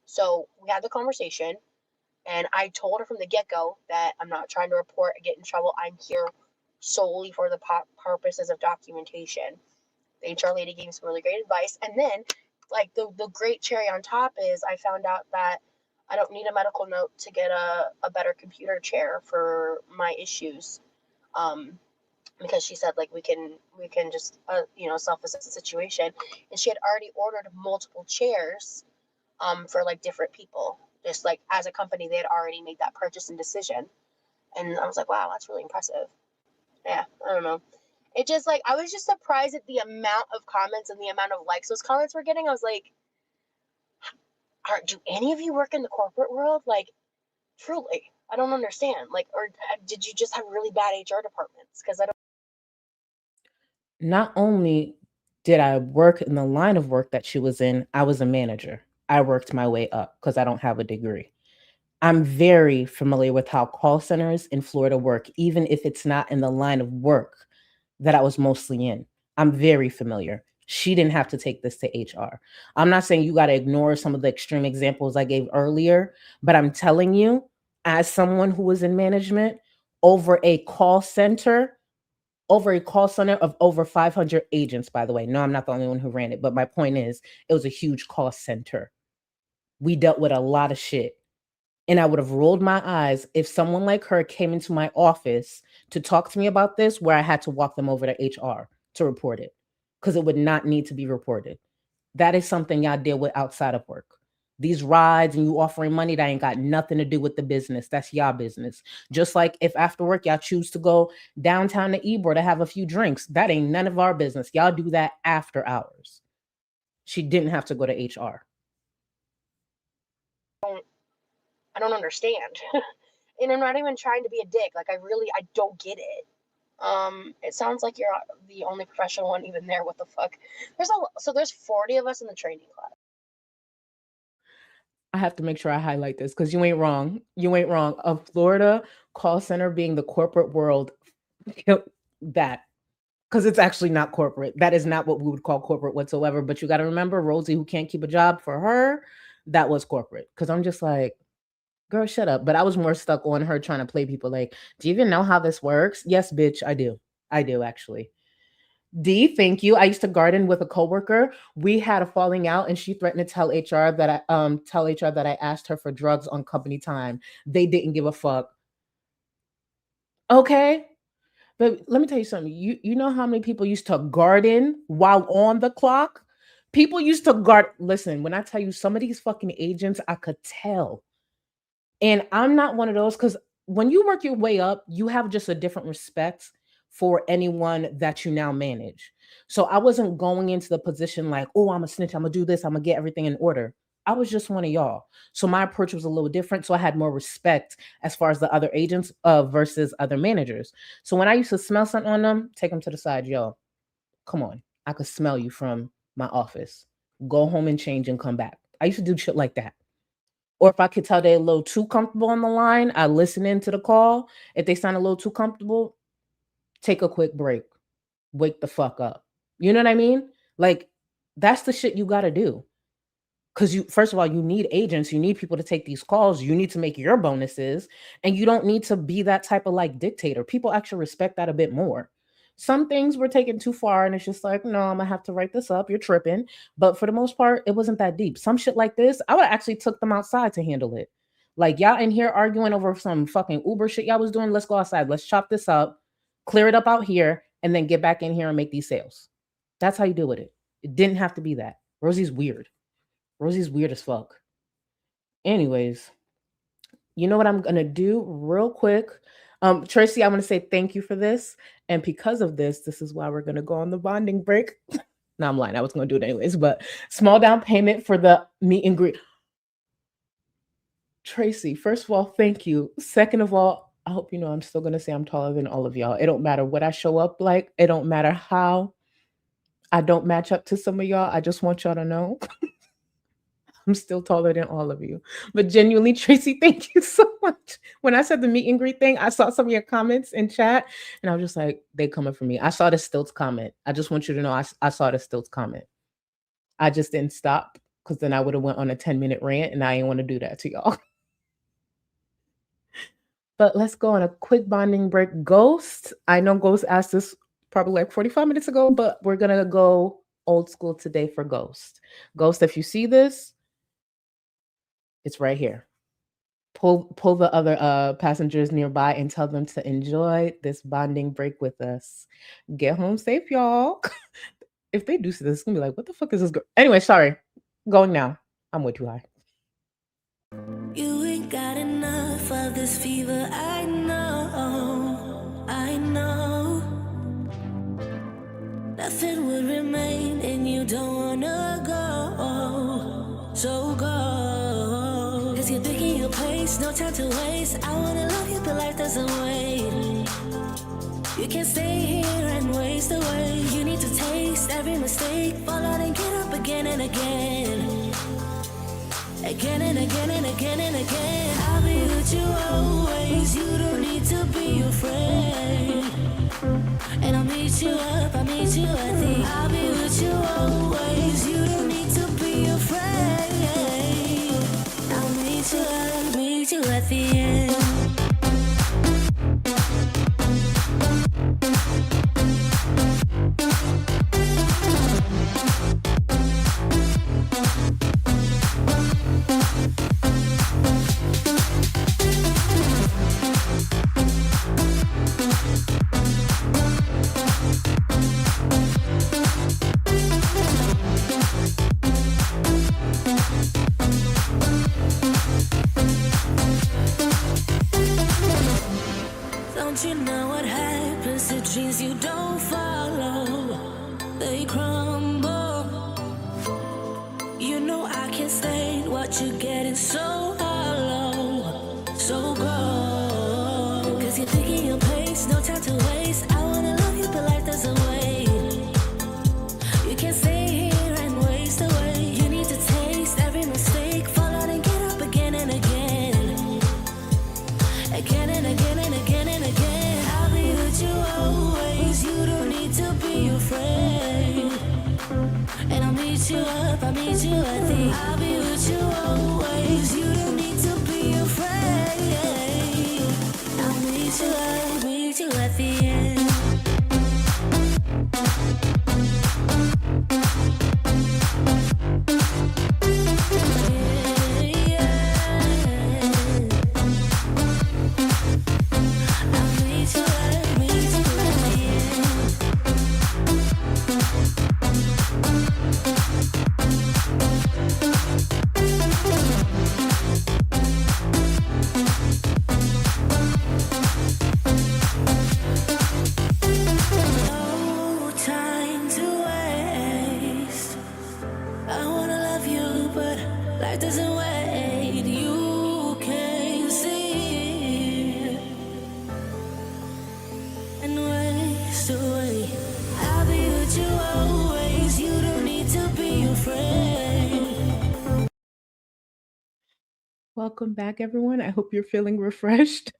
So we had the conversation, and I told her from the get-go that I'm not trying to report and get in trouble. I'm here solely for the purposes of documentation. The HR lady gave me some really great advice. And then, like, the great cherry on top is I found out that I don't need a medical note to get a better computer chair for my issues. Because she said, like, we can just, self-assess the situation. And she had already ordered multiple chairs for, like, different people. Just, like, as a company, they had already made that purchase and decision. And I was like, wow, that's really impressive. Yeah, I don't know. It just, like, I was just surprised at the amount of comments and the amount of likes those comments were getting. I was like, do any of you work in the corporate world? Like, truly, I don't understand. Like, or did you just have really bad HR departments? Because I don't. Not only did I work in the line of work that she was in, I was a manager. I worked my way up because I don't have a degree. I'm very familiar with how call centers in Florida work, even if it's not in the line of work that I was mostly in. I'm very familiar. She didn't have to take this to HR. I'm not saying you got to ignore some of the extreme examples I gave earlier, but I'm telling you, as someone who was in management, over a call center of over 500 agents, by the way. No, I'm not the only one who ran it, but my point is, it was a huge call center. We dealt with a lot of shit. And I would have rolled my eyes if someone like her came into my office to talk to me about this, where I had to walk them over to HR to report it, because it would not need to be reported. That is something y'all deal with outside of work. These rides and you offering money, that ain't got nothing to do with the business. That's y'all business. Just like if after work y'all choose to go downtown to Ybor to have a few drinks, that ain't none of our business. Y'all do that after hours. She didn't have to go to HR. I don't understand. And I'm not even trying to be a dick. Like, I don't get it. It sounds like you're the only professional one even there. What the fuck? There's 40 of us in the training class. I have to make sure I highlight this because you ain't wrong. You ain't wrong. A Florida call center being the corporate world, that, because it's actually not corporate. That is not what we would call corporate whatsoever. But you got to remember, Rosie, who can't keep a job, for her, that was corporate. Because I'm just like, girl, shut up. But I was more stuck on her trying to play people like, do you even know how this works? Yes, bitch, I do. I do, actually. D, thank you. I used to garden with a coworker. We had a falling out, and she threatened to tell HR that I asked her for drugs on company time. They didn't give a fuck. Okay, but let me tell you something. You know how many people used to garden while on the clock? People used to guard. Listen, when I tell you some of these fucking agents, I could tell. And I'm not one of those, because when you work your way up, you have just a different respect for anyone that you now manage. So I wasn't going into the position like, oh, I'm a snitch, I'm gonna do this, I'm gonna get everything in order. I was just one of y'all. So my approach was a little different. So I had more respect as far as the other agents versus other managers. So when I used to smell something on them, take them to the side, yo, come on. I could smell you from my office. Go home and change and come back. I used to do shit like that. Or if I could tell they're a little too comfortable on the line, I listen into the call. If they sound a little too comfortable, take a quick break. Wake the fuck up. You know what I mean? Like, that's the shit you got to do. Because first of all, you need agents. You need people to take these calls. You need to make your bonuses. And you don't need to be that type of like dictator. People actually respect that a bit more. Some things were taken too far, and it's just like, no, I'm gonna have to write this up. You're tripping. But for the most part, it wasn't that deep. Some shit like this, I would actually took them outside to handle it. Like y'all in here arguing over some fucking Uber shit y'all was doing. Let's go outside. Let's chop this up, clear it up out here, and then get back in here and make these sales. That's how you deal with it. It didn't have to be that. Rosie's weird. Rosie's weird as fuck. Anyways, you know what I'm gonna do real quick. Tracy, I want to say thank you for this. And because of this, this is why we're gonna go on the bonding break. No, I'm lying. I was gonna do it anyways, but small down payment for the meet and greet. Tracy, first of all, thank you. Second of all, I hope you know I'm still gonna say I'm taller than all of y'all. It don't matter what I show up like, it don't matter how I don't match up to some of y'all. I just want y'all to know I'm still taller than all of you. But genuinely, Tracy, thank you so much. When I said the meet and greet thing, I saw some of your comments in chat and I was just like, they coming for me. I saw the Stilts comment. I just want you to know I saw the Stilts comment. I just didn't stop because then I would have went on a 10-minute rant and I didn't want to do that to y'all. But let's go on a quick bonding break. Ghost, I know Ghost asked this probably like 45 minutes ago, but we're going to go old school today for Ghost. Ghost, if you see this, it's right here. Pull the other passengers nearby and tell them to enjoy this bonding break with us. Get home safe, y'all. If they do see this, it's going to be like, what the fuck is this girl? Anyway, sorry. Going now. I'm way too high. You ain't got enough of this fever, I know, I know. Nothing would remain and you don't wanna go, so go. Cause you're thinking your place, no time to waste. I wanna love you but life doesn't wait. You can't stay here and waste away. You need to taste every mistake, fall out and get up again and again. Again and again and again and again. I'll be with you always. You don't need to be afraid. And I'll meet you up, I'll meet you at the. I'll be with you always. You don't need to be afraid. I'll meet you up, meet you at the end. Don't you know what happens to dreams you don't follow? They crumble. You know I can't stand what you're getting so hollow. So go. Cause you're thinking your place, no time to waste. I wanna love you but life doesn't wait. You can't stay here and waste away. You need to taste every mistake, fall out and get up again and again. Again and again and again and again. I'll be with you always. You don't need to be afraid. And I'll meet you up, I'll meet you at the. I'll be with you always. You don't need to be afraid. I'll meet you up, meet you at the end. No time to waste. I wanna love you, but life doesn't wait. You can't see and waste away. I'll be with you always. You don't need to be afraid. Welcome back, everyone. I hope you're feeling refreshed.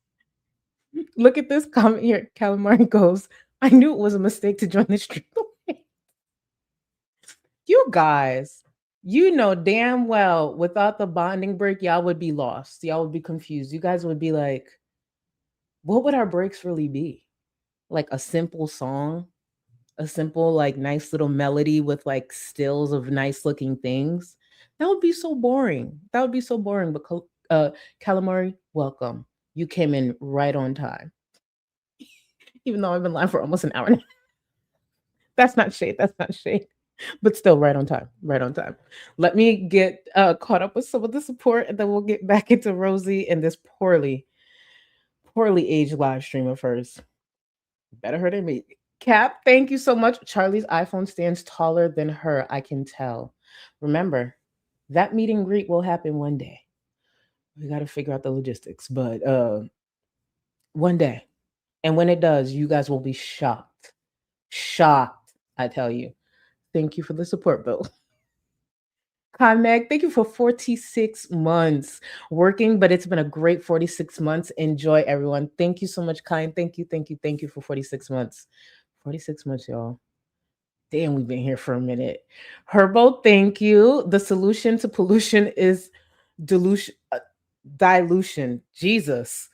Look at this comment here. Calamari goes, I knew it was a mistake to join the stream. You guys, you know damn well without the bonding break, y'all would be lost. Y'all would be confused. You guys would be like, what would our breaks really be? like a simple song, a simple, like nice little melody with like stills of nice looking things, that would be so boring. That would be so boring. But Calamari, welcome. You came in right on time. Even though I've been live for almost an hour now. That's not shade. That's not shade. But still, right on time. Right on time. Let me get caught up with some of the support, and then we'll get back into Rosie and this poorly aged live stream of hers. Better her than me. Cap, thank you so much. Charlie's iPhone stands taller than her. I can tell. Remember, that meet and greet will happen one day. We got to figure out the logistics, but one day. And when it does, you guys will be shocked. Shocked, I tell you. Thank you for the support, Bill. Meg, thank you for 46 months working, but it's been a great 46 months. Enjoy, everyone. Thank you so much, Kind. Thank you for 46 months. 46 months, y'all. Damn, we've been here for a minute. Herbo, thank you. The solution to pollution is dilution. Jesus.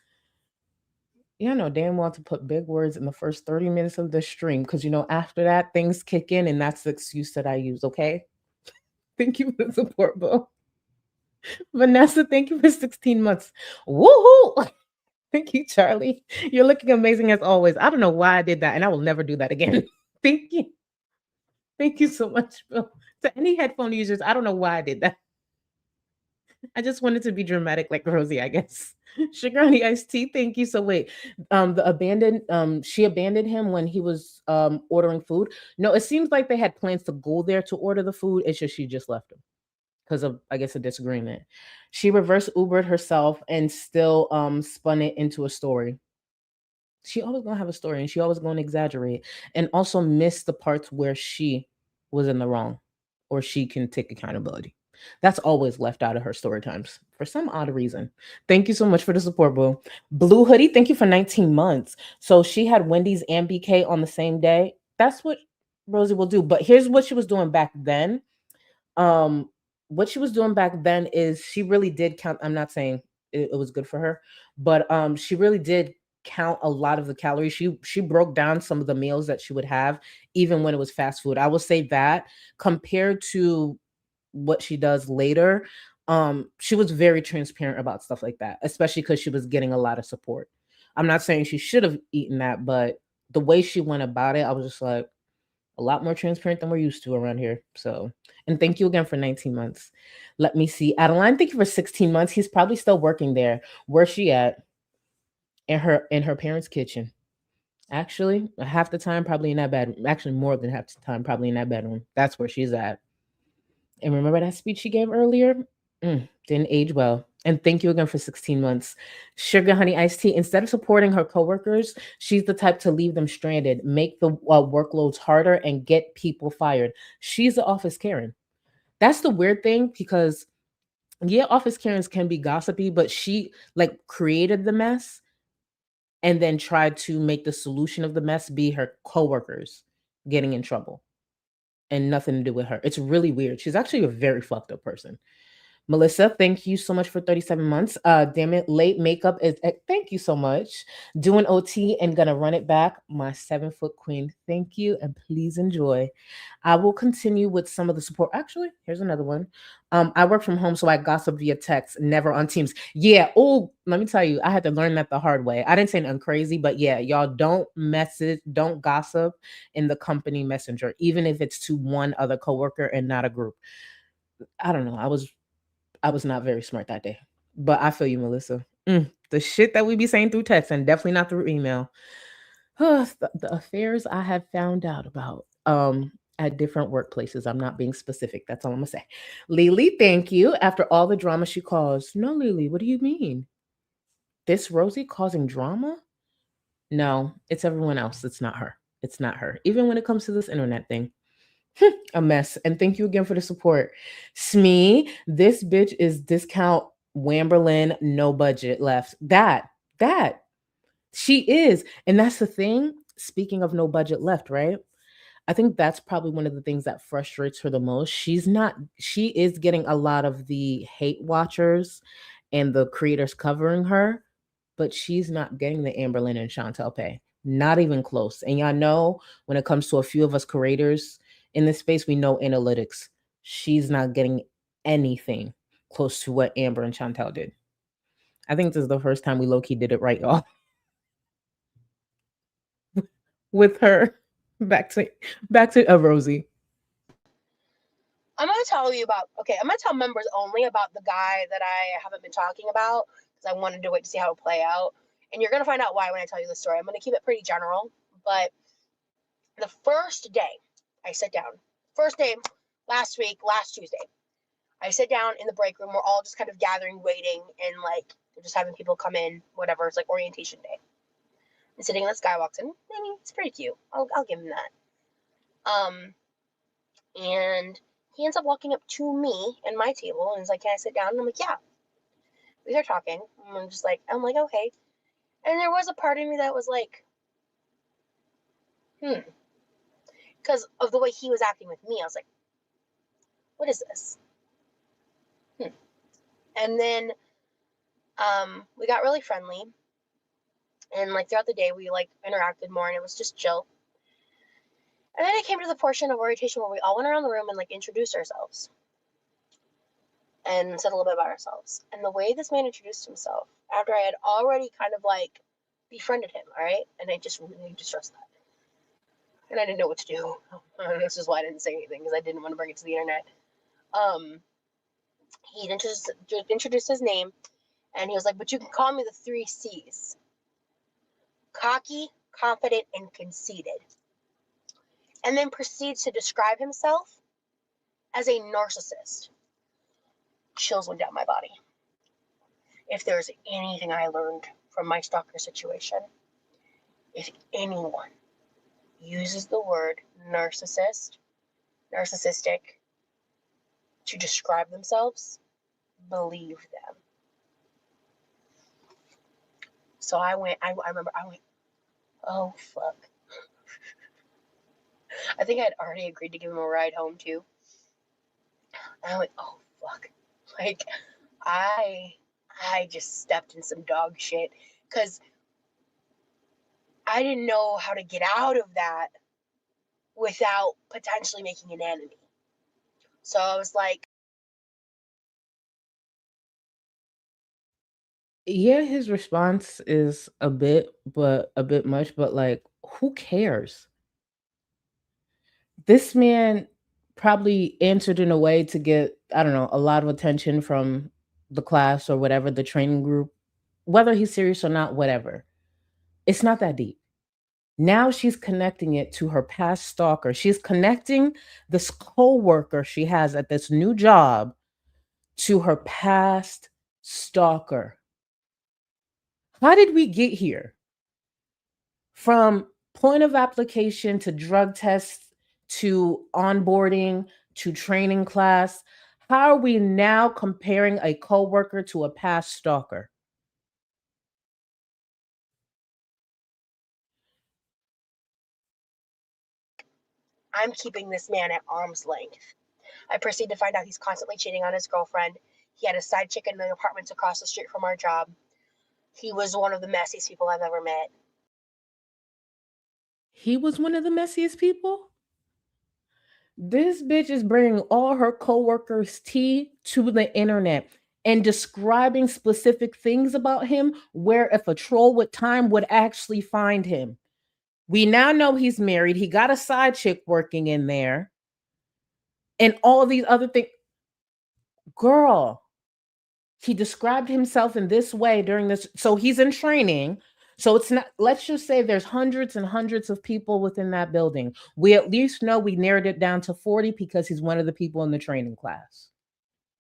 Yeah, I know damn well to put big words in the first 30 minutes of the stream because, after that, things kick in, and that's the excuse that I use, okay? Thank you for the support, Bo. Vanessa, thank you for 16 months. Woohoo! Thank you, Charlie. You're looking amazing as always. I don't know why I did that, and I will never do that again. Thank you. Thank you so much, Bill. To any headphone users, I don't know why I did that. I just wanted to be dramatic like Rosie, I guess. Sugar honey iced tea, thank you. So wait, she abandoned him when he was ordering food. No, it seems like they had plans to go there to order the food. It's just she just left him because of, I guess, a disagreement. She reverse Ubered herself and still spun it into a story. She always gonna have a story, and she always gonna exaggerate, and also miss the parts where she was in the wrong, or she can take accountability. That's always left out of her story times for some odd reason. Thank you so much for the support, Boo. Blue Hoodie, thank you for 19 months. So she had Wendy's and BK on the same day. That's what Rosie will do. But here's what she was doing back then. What she was doing back then is she really did count. I'm not saying it was good for her, but she really did count a lot of the calories. She broke down some of the meals that she would have, even when it was fast food. I will say that compared to what she does later, she was very transparent about stuff like that, especially because she was getting a lot of support. I'm not saying she should have eaten that, but the way she went about it, I was just like, a lot more transparent than we're used to around here. So, and thank you again for 19 months. Let me see. Adeline, thank you for 16 months. He's probably still working there. Where's she at? In her parents' kitchen. Actually, half the time probably in that bedroom. Actually, more than half the time probably in that bedroom. That's where she's at. And remember that speech she gave earlier? Didn't age well. And thank you again for 16 months. Sugar honey iced tea. Instead of supporting her coworkers, she's the type to leave them stranded, make the workloads harder, and get people fired. She's the office Karen. That's the weird thing because, yeah, office Karens can be gossipy, but she like created the mess and then tried to make the solution of the mess be her coworkers getting in trouble and nothing to do with her. It's really weird. She's actually a very fucked up person. Melissa, thank you so much for 37 months. Damn it, late makeup is thank you so much. Doing OT and gonna run it back. My 7-foot queen. Thank you and please enjoy. I will continue with some of the support. Actually, here's another one. I work from home, so I gossip via text, never on Teams. Yeah. Oh, let me tell you, I had to learn that the hard way. I didn't say I'm crazy, but yeah, y'all don't gossip in the company messenger, even if it's to one other coworker and not a group. I don't know. I was not very smart that day, but I feel you, Melissa. The shit that we be saying through text and definitely not through email. The affairs I have found out about at different workplaces. I'm not being specific. That's all I'm gonna say. Lily, thank you. After all the drama she caused. No, Lily, what do you mean? This Rosie causing drama? No, it's everyone else. It's not her. It's not her. Even when it comes to this internet thing. A mess. And thank you again for the support. Smee, this bitch is discount Wamberlin, no budget left. That she is. And that's the thing. Speaking of no budget left, right? I think that's probably one of the things that frustrates her the most. She is getting a lot of the hate watchers and the creators covering her, but she's not getting the Amberlyn and Chantel pay. Not even close. And y'all know, when it comes to a few of us creators in this space, we know analytics. She's not getting anything close to what Amber and Chantel did. I think this is the first time we low-key did it right, y'all. With her. Back to Rosie. I'm gonna tell you about. Okay, I'm gonna tell members only about the guy that I haven't been talking about because I wanted to wait to see how it play out. And you're gonna find out why when I tell you the story. I'm gonna keep it pretty general, but the first day I sit down, first day last Tuesday, I sit down in the break room. We're all just kind of gathering, waiting, and like they're just having people come in, whatever. It's like orientation day. I'm sitting, and this guy walks in. I mean, it's pretty cute. I'll give him that. And he ends up walking up to me and my table and he's like, "Can I sit down?" And I'm like, "Yeah." We start talking. And I'm like, okay. And there was a part of me that was like, because of the way he was acting with me. I was like, what is this? And then we got really friendly. And like throughout the day, we like interacted more and it was just chill. And then it came to the portion of orientation where we all went around the room and like introduced ourselves and said a little bit about ourselves. And the way this man introduced himself, after I had already kind of like befriended him, all right? And I just really distrust that. And I didn't know what to do. This is why I didn't say anything, because I didn't want to bring it to the internet. He introduced his name, and he was like, "But you can call me the 3 C's. Cocky, confident, and conceited." And then proceeds to describe himself as a narcissist. Chills went down my body. If there's anything I learned from my stalker situation, if anyone uses the word narcissistic to describe themselves, believe them. So I remember I went, oh fuck. I think I had already agreed to give him a ride home too. And I went, oh fuck. Like I just stepped in some dog shit because I didn't know how to get out of that without potentially making an enemy. So I was like, Yeah, his response is a bit much, but like, who cares? This man probably answered in a way to get, I don't know, a lot of attention from the class or whatever, the training group, whether he's serious or not, whatever. It's not that deep. Now she's connecting it to her past stalker. She's connecting this co-worker she has at this new job to her past stalker. How did we get here? From point of application to drug tests to onboarding to training class, how are we now comparing a coworker to a past stalker? I'm keeping this man at arm's length. I proceed to find out he's constantly cheating on his girlfriend. He had a side chick in the apartments across the street from our job. He was one of the messiest people I've ever met. He was one of the messiest people? This bitch is bringing all her coworkers' tea to the internet and describing specific things about him where if a troll with time would actually find him. We now know he's married. He got a side chick working in there. And all these other things. Girl, he described himself in this way during this. So he's in training. So it's not, let's just say there's hundreds and hundreds of people within that building. We at least know we narrowed it down to 40 because he's one of the people in the training class.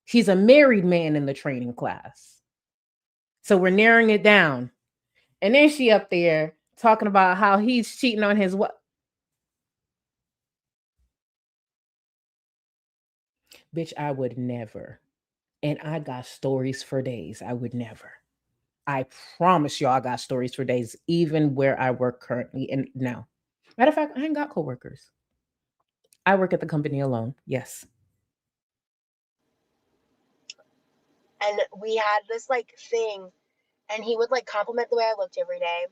He's a married man in the training class. So we're narrowing it down. And then she up there talking about how he's cheating on his what? Bitch, I would never. And I got stories for days. I would never. I promise y'all I got stories for days, even where I work currently and now. Matter of fact, I ain't got coworkers. I work at the company alone. Yes. And we had this like thing, and he would like compliment the way I looked every day.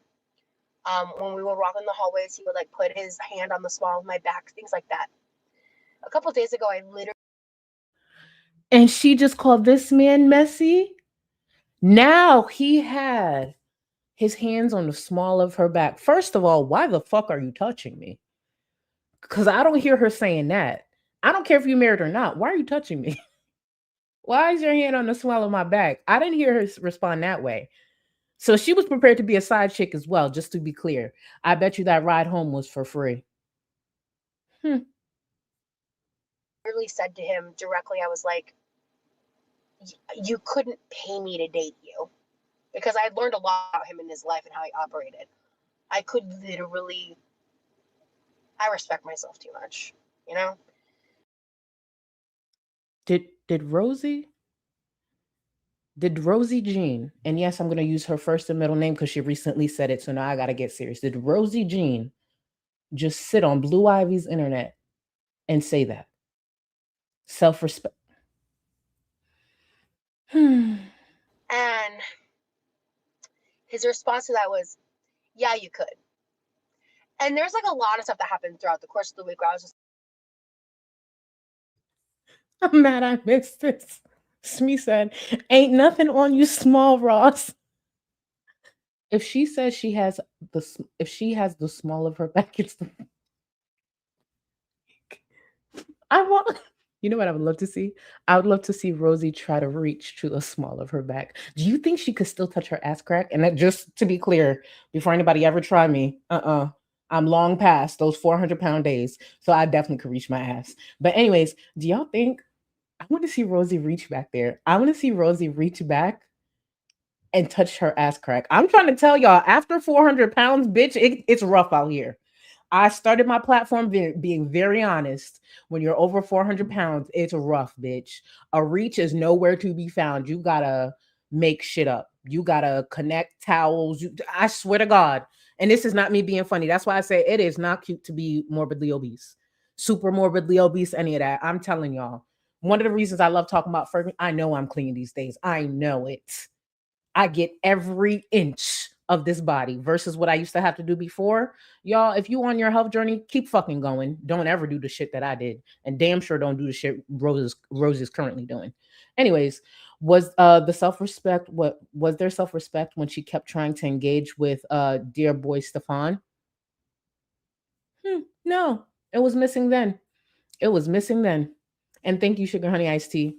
When we would walk in the hallways, he would like put his hand on the small of my back, things like that. A couple of days ago, I literally. And she just called this man messy. Now he had his hands on the small of her back. First of all, why the fuck are you touching me? Because I don't hear her saying that. I don't care if you married or not. Why are you touching me? Why is your hand on the small of my back? I didn't hear her respond that way. So she was prepared to be a side chick as well, just to be clear. I bet you that ride home was for free. Literally said to him directly, I was like, you couldn't pay me to date you. Because I had learned a lot about him in his life and how he operated. I could literally, I respect myself too much, you know? Did Rosie Jean, and yes, I'm going to use her first and middle name because she recently said it, so now I got to get serious. Did Rosie Jean just sit on Blue Ivy's internet and say that? Self-respect. And his response to that was, yeah, you could. And there's like a lot of stuff that happened throughout the course of the week where I was just, I'm mad I missed this. Smee said, ain't nothing on you, small Ross. If she says she has the small of her back, it's the I want. You know what I would love to see? I would love to see Rosie try to reach to the small of her back. Do you think she could still touch her ass crack? And that, just to be clear, before anybody ever try me, I'm long past those 400-pound days, so I definitely could reach my ass. But anyways, do y'all think? I want to see Rosie reach back there. I want to see Rosie reach back and touch her ass crack. I'm trying to tell y'all, after 400 pounds, bitch, it's rough out here. I started my platform being very honest. When you're over 400 pounds, it's rough, bitch. A reach is nowhere to be found. You gotta make shit up. You gotta connect towels. I swear to God. And this is not me being funny. That's why I say it is not cute to be morbidly obese, super morbidly obese, any of that. I'm telling y'all. One of the reasons I love talking about Fergie, I know I'm clean these days. I know it. I get every inch of this body versus what I used to have to do before. Y'all, if you on your health journey, keep fucking going. Don't ever do the shit that I did. And damn sure don't do the shit Rose is currently doing. Anyways, was the self-respect, what was there self-respect when she kept trying to engage with dear boy Stefan? No, it was missing then. It was missing then. And thank you, Sugar Honey Iced Tea.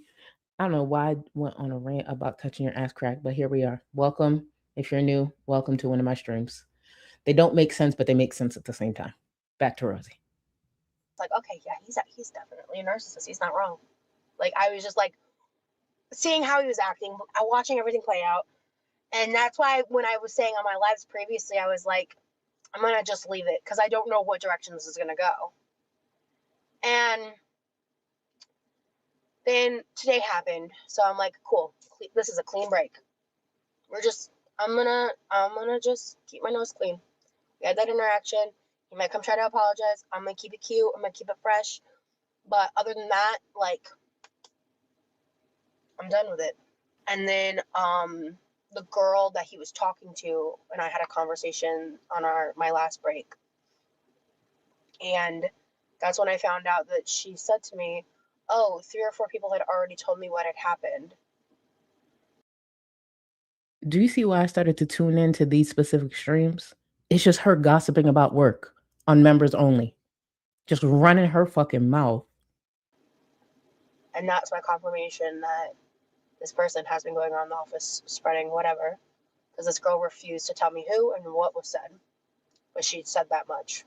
I don't know why I went on a rant about touching your ass crack, but here we are. Welcome. If you're new, welcome to one of my streams. They don't make sense, but they make sense at the same time. Back to Rosie. like, okay, yeah, he's definitely a narcissist. He's not wrong. Like, I was just like seeing how he was acting, watching everything play out. And that's why when I was saying on my lives previously, I was like, I'm going to just leave it because I don't know what direction this is going to go. And then today happened. So I'm like, cool. This is a clean break. I'm gonna just keep my nose clean. We had that interaction. He might come try to apologize. I'm gonna keep it cute. I'm gonna keep it fresh. But other than that, like, I'm done with it. And then the girl that he was talking to and I had a conversation on my last break. And that's when I found out that she said to me, oh, 3 or 4 people had already told me what had happened. Do you see why I started to tune into these specific streams? It's just her gossiping about work on members only. Just running her fucking mouth. And that's my confirmation that this person has been going around the office spreading whatever. Because this girl refused to tell me who and what was said. But she said that much.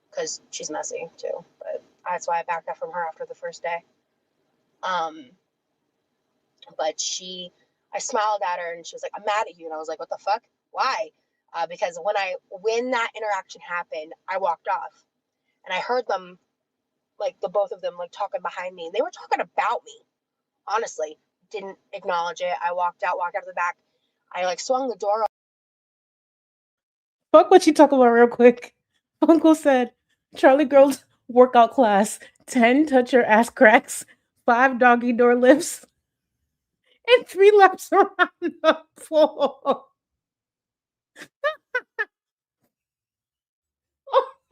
Because she's messy too. But that's why I backed up from her after the first day. But I smiled at her and she was like, I'm mad at you. And I was like, what the fuck? Why? Because when that interaction happened, I walked off. And I heard them, like the both of them, like talking behind me. And they were talking about me. Honestly, didn't acknowledge it. I walked out of the back. I like swung the door. Fuck what you talk about real quick. Uncle said, Charlie girls workout class, 10 touch your ass cracks, 5 doggy door lifts, and 3 laps around the floor.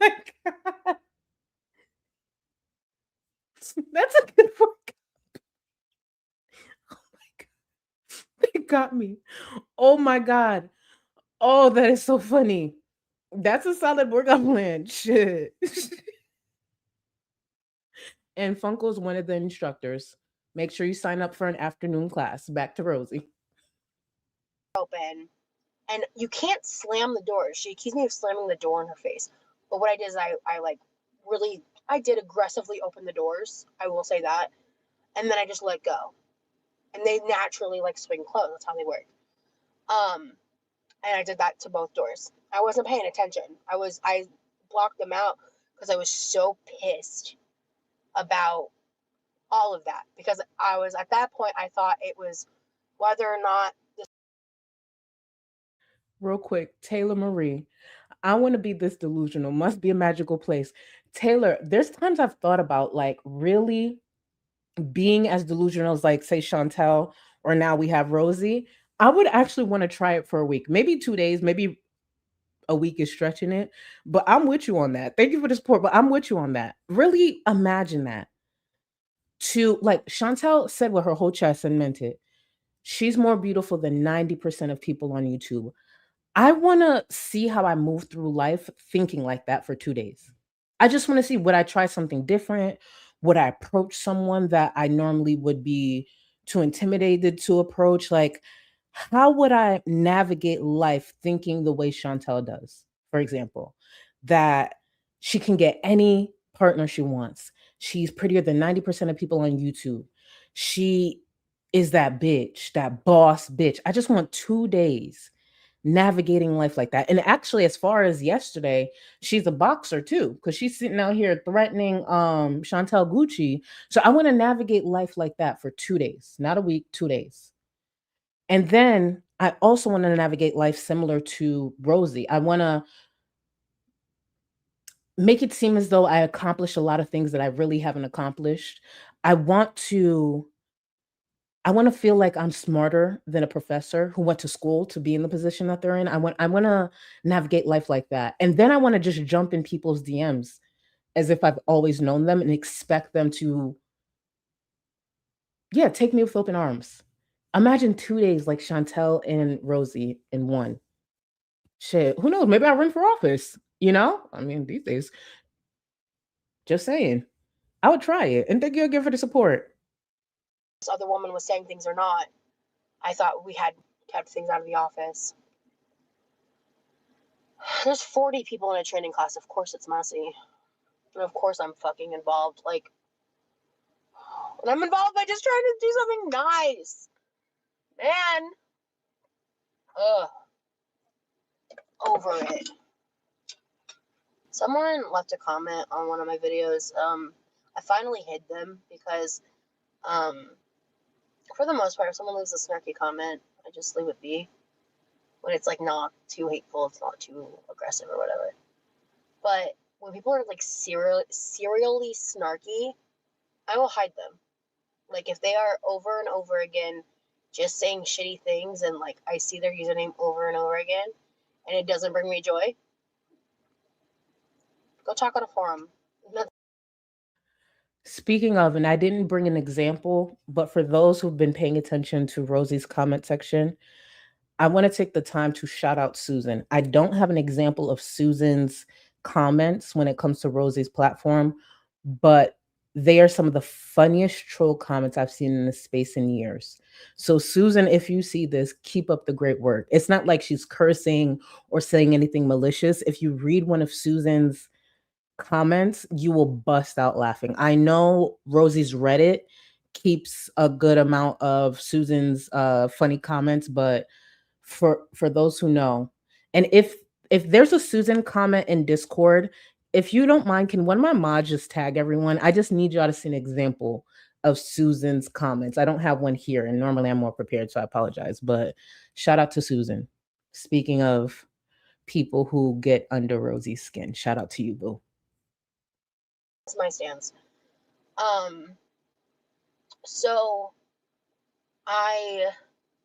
my God. That's a good workout. Oh my God. They got me. Oh my God. Oh, that is so funny. That's a solid workout plan. Shit. And Funko's one of the instructors. Make sure you sign up for an afternoon class. Back to Rosie. Open, and you can't slam the door. She accused me of slamming the door in her face. But what I did is I like really, I did aggressively open the doors. I will say that. And then I just let go. And they naturally like swing closed. That's how they work. And I did that to both doors. I wasn't paying attention. I blocked them out because I was so pissed about all of that, because I was at that point I thought it was whether or not Real quick, Taylor Marie. I want to be this delusional. Must be a magical place. Taylor, there's times I've thought about like really being as delusional as like say Chantel or now we have Rosie. I would actually want to try it for a week, maybe 2 days, maybe a week is stretching it. But I'm with you on that. Thank you for the support, but I'm with you on that. Really imagine that. To like Chantel said with her whole chest and meant it. She's more beautiful than 90% of people on YouTube. I want to see how I move through life thinking like that for 2 days. I just want to see, would I try something different? Would I approach someone that I normally would be too intimidated to approach? Like, how would I navigate life thinking the way Chantel does, for example, that she can get any partner she wants. She's prettier than 90% of people on YouTube. She is that bitch, that boss bitch. I just want 2 days navigating life like that. And actually, as far as yesterday, she's a boxer too, because she's sitting out here threatening Chantel Gucci. So I want to navigate life like that for 2 days, not a week, 2 days. And then I also want to navigate life similar to Rosie. I want to make it seem as though I accomplished a lot of things that I really haven't accomplished. I want to I want to feel like I'm smarter than a professor who went to school to be in the position that they're in. I want to navigate life like that. And then I want to just jump in people's DMs as if I've always known them and expect them to yeah, take me with open arms. Imagine 2 days like Chantel and Rosie in one. Shit, who knows? Maybe I'll run for office, you know? I mean, these days, just saying. I would try it. And thank you again for the support. this other woman was saying things or not. I thought we had kept things out of the office. There's 40 people in a training class. Of course it's messy. And of course I'm fucking involved. Like, and I'm involved by just trying to do something nice. Man. Ugh. Over it. Someone left a comment on one of my videos. I finally hid them because, for the most part, if someone leaves a snarky comment, I just leave it be. When it's like not too hateful, it's not too aggressive or whatever. But when people are like serially snarky, I will hide them. Like if they are over and over again just saying shitty things and like I see their username over and over again and it doesn't bring me joy, go talk on a forum. Speaking of, and I didn't bring an example, but for those who've been paying attention to Rosie's comment section, I want to take the time to shout out Susan. I don't have an example of Susan's comments when it comes to Rosie's platform, but they are some of the funniest troll comments I've seen in this space in years. So, Susan, if you see this, keep up the great work. It's not like she's cursing or saying anything malicious. If you read one of Susan's comments, you will bust out laughing. I know Rosie's Reddit keeps a good amount of Susan's funny comments, but for those who know, and if there's a Susan comment in Discord, if you don't mind, can one of my mods just tag everyone? I just need y'all to see an example of Susan's comments. I don't have one here, and normally I'm more prepared, so I apologize. But shout out to Susan. Speaking of people who get under Rosie's skin, shout out to you, boo. That's my stance. So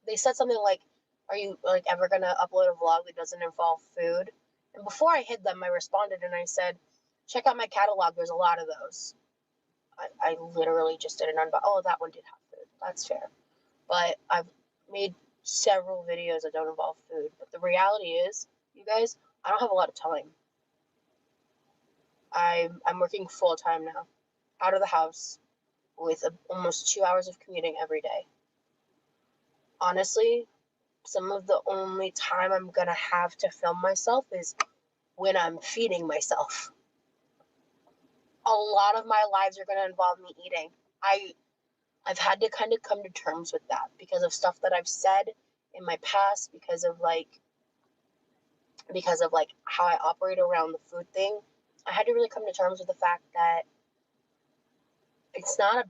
they said something like, are you like ever gonna upload a vlog that doesn't involve food? And before I hid them, I responded and I said, check out my catalog. There's a lot of those. I literally just did an unbox. Oh, that one did have food. That's fair. But I've made several videos that don't involve food. But the reality is, you guys, I don't have a lot of time. I'm working full time now, out of the house, with almost 2 hours of commuting every day. Honestly, some of the only time I'm gonna have to film myself is when I'm feeding myself. A lot of my lives are gonna involve me eating. I've had to kind of come to terms with that because of stuff that I've said in my past, because of how I operate around the food thing. I had to really come to terms with the fact that it's not a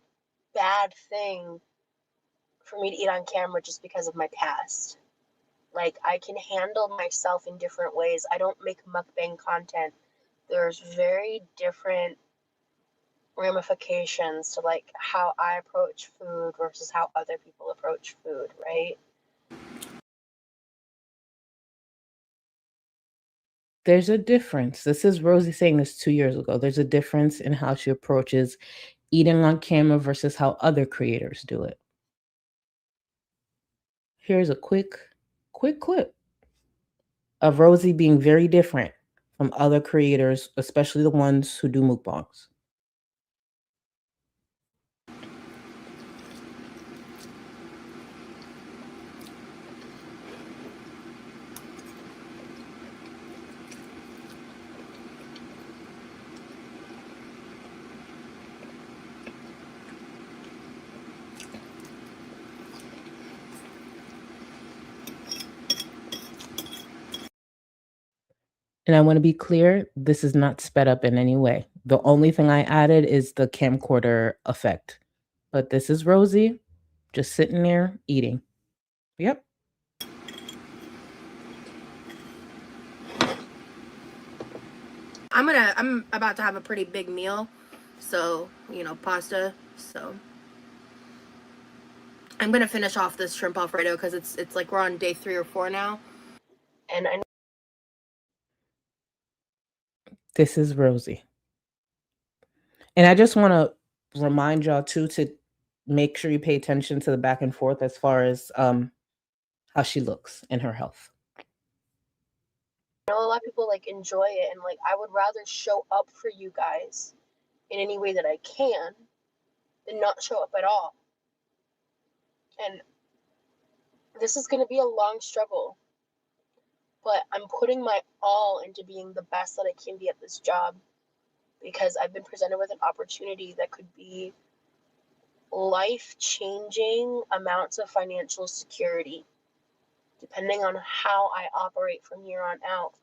bad thing for me to eat on camera just because of my past. Like, I can handle myself in different ways. I don't make mukbang content. There's very different ramifications to like how I approach food versus how other people approach food, right? There's a difference. This is Rosie saying this 2 years ago. There's a difference in how she approaches eating on camera versus how other creators do it. Here's a quick clip of Rosie being very different from other creators, especially the ones who do mukbangs. And I want to be clear, this is not sped up in any way. The only thing I added is the camcorder effect. But this is Rosie just sitting there eating. Yep. I'm about to have a pretty big meal, so pasta. So I'm gonna finish off this shrimp alfredo because it's like we're on day 3 or 4 now, and I. This is Rosie. And I just want to remind y'all too to make sure you pay attention to the back and forth as far as how she looks and her health. I know a lot of people like enjoy it, and like I would rather show up for you guys in any way that I can than not show up at all. And this is going to be a long struggle, but I'm putting my all into being the best that I can be at this job because I've been presented with an opportunity that could be life-changing amounts of financial security depending on how I operate from here on out.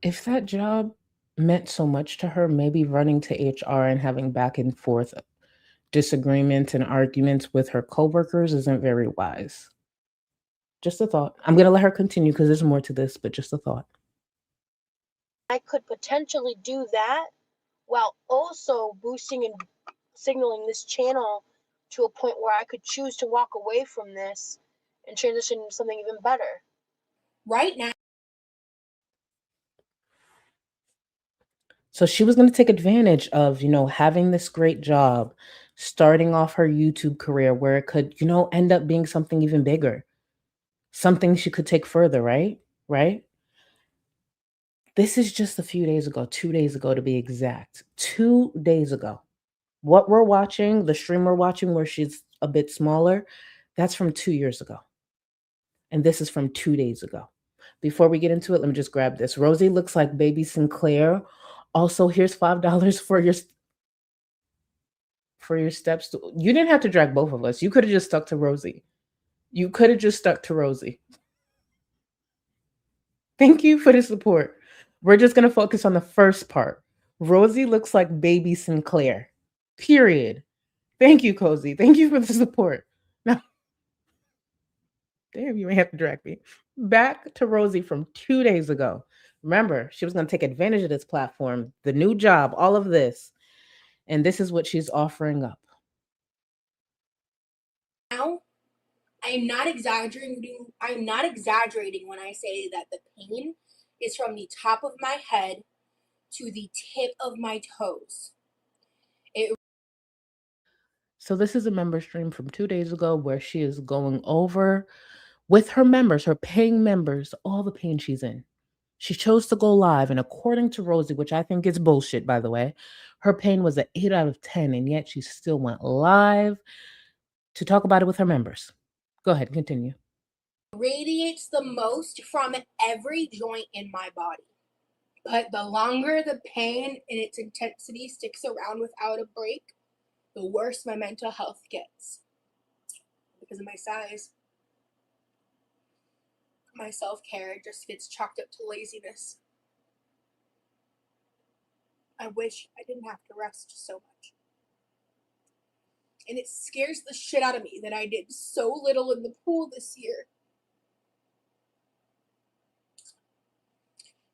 If that job meant so much to her, maybe running to HR and having back and forth disagreements and arguments with her coworkers isn't very wise. Just a thought. I'm going to let her continue because there's more to this, but just a thought. I could potentially do that while also boosting and signaling this channel to a point where I could choose to walk away from this and transition into something even better. Right now. So she was going to take advantage of, having this great job, starting off her YouTube career where it could, end up being something even bigger, something she could take further, right? Right? This is just a few days ago, 2 days ago to be exact. 2 days ago. What we're watching, the stream we're watching where she's a bit smaller, that's from 2 years ago. And this is from 2 days ago. Before we get into it, let me just grab this. Rosie looks like baby Sinclair. Also, here's $5 for your steps. You didn't have to drag both of us. You could have just stuck to Rosie. Thank you for the support. We're just going to focus on the first part. Rosie looks like baby Sinclair. Period. Thank you, Cozy. Thank you for the support. Now, damn, you may have to drag me. Back to Rosie from 2 days ago. Remember, she was going to take advantage of this platform, the new job, all of this. And this is what she's offering up. Now, I'm not exaggerating when I say that the pain is from the top of my head to the tip of my toes. So this is a member stream from 2 days ago where she is going over with her members, her paying members, all the pain she's in. She chose to go live, and according to Rosie, which I think is bullshit, by the way, her pain was an 8 out of 10, and yet she still went live to talk about it with her members. Go ahead, continue. Radiates the most from every joint in my body. But the longer the pain and its intensity sticks around without a break, the worse my mental health gets. Because of my size, my self-care just gets chalked up to laziness. I wish I didn't have to rest so much. And it scares the shit out of me that I did so little in the pool this year.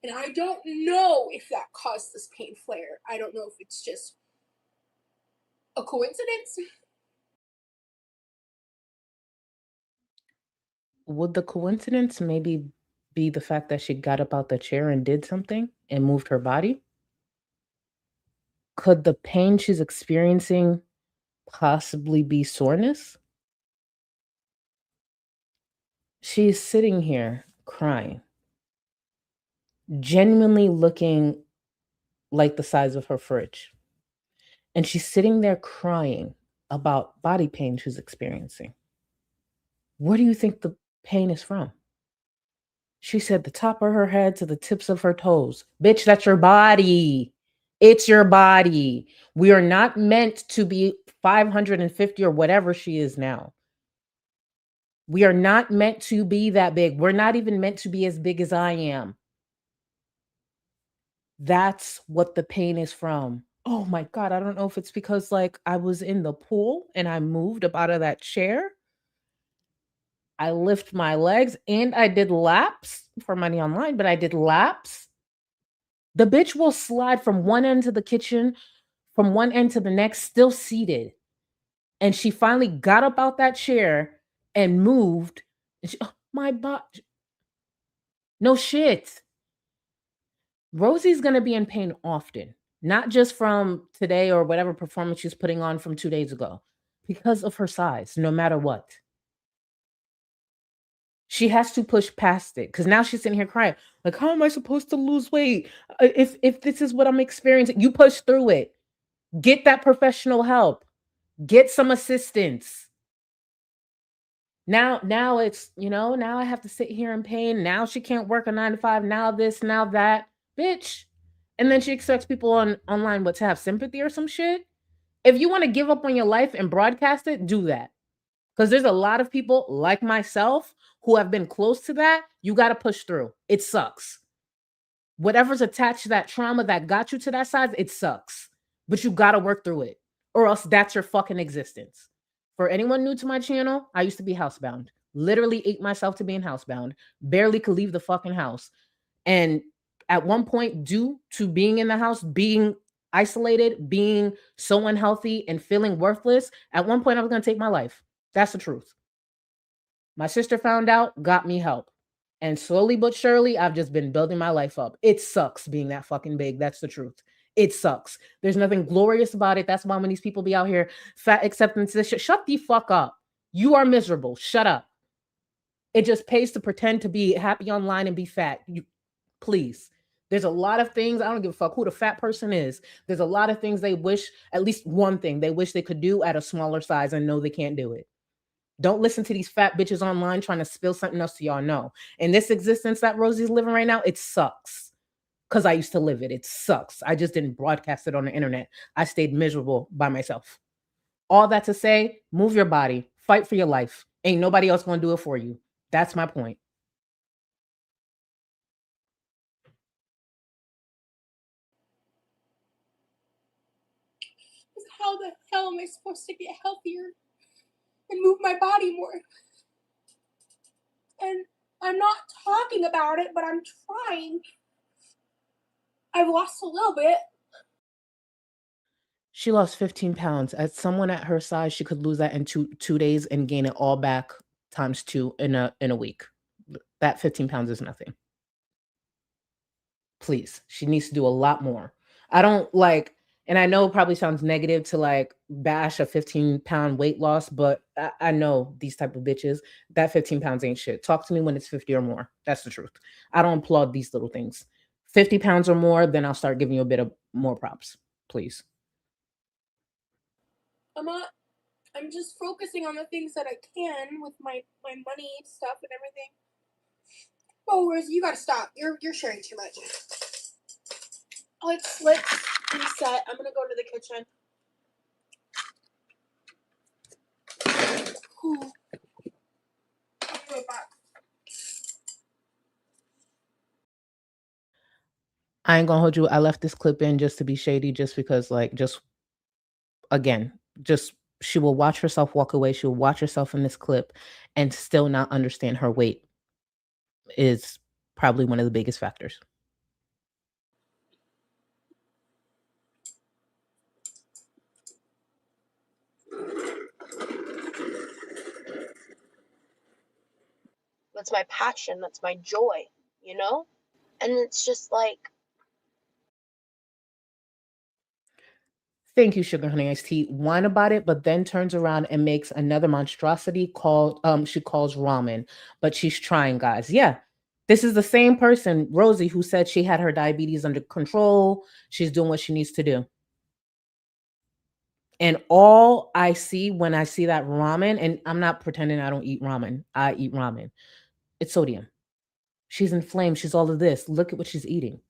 And I don't know if that caused this pain flare. I don't know if it's just a coincidence. Would the coincidence maybe be the fact that she got up out the chair and did something and moved her body? Could the pain she's experiencing possibly be soreness? She's sitting here crying, genuinely looking like the size of her fridge. And she's sitting there crying about body pain she's experiencing. Where do you think the pain is from? She said the top of her head to the tips of her toes. Bitch, that's your body. It's your body. We are not meant to be 550 or whatever she is now. We are not meant to be that big. We're not even meant to be as big as I am. That's what the pain is from. Oh my God, I don't know if it's because like I was in the pool and I moved up out of that chair. I lift my legs and I did laps for money online, but I did laps. The bitch will slide from one end to the kitchen, from one end to the next, still seated. And she finally got up out that chair and moved. And she, oh, my butt. No shit. Rosie's going to be in pain often, not just from today or whatever performance she's putting on from 2 days ago, because of her size, no matter what. She has to push past it because now she's sitting here crying. Like, how am I supposed to lose weight? If this is what I'm experiencing, you push through it. Get that professional help. Get some assistance. Now it's, now I have to sit here in pain. Now she can't work a 9 to 5. Now this, now that. Bitch. And then she expects people online to have sympathy or some shit. If you want to give up on your life and broadcast it, do that. Because there's a lot of people like myself who have been close to that. You got to push through. It sucks. Whatever's attached to that trauma that got you to that size, it sucks. But you got to work through it. Or else that's your fucking existence. For anyone new to my channel, I used to be housebound. Literally ate myself to being housebound. Barely could leave the fucking house. And at one point, due to being in the house, being isolated, being so unhealthy and feeling worthless, at one point I was going to take my life. That's the truth. My sister found out, got me help. And slowly but surely, I've just been building my life up. It sucks being that fucking big. That's the truth. It sucks. There's nothing glorious about it. That's why when these people be out here, fat acceptance, shut the fuck up. You are miserable. Shut up. It just pays to pretend to be happy online and be fat. Please. There's a lot of things. I don't give a fuck who the fat person is. There's a lot of things they wish, at least one thing they wish they could do at a smaller size and know they can't do it. Don't listen to these fat bitches online trying to spill something else to y'all know. And this existence that Rosie's living right now, it sucks. Because I used to live it. It sucks. I just didn't broadcast it on the internet. I stayed miserable by myself. All that to say, move your body. Fight for your life. Ain't nobody else going to do it for you. That's my point. How the hell am I supposed to get healthier and move my body more? And I'm not talking about it, but I'm trying. I've lost a little bit. She lost 15 pounds. As someone at her size, she could lose that in two days and gain it all back times 2 in a week. That 15 pounds is nothing. Please. She needs to do a lot more. I don't like, and I know it probably sounds negative to like bash a 15-pound weight loss, but I know these type of bitches. That 15 pounds ain't shit. Talk to me when it's 50 or more. That's the truth. I don't applaud these little things. 50 pounds or more, then I'll start giving you a bit of more props. Please. I'm just focusing on the things that I can with my money stuff and everything. Oh, Rosie, you gotta stop. You're sharing too much. Let's reset. I'm gonna go to the kitchen. Whew. I'll be right back. I ain't gonna hold you. I left this clip in just to be shady, just because, like, just again, just she will watch herself walk away. She'll watch herself in this clip and still not understand her weight is probably one of the biggest factors. That's my passion. That's my joy, you know? And it's just like, Thank you, Sugar Honey Iced Tea. Whine about it, but then turns around and makes another monstrosity called she calls ramen. But she's trying, guys. Yeah. This is the same person, Rosie, who said she had her diabetes under control. She's doing what she needs to do. And all I see when I see that ramen, and I'm not pretending I don't eat ramen. I eat ramen. It's sodium. She's inflamed. She's all of this. Look at what she's eating.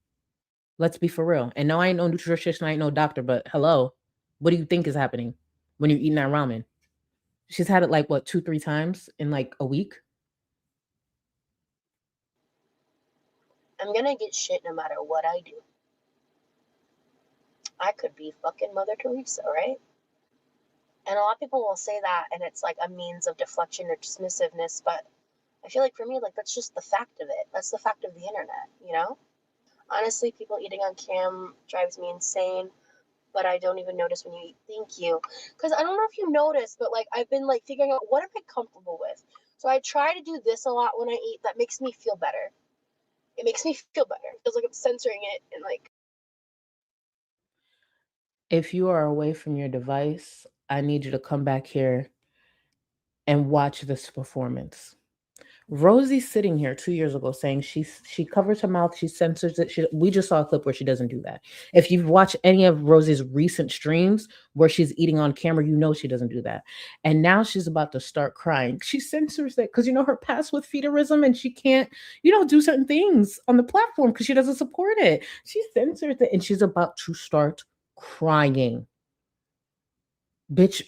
Let's be for real. And no, I ain't no nutritionist, I ain't no doctor, but hello, what do you think is happening when you're eating that ramen? She's had it like what, 2, 3 times in like a week. I'm gonna get shit no matter what I do. I could be fucking Mother Teresa, right? And a lot of people will say that, and it's like a means of deflection or dismissiveness, but I feel like for me, like, that's just the fact of it. That's the fact of the internet, you know? Honestly, people eating on cam drives me insane, but I don't even notice when you eat. Thank you. Because I don't know if you noticed, but like, I've been like figuring out what am I comfortable with. So I try to do this a lot when I eat. That makes me feel better. It makes me feel better. It feels like I'm censoring it and like. If you are away from your device, I need you to come back here and watch this performance. Rosie's sitting here 2 years ago saying she covers her mouth, she censors it. We just saw a clip where she doesn't do that. If you've watched any of Rosie's recent streams where she's eating on camera, you know she doesn't do that. And now she's about to start crying. She censors it because her past with feederism, and she can't, do certain things on the platform because she doesn't support it. She censors it and she's about to start crying. Bitch,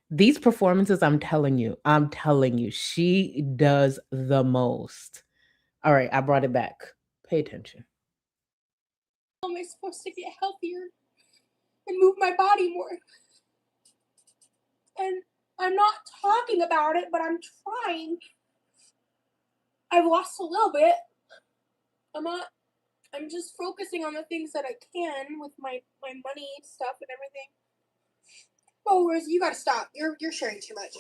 these performances, I'm telling you, she does the most. All right, I brought it back. Pay attention. How am I supposed to get healthier and move my body more? And I'm not talking about it, but I'm trying. I've lost a little bit. I'm just focusing on the things that I can with my money stuff and everything. Oh, Rosie, you gotta stop. You're sharing too much.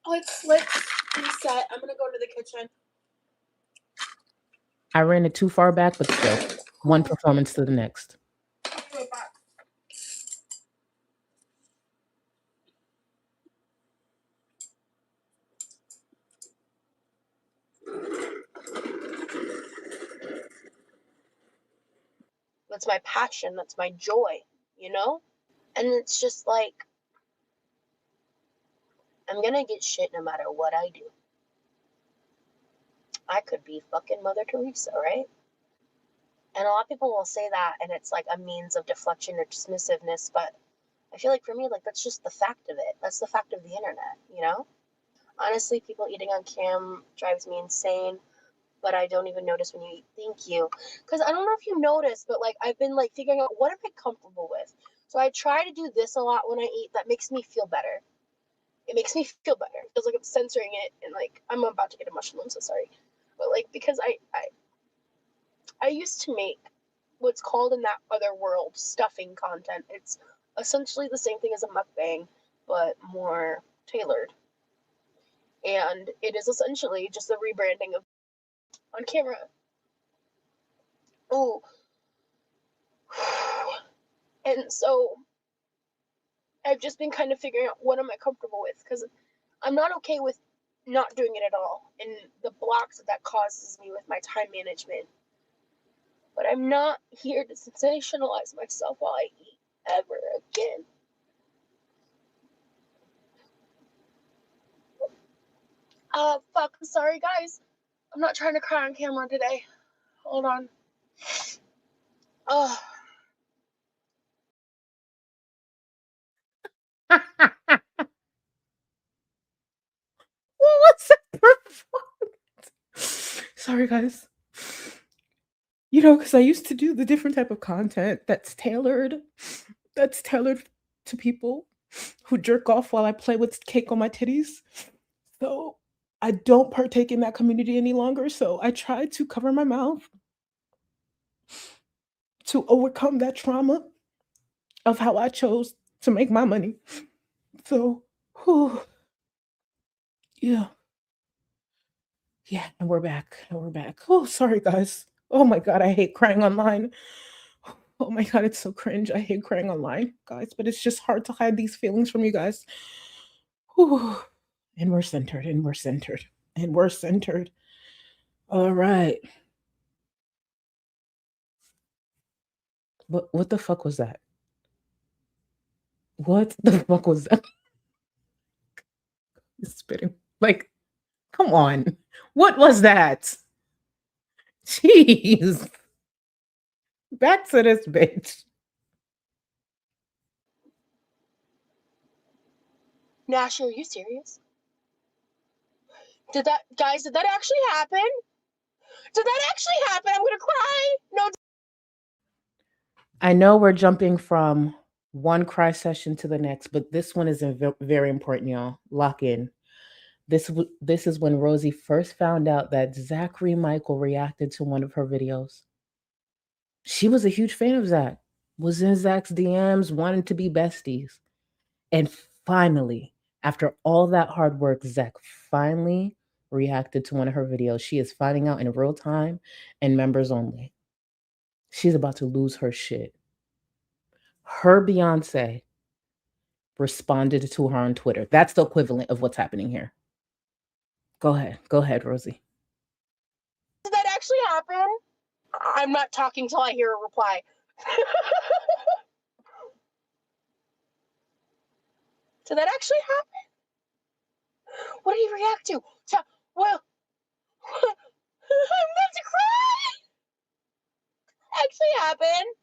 Let's reset. I'm gonna go to the kitchen. I ran it too far back, but still, one performance to the next. I'll be right back. That's my passion. That's my joy, you know? And it's just like, I'm gonna get shit no matter what I do. I could be fucking Mother Teresa, right? And a lot of people will say that, and it's like a means of deflection or dismissiveness, but I feel like for me, like, that's just the fact of it. That's the fact of the internet, you know? Honestly, people eating on cam drives me insane, but I don't even notice when you eat. Thank you. Because I don't know if you noticed, but like, I've been like figuring out what am I comfortable with. So I try to do this a lot when I eat. That makes me feel better. It makes me feel better. It feels like I'm censoring it, and like, I'm about to get emotional. I'm so sorry. But like, because I used to make what's called in that other world stuffing content. It's essentially the same thing as a mukbang, but more tailored. And it is essentially just the rebranding of on camera. Oh. And so I've just been kind of figuring out what am I comfortable with, because I'm not okay with not doing it at all and the blocks that causes me with my time management. But I'm not here to sensationalize myself while I eat ever again. Fuck, I'm sorry guys. I'm not trying to cry on camera today. Hold on. Oh. What was that performance? Sorry, guys. You know, because I used to do the different type of content that's tailored to people who jerk off while I play with cake on my titties. So I don't partake in that community any longer. So I try to cover my mouth to overcome that trauma of how I chose to make my money. So, whew, yeah. Yeah, and we're back. And we're back. Oh, sorry, guys. Oh my God, I hate crying online. Oh my God, it's so cringe. I hate crying online, guys, but it's just hard to hide these feelings from you guys. Whew. And we're centered, and we're centered, and we're centered. All right. But what the fuck was that? What the fuck was that? Spitting. Like, come on. What was that? Jeez. Back to this bitch. Nash, are you serious? Did that actually happen? Did that actually happen? I'm gonna cry. No. I know we're jumping from one cry session to the next, but this one is very important, y'all. Lock in. This is when Rosie first found out that Zachary Michael reacted to one of her videos. She was a huge fan of Zach, was in Zach's DMs, wanted to be besties. And finally, after all that hard work, Zach finally reacted to one of her videos. She is finding out in real time and members only. She's about to lose her shit. Her Beyonce responded to her on Twitter. That's the equivalent of what's happening here. Go ahead, Rosie. Did that actually happen? I'm not talking till I hear a reply. Did that actually happen? What did he react to? Well, I'm about to cry. Actually happened.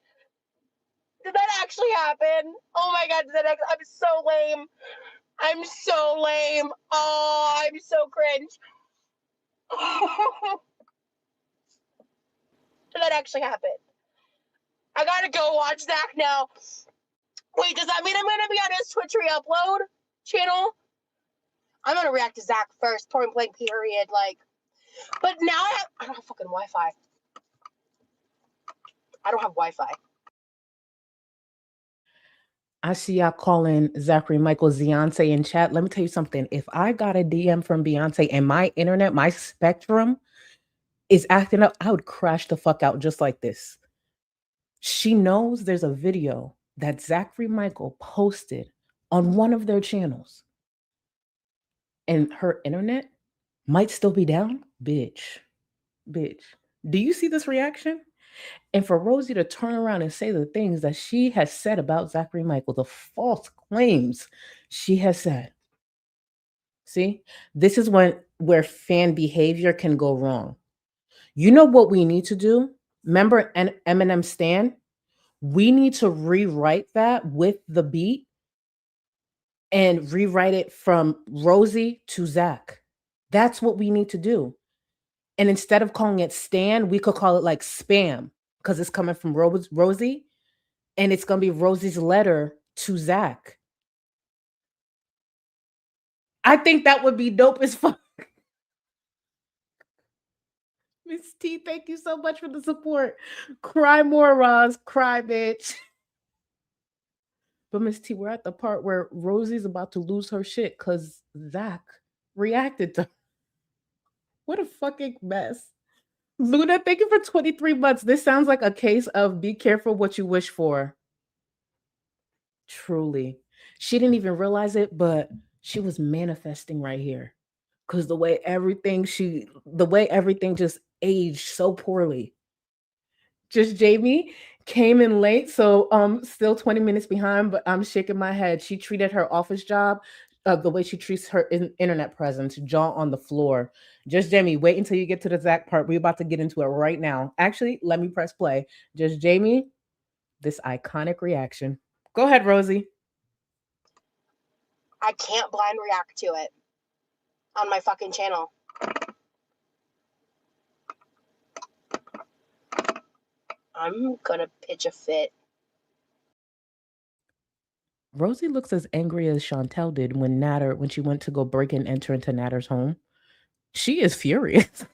Did that actually happen? Oh my God, I'm so lame. I'm so lame. Oh, I'm so cringe. Did that actually happen? I gotta go watch Zach now. Wait, does that mean I'm gonna be on his Twitch re-upload channel? I'm gonna react to Zach first, point blank period. Like, but now I don't have fucking Wi-Fi. I don't have Wi-Fi. I see y'all calling Zachary Michael Beyonce in chat. Let me tell you something. If I got a DM from Beyonce and my internet, my spectrum is acting up, I would crash the fuck out just like this. She knows there's a video that Zachary Michael posted on one of their channels. And her internet might still be down. Bitch. Do you see this reaction? And for Rosie to turn around and say the things that she has said about Zachary Michael, the false claims she has said. See, this is where fan behavior can go wrong. You know what we need to do? Remember Eminem Stan? We need to rewrite that with the beat and rewrite it from Rosie to Zach. That's what we need to do. And instead of calling it Stan, we could call it like spam because it's coming from Rosie and it's going to be Rosie's letter to Zach. I think that would be dope as fuck. Miss T, thank you so much for the support. Cry more, Roz. Cry, bitch. But Miss T, we're at the part where Rosie's about to lose her shit because Zach reacted to her. What a fucking mess. Luna, thank you for 23 months. This sounds like a case of be careful what you wish for. Truly. She didn't even realize it, but she was manifesting right here. Cause the way everything just aged so poorly. Just Jamie came in late, so still 20 minutes behind, but I'm shaking my head. She treated her office job the way she treats her internet presence, jaw on the floor. Just Jamie, wait until you get to the Zach part. We're about to get into it right now. Actually, let me press play. Just Jamie, this iconic reaction. Go ahead, Rosie. I can't blind react to it on my fucking channel. I'm gonna pitch a fit. Rosie looks as angry as Chantel did when she went to go break and enter into Natter's home. She is furious.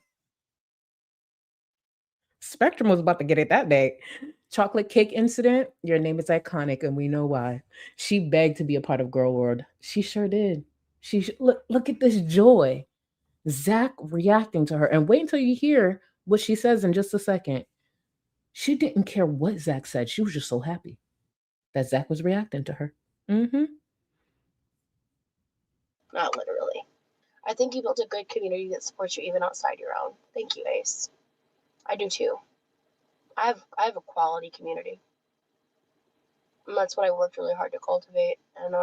Spectrum was about to get it that day. Chocolate cake incident. Your name is iconic, and we know why. She begged to be a part of Girl World. She sure did. Look at this joy. Zach reacting to her, and wait until you hear what she says in just a second. She didn't care what Zach said. She was just so happy that Zach was reacting to her. Mm-hmm. Not literally. I think you built a good community that supports you even outside your own. Thank you, Ace. I do too. I have a quality community. And that's what I worked really hard to cultivate. And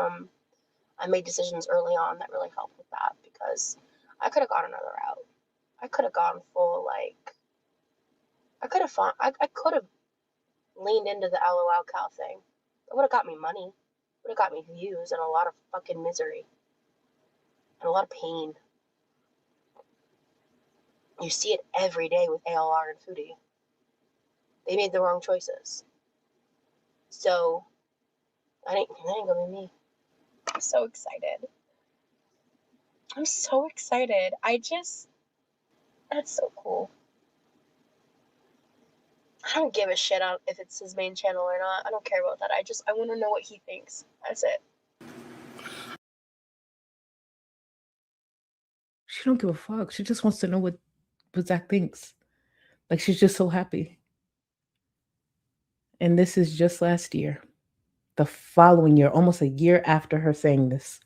I made decisions early on that really helped with that because I could have gone another route. I could have gone full I could have leaned into the LOL cow thing. It would have got me money. It would have got me views and a lot of fucking misery. And a lot of pain. You see it every day with ALR and Foodie. They made the wrong choices. So, that ain't gonna be me. I'm so excited. That's so cool. I don't give a shit if it's his main channel or not. I don't care about that. I want to know what he thinks. That's it. She don't give a fuck. She just wants to know what Zach thinks. Like she's just so happy. And this is just last year. The following year, almost a year after her saying this.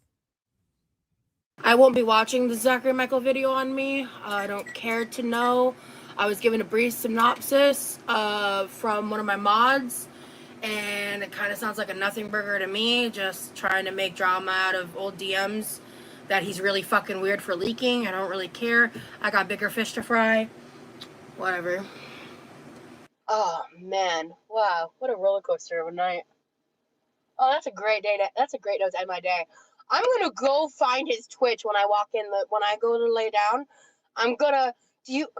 I won't be watching the Zachary Michael video on me. I don't care to know. I was given a brief synopsis from one of my mods, and it kind of sounds like a nothing burger to me, just trying to make drama out of old DMs that he's really fucking weird for leaking. I don't really care. I got bigger fish to fry. Whatever. Oh, man. Wow. What a roller coaster of a night. Oh, that's a great day. That's a great note to end my day. I'm gonna go find his Twitch when I when I go to lay down.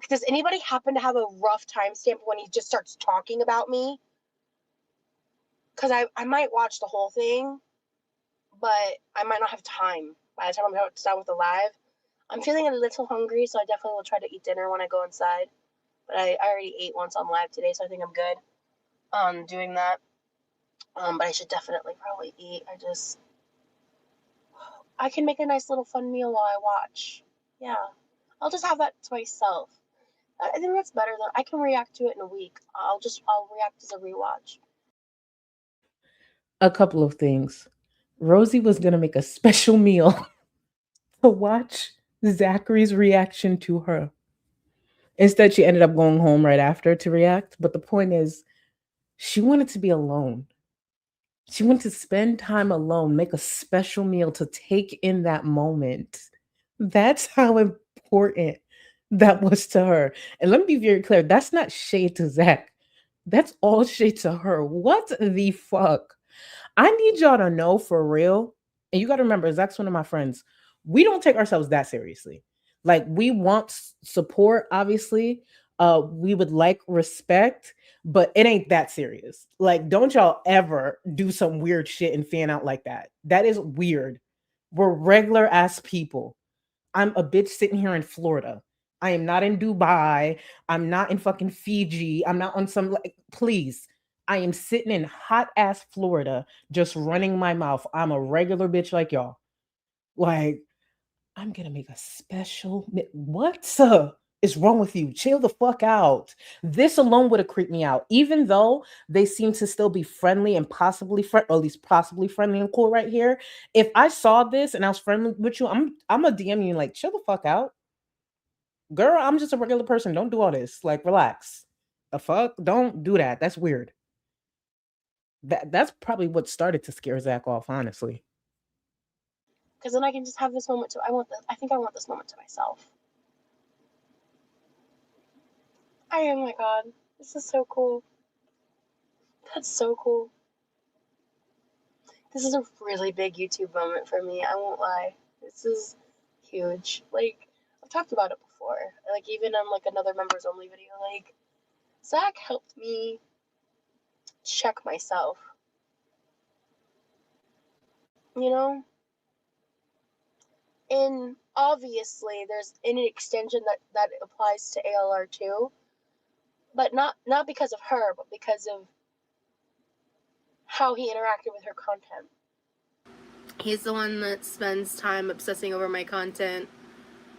Does anybody happen to have a rough timestamp when he just starts talking about me? Because I might watch the whole thing, but I might not have time by the time I'm done with the live. I'm feeling a little hungry, so I definitely will try to eat dinner when I go inside. But I already ate once on live today, so I think I'm good on doing that. But I should definitely probably eat. I can make a nice little fun meal while I watch. Yeah. I'll just have that to myself. I think that's better than I can react to it in a week. I'll react as a rewatch. A couple of things. Rosie was gonna make a special meal to watch Zachary's reaction to her. Instead, she ended up going home right after to react. But the point is, she wanted to be alone. She wanted to spend time alone, make a special meal to take in that moment. That's how important that was to her. And let me be very clear, that's not shade to Zach. That's all shade to her. What the fuck? I need y'all to know for real. And you got to remember, Zach's one of my friends. We don't take ourselves that seriously. Like we want support, obviously. We would like respect, but it ain't that serious. Like, don't y'all ever do some weird shit and fan out like that. That is weird. We're regular ass people. I'm a bitch sitting here in Florida. I am not in Dubai. I'm not in fucking Fiji. I'm not on some, please. I am sitting in hot ass Florida, just running my mouth. I'm a regular bitch like y'all. Like, I'm gonna make a special. What? is wrong with you? Chill the fuck out. This alone would have creeped me out, even though they seem to still be friendly and possibly or at least possibly friendly and cool right here. If I saw this and I was friendly with you, I'm a DM you like, chill the fuck out. Girl, I'm just a regular person. Don't do all this. Like, relax. The fuck? Don't do that. That's weird. That's probably what started to scare Zach off, honestly. Because then I can just have this moment I think I want this moment to myself. Oh my god, this is so cool. That's so cool. This is a really big YouTube moment for me, I won't lie. This is huge. Like, I've talked about it before. Like, even on, like, another members only video, like, Zach helped me check myself. You know? And obviously, there's an extension that applies to ALR too, but not because of her, but because of how he interacted with her content. He's the one that spends time obsessing over my content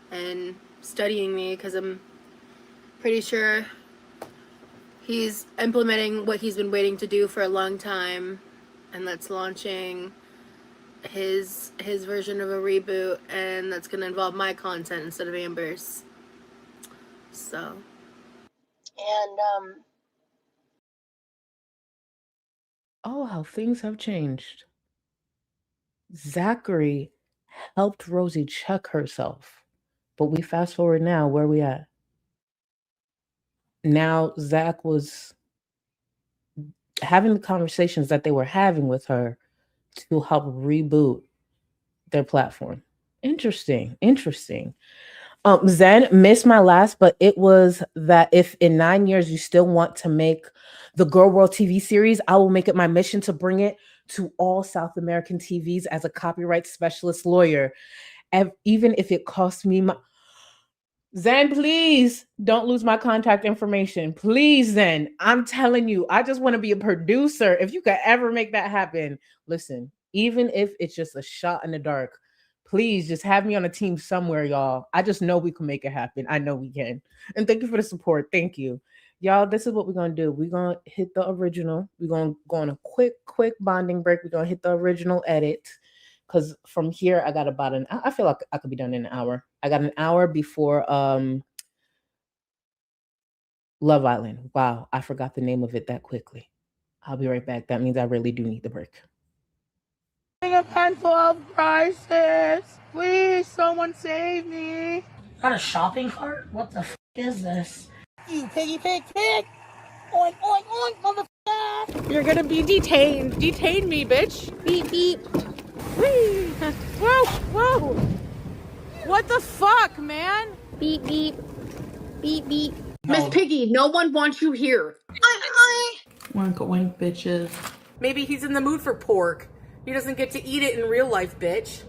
and studying me, because I'm pretty sure he's implementing what he's been waiting to do for a long time, and that's launching his version of a reboot, and that's going to involve my content instead of Amber's. So, and oh, how things have changed. Zachary helped Rosie check herself, but we fast forward now. Where we at? Now Zach was having the conversations that they were having with her to help reboot their platform. Interesting. Zen, missed my last, but it was that if in 9 years you still want to make the Girl World TV series, I will make it my mission to bring it to all South American TVs as a copyright specialist lawyer. And even if it costs me my... Zen, please don't lose my contact information. Please, Zen. I'm telling you, I just want to be a producer. If you could ever make that happen, listen, even if it's just a shot in the dark, please just have me on a team somewhere, y'all. I just know we can make it happen. I know we can. And thank you for the support. Thank you. Y'all, this is what we're going to do. We're going to hit the original. We're going to go on a quick bonding break. We're going to hit the original edit. Because from here, I got about I feel like I could be done in an hour. I got an hour before Love Island. Wow, I forgot the name of it that quickly. I'll be right back. That means I really do need the break. A handful of prices. Please, someone save me. Got a shopping cart? What the f is this? You piggy pig pig. Oink, oink, oink, motherfucker. You're gonna be detained. Detain me, bitch. Beep, beep. Whee. Whoa. What the fuck, man? beep, beep. Beep, beep. No. Miss Piggy, no one wants you here. Wink, wink, bitches. Maybe he's in the mood for pork. He doesn't get to eat it in real life, bitch.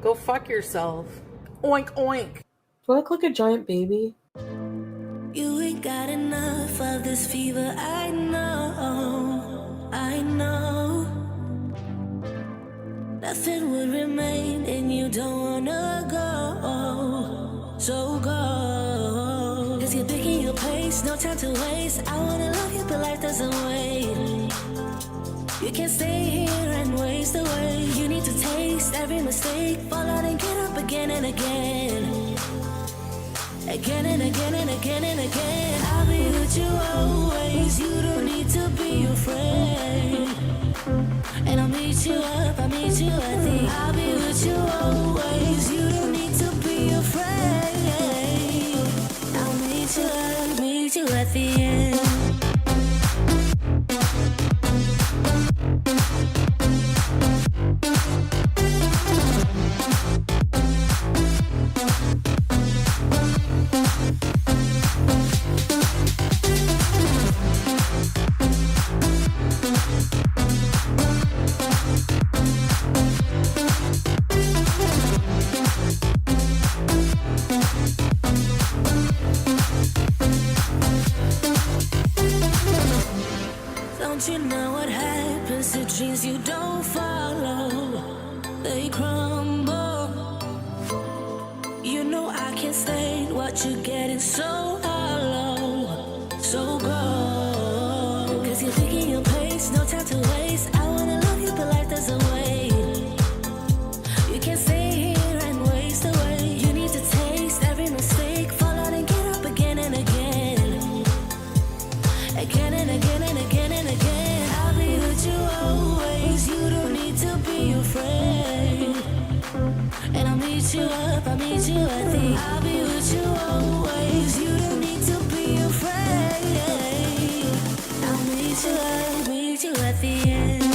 Go fuck yourself. Oink, oink. Do I look like a giant baby? You ain't got enough of this fever, I know. Nothing would remain and you don't wanna go. So go. Cause you're picking your pace, no time to waste. I wanna love you, but life doesn't wait. You can't stay here and waste away. You need to taste every mistake. Fall out and get up again and again. Again and again and again and again. I'll be with you always. You don't need to be afraid. And I'll meet you up, I'll meet you at the end. I'll be with you always. You don't need to be afraid. I'll meet you up, meet you at the end. what you're getting so hollow. So go, cause you're picking your pace, no time to waste. I wanna love you, but life doesn't wait. You can't stay here and waste away. You need to taste every mistake, fall out and get up again and again. Again and again and again and again. I'll be with you always, you don't need to be afraid. And I'll meet you up, I'll meet you at the. I'll be with you always, you don't need to be afraid. I'll meet you up, meet you at the end.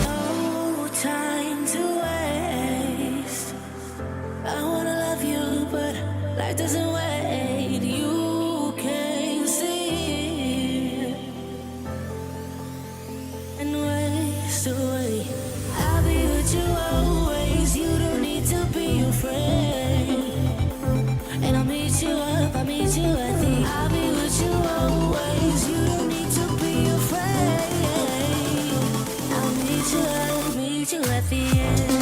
No time to waste. I wanna love you, but life doesn't wait. You can't see and waste away. I'll be with you always. You don't need to be afraid. And I'll meet you up, I'll meet you at the. I'll be with you always. You don't need to be afraid. I'll meet you up, meet you at the end.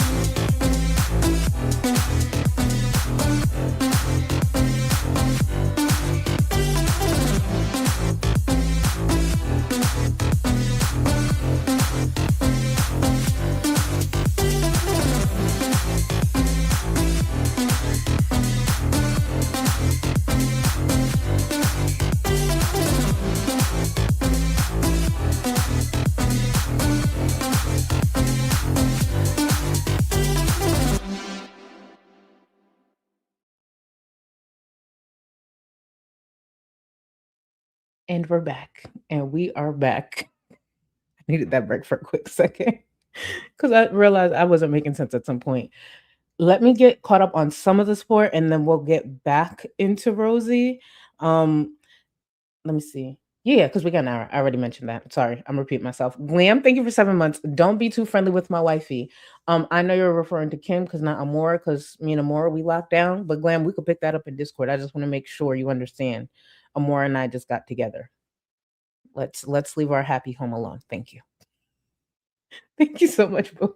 And we're back. And we are back. I needed that break for a quick second because I realized I wasn't making sense at some point. Let me get caught up on some of the sport and then we'll get back into Rosie. Let me see. Yeah, because we got an hour. I already mentioned that. Sorry, I'm repeating myself. Glam, thank you for 7 months. Don't be too friendly with my wifey. I know you're referring to Kim because not Amora, because me and Amora we locked down. But Glam, we could pick that up in Discord. I just want to make sure you understand. Amora and I just got together. Let's leave our happy home alone. Thank you. Thank you so much, boo.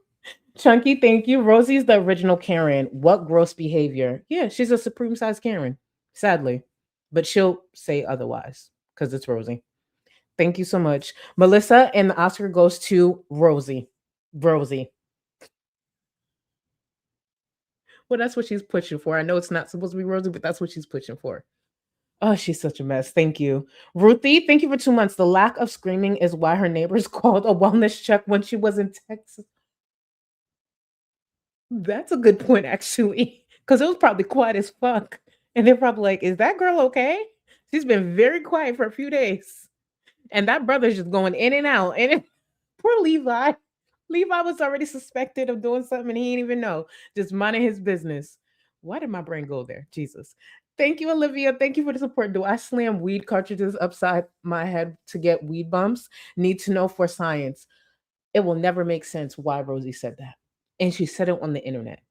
Chunky, thank you. Rosie's the original Karen. What gross behavior. Yeah, she's a supreme size Karen, sadly. But she'll say otherwise because it's Rosie. Thank you so much. Melissa, and the Oscar goes to Rosie. Rosie. Well, that's what she's pushing for. I know it's not supposed to be Rosie, but that's what she's pushing for. Oh, she's such a mess. Thank you. Ruthie, thank you for 2 months. The lack of screaming is why her neighbors called a wellness check when she was in Texas. That's a good point, actually, because it was probably quiet as fuck. And they're probably like, is that girl okay? She's been very quiet for a few days. And that brother's just going in and out. And poor Levi. Levi was already suspected of doing something and he didn't even know. Just minding his business. Why did my brain go there? Jesus. Thank you, Olivia. Thank you for the support. Do I slam weed cartridges upside my head to get weed bumps? Need to know for science. It will never make sense why Rosie said that. And she said it on the internet.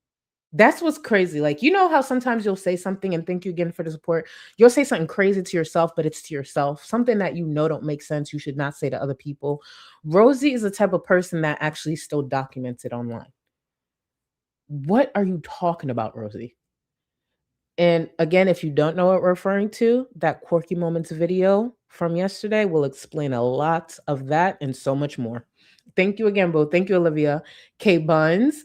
That's what's crazy. Like, you know how sometimes you'll say something and thank you again for the support. You'll say something crazy to yourself, but it's to yourself. Something that you know don't make sense. You should not say to other people. Rosie is the type of person that actually still documents it online. What are you talking about, Rosie? And again, if you don't know what we're referring to, that Quirky Moments video from yesterday will explain a lot of that and so much more. Thank you again, Bo. Thank you, Olivia. K Buns.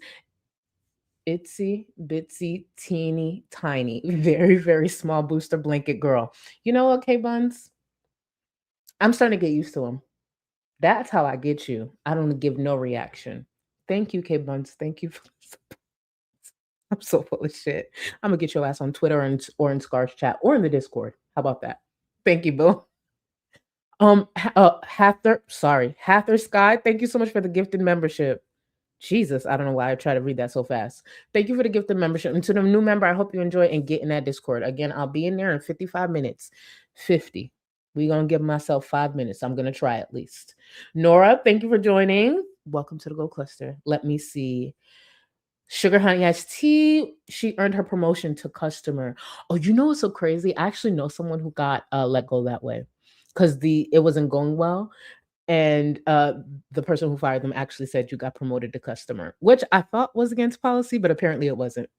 Itsy bitsy teeny tiny, very, very small booster blanket girl. You know what, K Buns? I'm starting to get used to them. That's how I get you. I don't give no reaction. Thank you, K Buns. Thank you. I'm so full of shit. I'm gonna get your ass on Twitter or in Scar's chat or in the Discord. How about that? Thank you, Bill. Hather Sky, thank you so much for the gifted membership. Jesus, I don't know why I try to read that so fast. Thank you for the gift of membership. And to the new member, I hope you enjoy and get in that Discord. Again, I'll be in there in 55 minutes. 50. We're going to give myself 5 minutes. I'm going to try at least. Nora, thank you for joining. Welcome to the Go Cluster. Let me see. Sugar Honey Iced Tea. She earned her promotion to customer. Oh, you know what's so crazy? I actually know someone who got let go that way because it wasn't going well. And the person who fired them actually said you got promoted to customer, which I thought was against policy, but apparently it wasn't.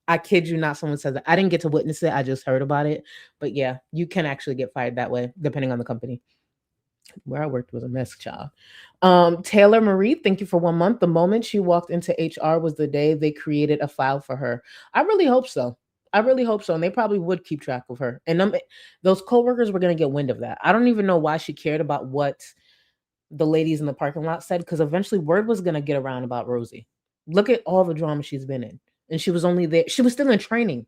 I kid you not, someone said that. I didn't get to witness it. I just heard about it. But yeah, you can actually get fired that way, depending on the company. Where I worked was a mess, child. Taylor Marie, thank you for 1 month. The moment she walked into HR was the day they created a file for her. I really hope so. I really hope so. And they probably would keep track of her. And those coworkers were going to get wind of that. I don't even know why she cared about what the ladies in the parking lot said, because eventually word was going to get around about Rosie. Look at all the drama she's been in. And she was only there. She was still in training.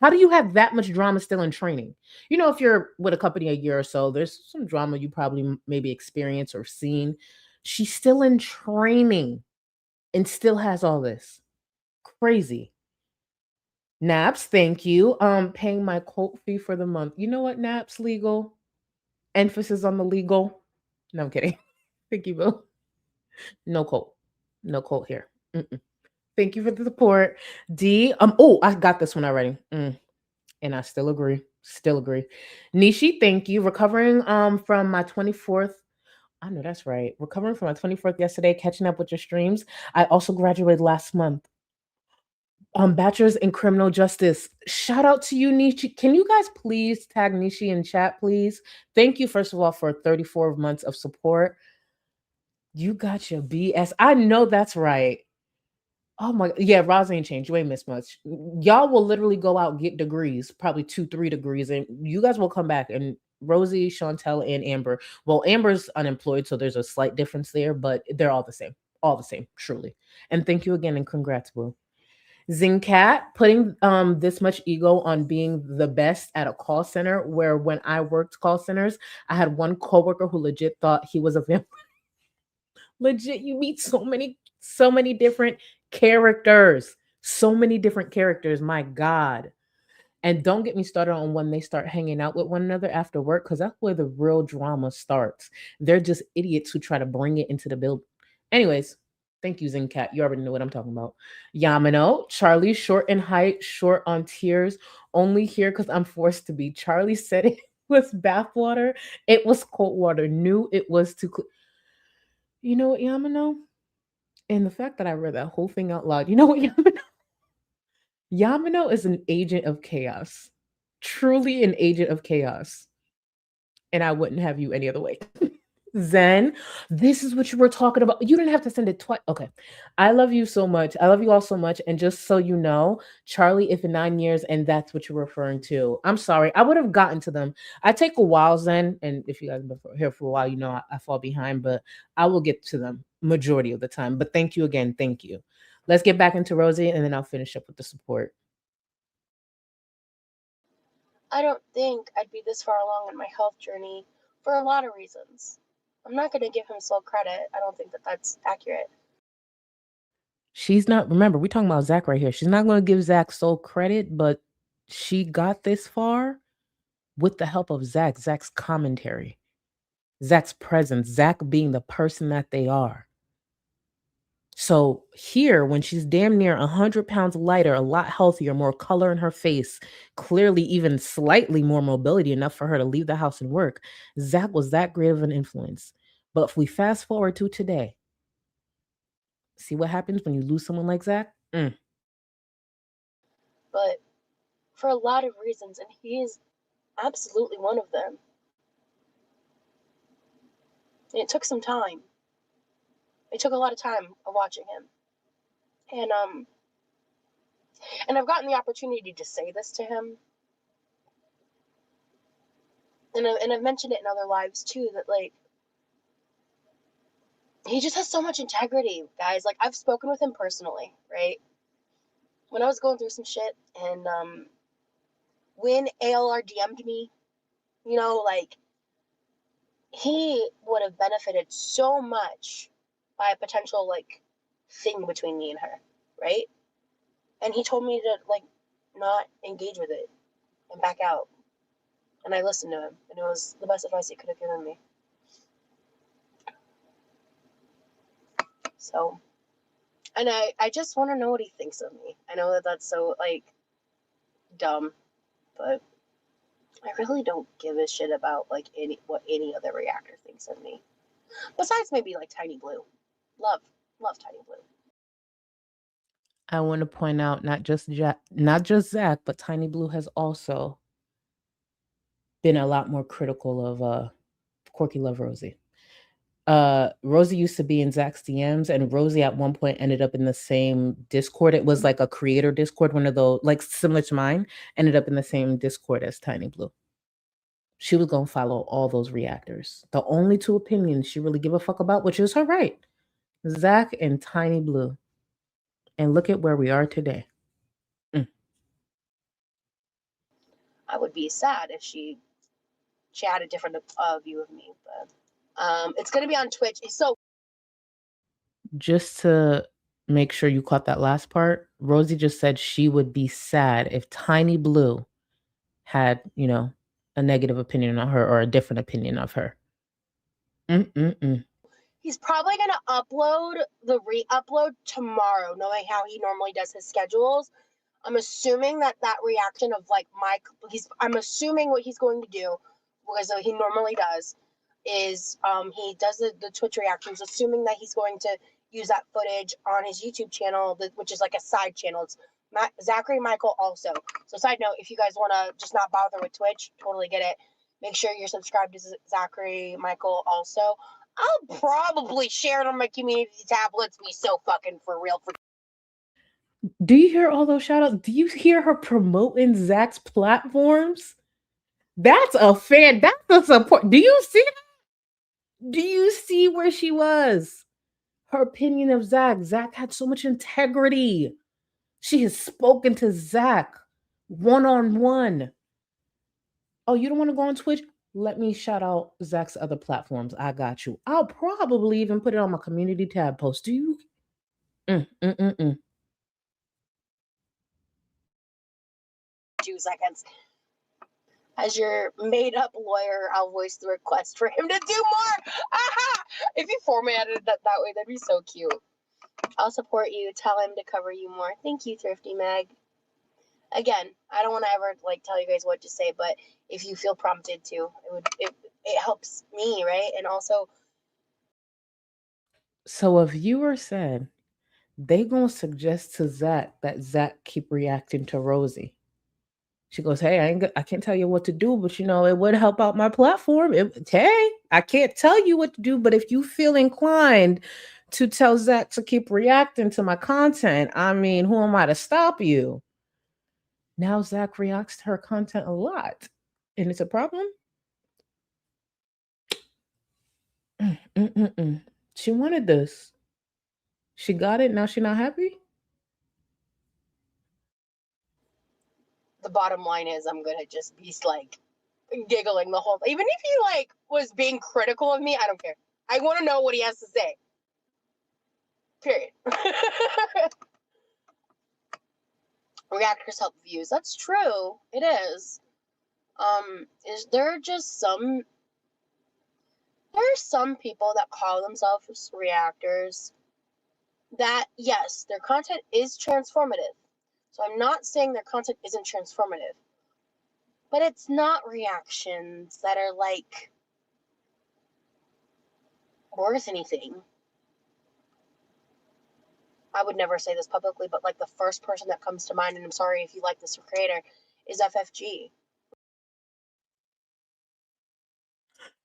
How do you have that much drama still in training? You know, if you're with a company a year or so, there's some drama you probably maybe experienced or seen. She's still in training and still has all this. Crazy. Naps, thank you. Paying my court fee for the month. You know what, Naps? Legal. Emphasis on the legal. No, I'm kidding. Thank you, Boo. No coat. No coat here. Mm-mm. Thank you for the support. D. Oh, I got this one already. And I still agree. Still agree. Nishi, thank you. Recovering from my 24th. I know that's right. Recovering from my 24th yesterday, catching up with your streams. I also graduated last month. Bachelor's in Criminal Justice. Shout out to you, Nishi. Can you guys please tag Nishi in chat, please? Thank you, first of all, for 34 months of support. You got your BS. I know that's right. Oh my, yeah, Roz ain't changed. You ain't missed much. Y'all will literally go out, get degrees, probably 2-3 degrees, and you guys will come back. And Rosie, Chantel, and Amber. Well, Amber's unemployed, so there's a slight difference there, but they're all the same. All the same, truly. And thank you again, and congrats, Boo. Zincat, putting this much ego on being the best at a call center, where when I worked call centers, I had one coworker who legit thought he was a vampire. Legit, you meet so many different characters. So many different characters. My God. And don't get me started on when they start hanging out with one another after work, because that's where the real drama starts. They're just idiots who try to bring it into the build. Anyways, thank you, Zincat. You already know what I'm talking about. Yamano, Charlie, short in height, short on tears, only here because I'm forced to be. Charlie said it was bathwater. It was cold water. Knew it was too cool. You know what, Yamano? And the fact that I read that whole thing out loud, you know what, Yamano? Yamano is an agent of chaos. Truly an agent of chaos. And I wouldn't have you any other way. Zen, this is what you were talking about. You didn't have to send it twice. Okay. I love you so much. I love you all so much. And just so you know, Charlie, if in 9 years, and that's what you're referring to, I'm sorry. I would have gotten to them. I take a while, Zen. And if you guys have been here for a while, you know I fall behind, but I will get to them majority of the time. But thank you again. Thank you. Let's get back into Rosie, and then I'll finish up with the support. I don't think I'd be this far along in my health journey for a lot of reasons. I'm not going to give him sole credit. I don't think that that's accurate. She's not, remember, we're talking about Zach right here. She's not going to give Zach sole credit, but she got this far with the help of Zach, Zach's commentary, Zach's presence, Zach being the person that they are. So here, when she's damn near 100 pounds lighter, a lot healthier, more color in her face, clearly even slightly more mobility, enough for her to leave the house and work, Zach was that great of an influence. But if we fast forward to today, see what happens when you lose someone like Zach? But for a lot of reasons, and he is absolutely one of them. And it took some time. It took a lot of time of watching him. And I've gotten the opportunity to say this to him. And I've mentioned it in other lives too, that like he just has so much integrity, guys. Like I've spoken with him personally, right? When I was going through some shit, and when ALR DM'd me, you know, like he would have benefited so much by a potential like thing between me and her, right? And he told me to like not engage with it and back out. And I listened to him, and it was the best advice he could have given me. So, and I just want to know what he thinks of me. I know that that's so like dumb, but I really don't give a shit about like what any other reactor thinks of me. Besides maybe like Tiny Blue. Love Tiny Blue. I want to point out not just Zach, but Tiny Blue has also been a lot more critical of QuirkyLoveRosee. Rosie used to be in Zach's DMs, and Rosie at one point ended up in the same Discord. It was like a creator Discord, one of those like similar to mine, ended up in the same Discord as Tiny Blue. She was gonna follow all those reactors. The only two opinions she really give a fuck about, which is her right, Zach and Tiny Blue. And look at where we are today. I would be sad if she had a different view of me, but it's gonna be on Twitch. So just to make sure you caught that last part, Rosie just said she would be sad if Tiny Blue had, a negative opinion on her or a different opinion of her. He's probably going to upload the re-upload tomorrow, knowing how he normally does his schedules. I'm assuming that reaction of like I'm assuming what he's going to do, because he normally does, is he does the Twitch reactions, assuming that he's going to use that footage on his YouTube channel, which is like a side channel. It's Zachary Michael also. So side note, if you guys want to just not bother with Twitch, totally get it. Make sure you're subscribed to Zachary Michael also. I'll probably share it on my community tab. Let's be so fucking for real. Do you hear all those shout outs? Do you hear her promoting Zach's platforms? That's a fan. That's a support. Do you see that? Do you see where she was? Her opinion of Zach. Zach had so much integrity. She has spoken to Zach one-on-one. Oh, you don't want to go on Twitch? Let me shout out Zach's other platforms. I got you. I'll probably even put it on my community tab post. Do you? Two seconds. As your made-up lawyer, I'll voice the request for him to do more. Aha! If you formatted that way, that'd be so cute. I'll support you. Tell him to cover you more. Thank you, Thrifty Meg. Again, I don't want to ever like tell you guys what to say, but if you feel prompted to, it helps me, right? And also, so a viewer said they gonna suggest to Zach that Zach keep reacting to Rosie. She goes, hey, I can't tell you what to do, but it would help out my platform. Hey, I can't tell you what to do, but if you feel inclined to tell Zach to keep reacting to my content, I mean, who am I to stop you? Now Zach reacts to her content a lot, and it's a problem. She wanted this. She got it. Now she's not happy. The bottom line is I'm gonna just be like giggling the whole. Even if he like was being critical of me, I don't care. I want to know what he has to say. Period. Reactors help views. That's true. It is. Is there just some? There are some people that call themselves reactors that, yes, their content is transformative. So I'm not saying their content isn't transformative. But it's not reactions that are, like, worth anything. I would never say this publicly, but, like, the first person that comes to mind, and I'm sorry if you like this creator, is FFG.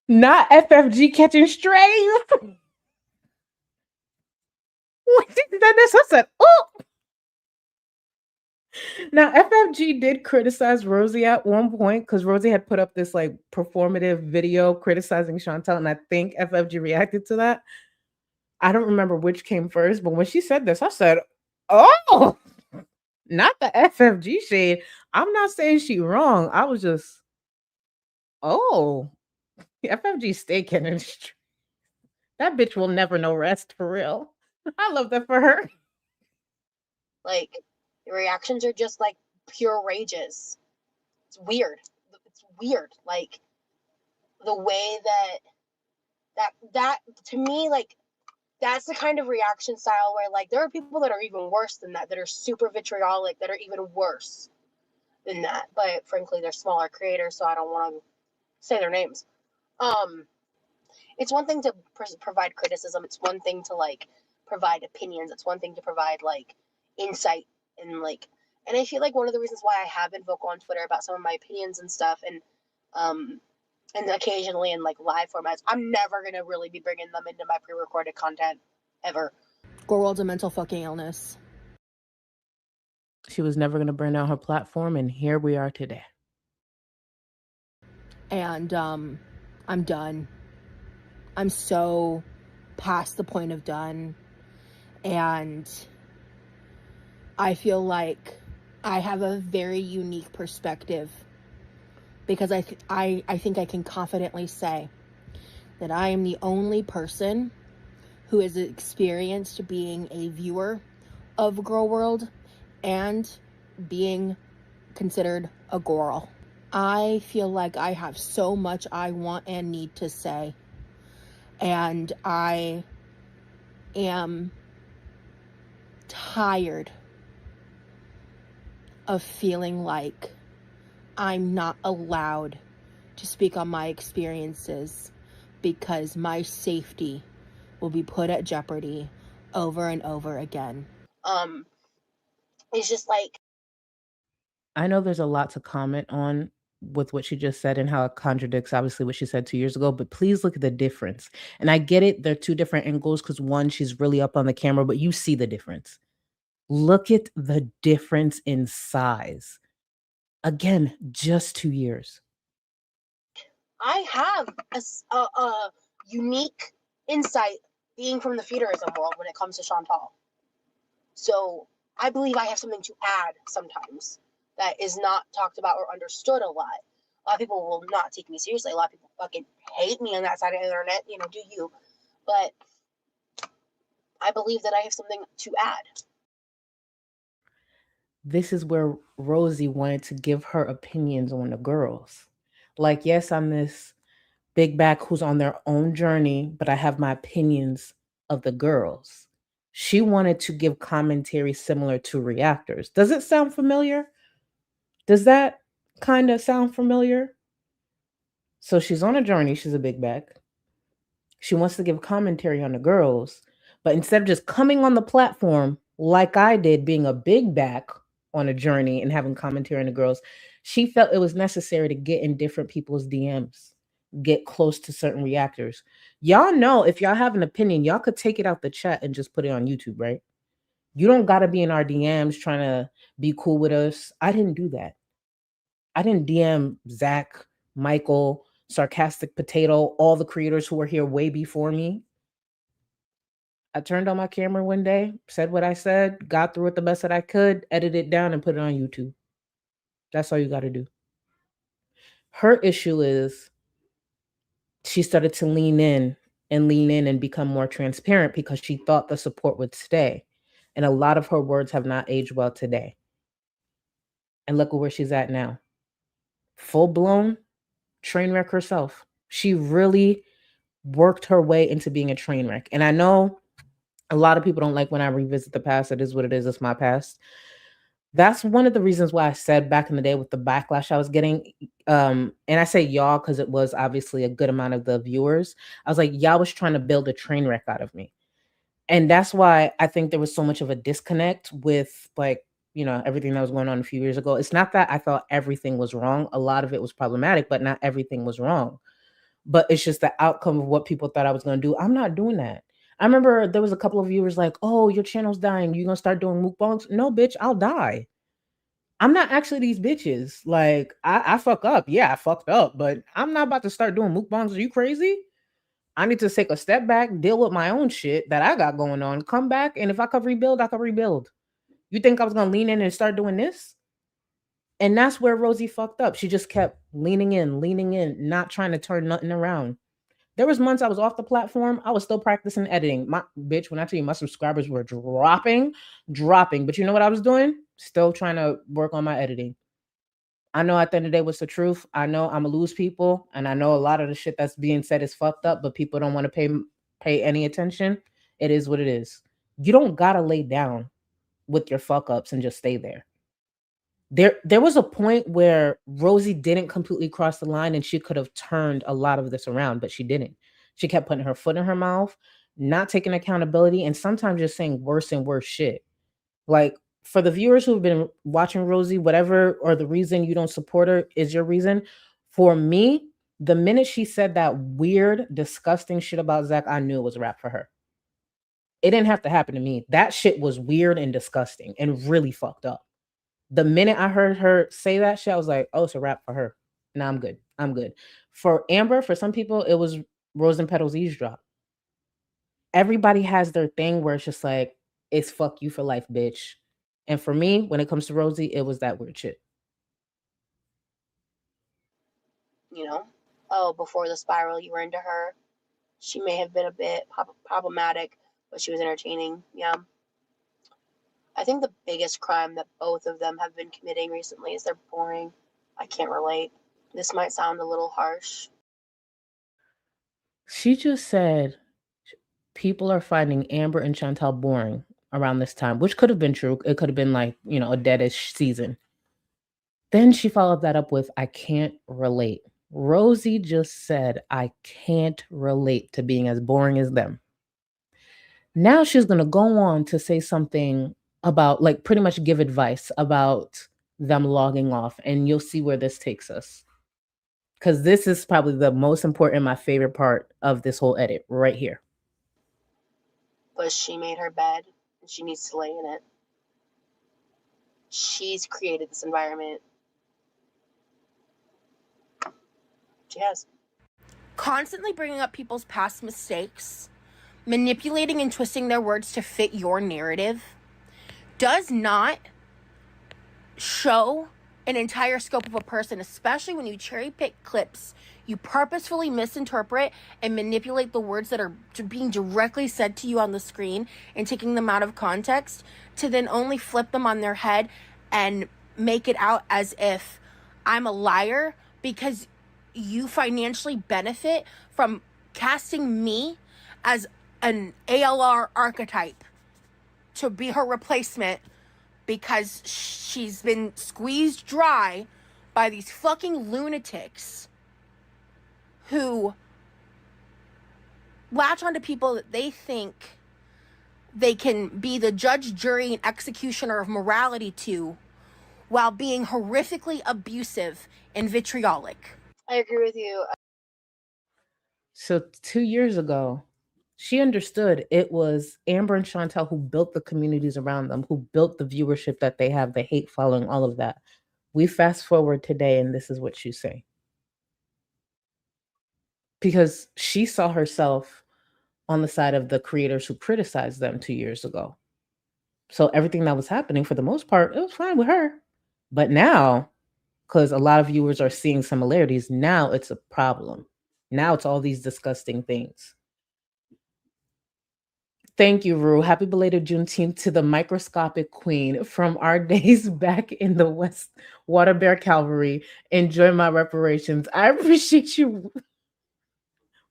Not FFG catching strays. What did that? I said, oh. Now, FFG did criticize Rosie at one point because Rosie had put up this like performative video criticizing Chantel, and I think FFG reacted to that. I don't remember which came first, but when she said this, I said, oh, not the FFG shade. I'm not saying she wrong. I was just, oh, FFG stay catching strays. That bitch will never know rest for real. I love that for her. Like, the reactions are just like pure rages. It's weird. It's weird. Like, the way that to me, like, that's the kind of reaction style where, like, there are people that are even worse than that are super vitriolic, that are even worse than that. But frankly, they're smaller creators, so I don't want to say their names. It's one thing to provide criticism. It's one thing to, like, provide opinions. It's one thing to provide, like, insight and, like, and I feel like one of the reasons why I have been vocal on Twitter about some of my opinions and stuff, and occasionally in, like, live formats, I'm never gonna really be bringing them into my pre-recorded content ever. Girl World's a mental fucking illness. She was never going to burn down her platform, and here we are today. And I'm done. I'm so past the point of done. And I feel like I have a very unique perspective, because I think I can confidently say that I am the only person who has experienced being a viewer of Girl World and being considered a girl. I feel like I have so much I want and need to say, and I am tired of feeling like I'm not allowed to speak on my experiences because my safety will be put at jeopardy over and over again. It's just like, I know there's a lot to comment on with what she just said and how it contradicts obviously what she said 2 years ago, but please look at the difference. And I get it, they're two different angles because one, she's really up on the camera, but you see the difference. Look at the difference in size. Again, just 2 years. I have a unique insight being from the feederism world when it comes to Chantal. So I believe I have something to add sometimes that is not talked about or understood a lot. A lot of people will not take me seriously. A lot of people fucking hate me on that side of the internet. You know, do you? But I believe that I have something to add. This is where Rosie wanted to give her opinions on the girls. Like, yes, I'm this big back who's on their own journey, but I have my opinions of the girls. She wanted to give commentary similar to reactors. Does it sound familiar? Does that kind of sound familiar? So she's on a journey. She's a big back. She wants to give commentary on the girls, but instead of just coming on the platform like I did, being a big back on a journey and having commentary on the girls, she felt it was necessary to get in different people's DMs, get close to certain reactors. Y'all know if y'all have an opinion, y'all could take it out the chat and just put it on YouTube, right? You don't got to be in our DMs trying to be cool with us. I didn't do that. I didn't DM Zach, Michael, Sarcastic Potato, all the creators who were here way before me. I turned on my camera one day, said what I said, got through it the best that I could, edited it down, and put it on YouTube. That's all you got to do. Her issue is she started to lean in and become more transparent because she thought the support would stay. And a lot of her words have not aged well today. And look at where she's at now. Full blown train wreck herself. She really worked her way into being a train wreck. And I know a lot of people don't like when I revisit the past. It is what it is. It's my past. That's one of the reasons why I said back in the day with the backlash I was getting, and I say y'all because it was obviously a good amount of the viewers. I was like, y'all was trying to build a train wreck out of me. And that's why I think there was so much of a disconnect with, like, you know, everything that was going on a few years ago. It's not that I thought everything was wrong. A lot of it was problematic, but not everything was wrong. But it's just the outcome of what people thought I was going to do. I'm not doing that. I remember there was a couple of viewers like, oh, your channel's dying. You going to start doing mukbangs? No, bitch, I'll die. I'm not actually these bitches. Like, I fuck up. Yeah, I fucked up, but I'm not about to start doing mukbangs. Are you crazy? I need to take a step back, deal with my own shit that I got going on, come back, and if I could rebuild, I could rebuild. You think I was going to lean in and start doing this? And that's where Rosie fucked up. She just kept leaning in, not trying to turn nothing around. There was months I was off the platform. I was still practicing editing. My bitch, when I tell you my subscribers were dropping. But you know what I was doing? Still trying to work on my editing. I know at the end of the day what's the truth. I know I'm gonna lose people, and I know a lot of the shit that's being said is fucked up, but people don't want to pay any attention. It is what it is. You don't gotta lay down with your fuck ups and just stay there. There was a point where Rosie didn't completely cross the line and she could have turned a lot of this around, but she didn't. She kept putting her foot in her mouth, not taking accountability, and sometimes just saying worse and worse shit. Like, for the viewers who've been watching Rosie, whatever or the reason you don't support her is your reason. For me, the minute she said that weird, disgusting shit about Zach, I knew it was a wrap for her. It didn't have to happen to me. That shit was weird and disgusting and really fucked up. The minute I heard her say that shit, I was like, oh, it's a wrap for her. Nah, I'm good. I'm good. For Amber, for some people, it was Rose and Petals eavesdrop. Everybody has their thing where it's just like, it's fuck you for life, bitch. And for me, when it comes to Rosie, it was that weird shit. You know, oh, before the spiral, you were into her. She may have been a bit problematic, but she was entertaining. Yeah. I think the biggest crime that both of them have been committing recently is they're boring. I can't relate. This might sound a little harsh. She just said people are finding Amber and Chantal boring around this time, which could have been true. It could have been like, you know, a deadish season. Then she followed that up with, I can't relate. Rosie just said, I can't relate to being as boring as them. Now she's going to go on to say something about, like, pretty much give advice about them logging off. And you'll see where this takes us. Because this is probably the most important, my favorite part of this whole edit right here. But she made her bed and she needs to lay in it. She's created this environment. She has. Constantly bringing up people's past mistakes, manipulating and twisting their words to fit your narrative, does not show an entire scope of a person, especially when you cherry pick clips. You purposefully misinterpret and manipulate the words that are being directly said to you on the screen and taking them out of context to then only flip them on their head and make it out as if I'm a liar because you financially benefit from casting me as an ALR archetype to be her replacement because she's been squeezed dry by these fucking lunatics who latch onto people that they think they can be the judge, jury, and executioner of morality to while being horrifically abusive and vitriolic. I agree with you. So 2 years ago, she understood it was Amber and Chantal who built the communities around them, who built the viewership that they have, the hate following, all of that. We fast forward today, and this is what she's saying. Because she saw herself on the side of the creators who criticized them 2 years ago. So everything that was happening, for the most part, it was fine with her. But now, because a lot of viewers are seeing similarities, now it's a problem. Now it's all these disgusting things. Thank you, Rue. Happy belated Juneteenth to the microscopic queen from our days back in the West Water Bear Cavalry. Enjoy my reparations. I appreciate you,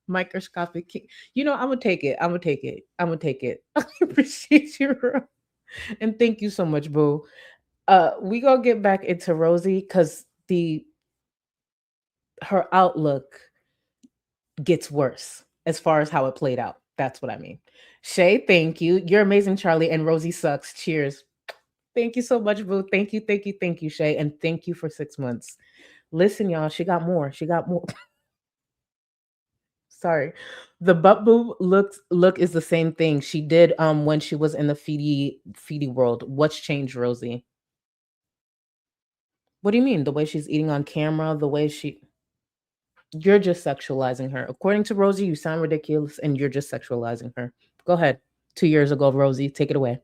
microscopic king. You know, I'm gonna take it. I appreciate you, Rue. And thank you so much, boo. We gonna get back into Rosie because her outlook gets worse as far as how it played out. That's what I mean. Shay, thank you. You're amazing, Charlie. And Rosie sucks. Cheers. Thank you so much, boo. Thank you, Shay. And thank you for 6 months. Listen, y'all, she got more. Sorry. The butt boob look is the same thing. She did when she was in the feedy world. What's changed, Rosie? What do you mean? The way she's eating on camera, the way you're just sexualizing her. According to Rosie, you sound ridiculous and you're just sexualizing her. Go ahead. 2 years ago, Rosie, take it away.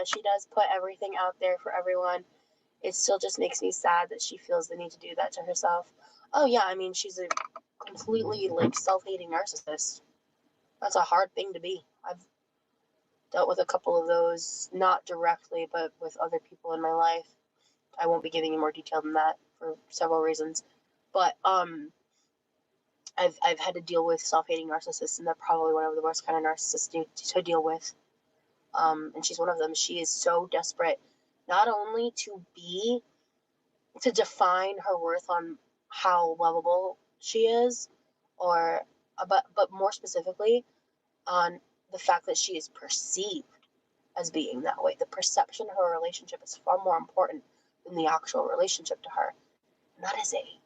She does put everything out there for everyone. It still just makes me sad that she feels the need to do that to herself. Oh yeah, I mean, she's a completely like self-hating narcissist. That's a hard thing to be. I've dealt with a couple of those, not directly, but with other people in my life. I won't be giving you more detail than that for several reasons. But I've had to deal with self-hating narcissists, and they're probably one of the worst kind of narcissists to deal with. And she's one of them. She is so desperate, not only to define her worth on how lovable she is, or but more specifically on the fact that she is perceived as being that way. The perception of her relationship is far more important than the actual relationship to her. And that is a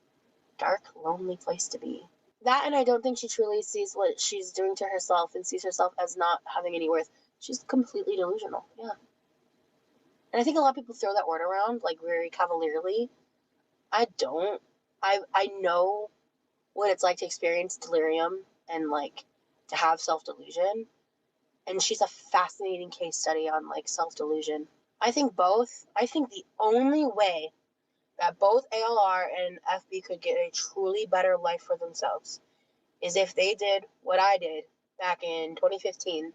dark, lonely place to be. That, and I don't think she truly sees what she's doing to herself and sees herself as not having any worth. She's completely delusional. Yeah. And I think a lot of people throw that word around like very cavalierly. I don't. I know what it's like to experience delirium and like to have self-delusion. And she's a fascinating case study on like self-delusion. I think the only way that both ALR and FB could get a truly better life for themselves is if they did what I did back in 2015,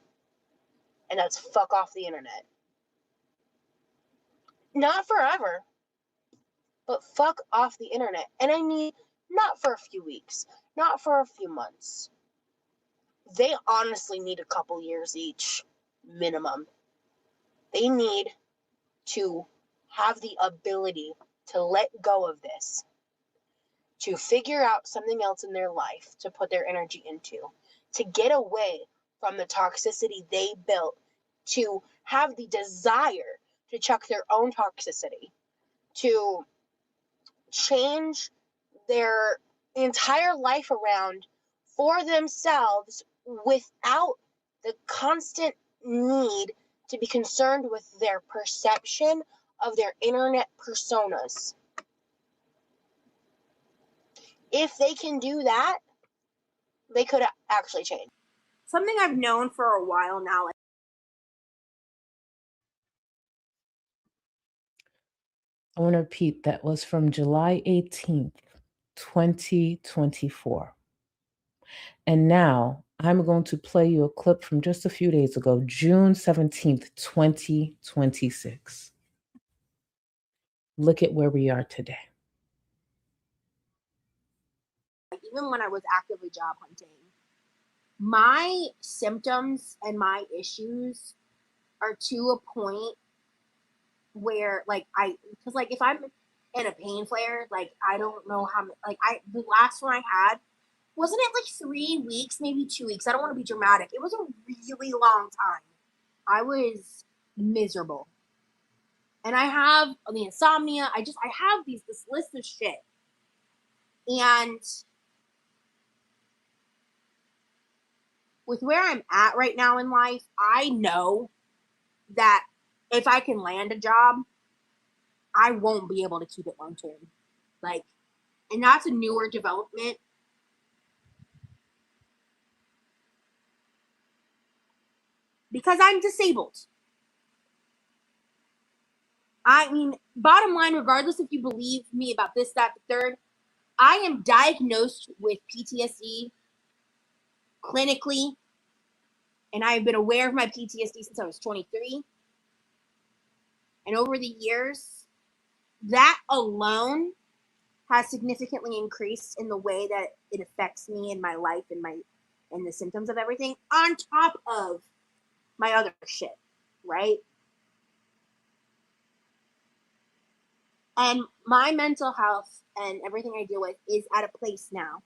and that's fuck off the internet. Not forever, but fuck off the internet. And I mean, not for a few weeks, not for a few months. They honestly need a couple years each, minimum. They need to have the ability to let go of this, to figure out something else in their life to put their energy into, to get away from the toxicity they built, to have the desire to check their own toxicity, to change their entire life around for themselves without the constant need to be concerned with their perception of their internet personas. If they can do that, they could actually change. Something I've known for a while now. I want to repeat, that was from July 18th, 2024. And now I'm going to play you a clip from just a few days ago, June 17th, 2026. Look at where we are today. Even when I was actively job hunting, my symptoms and my issues are to a point where because if I'm in a pain flare, like I don't know how, the last one I had, wasn't it like 3 weeks, maybe 2 weeks? I don't want to be dramatic. It was a really long time. I was miserable. And I have the insomnia. I have this list of shit. And with where I'm at right now in life, I know that if I can land a job, I won't be able to keep it long term. And that's a newer development. Because I'm disabled. I mean, bottom line, regardless if you believe me about this, that, the third, I am diagnosed with PTSD clinically, and I've been aware of my PTSD since I was 23. And over the years, that alone has significantly increased in the way that it affects me in my life and the symptoms of everything, on top of my other shit, right? And my mental health and everything I deal with is at a place now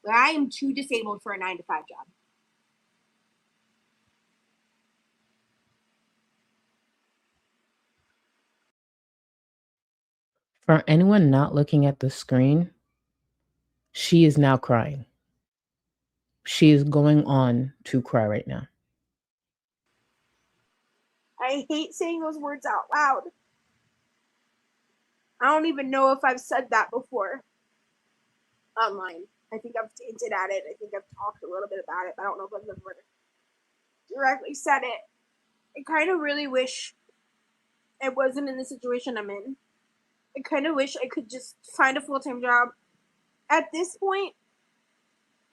where I am too disabled for a 9-to-5 job. For anyone not looking at the screen, she is now crying. She is going on to cry right now. I hate saying those words out loud. I don't even know if I've said that before online. I think I've hinted at it. I think I've talked a little bit about it, but I don't know if I've ever directly said it. I kind of really wish I wasn't in the situation I'm in. I kind of wish I could just find a full-time job. At this point,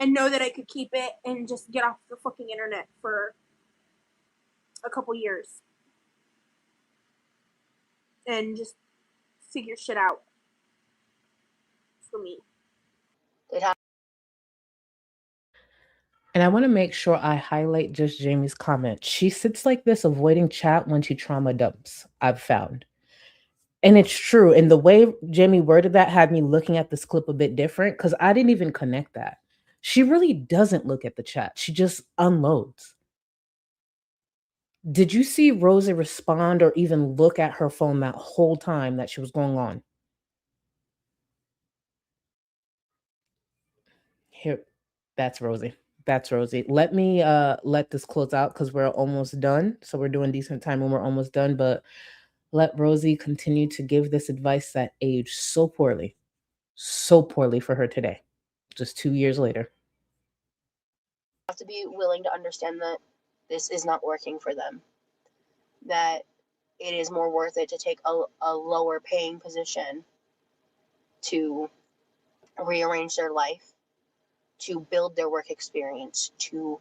and know that I could keep it and just get off the fucking internet for a couple years and just figure shit out for me. And I want to make sure I highlight just Jamie's comment. She sits like this, avoiding chat when she trauma dumps, I've found. And it's true. And the way Jamie worded that had me looking at this clip a bit different because I didn't even connect that. She really doesn't look at the chat. She just unloads. Did you see Rosie respond or even look at her phone that whole time that she was going on? Here, that's Rosie. That's Rosie. Let me let this close out because we're almost done. So we're doing decent time when we're almost done. But let Rosie continue to give this advice that aged so poorly for her today, just 2 years later. Have to be willing to understand that this is not working for them, that it is more worth it to take a lower paying position to rearrange their life, to build their work experience, to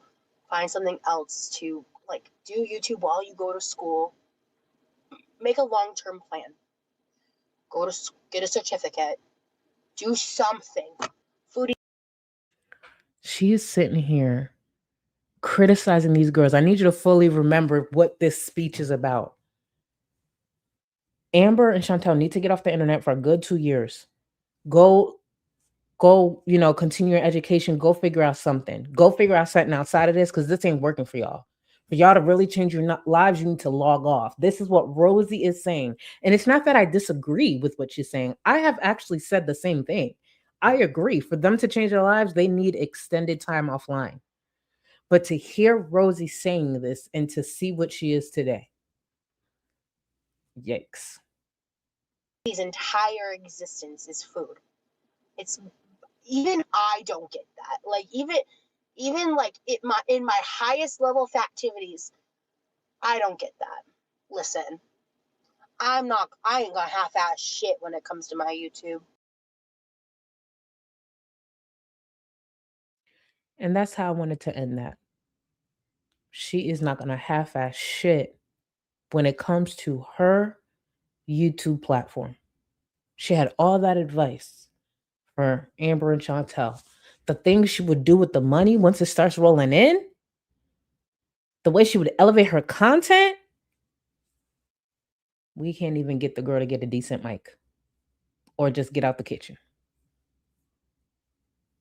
find something else, to like do YouTube while you go to school. Make a long-term plan. Go to get a certificate. Do something. Foodie. She is sitting here criticizing these girls. I need you to fully remember what this speech is about. Amber and Chantel need to get off the internet for a good 2 years. Go, continue your education. Go figure out something. Go figure out something outside of this because this ain't working for y'all. For y'all to really change your lives, you need to log off. This is what Rosie is saying. And it's not that I disagree with what she's saying. I have actually said the same thing. I agree. For them to change their lives, they need extended time offline. But to hear Rosie saying this and to see what she is today, yikes. His entire existence is food. It's even I don't get that. Like even like in my highest level of activities, I don't get that. Listen, I ain't gonna half-ass shit when it comes to my YouTube. And that's how I wanted to end that. She is not gonna half-ass shit when it comes to her YouTube platform. She had all that advice for Amber and Chantel. The things she would do with the money once it starts rolling in, the way she would elevate her content. We can't even get the girl to get a decent mic or just get out the kitchen.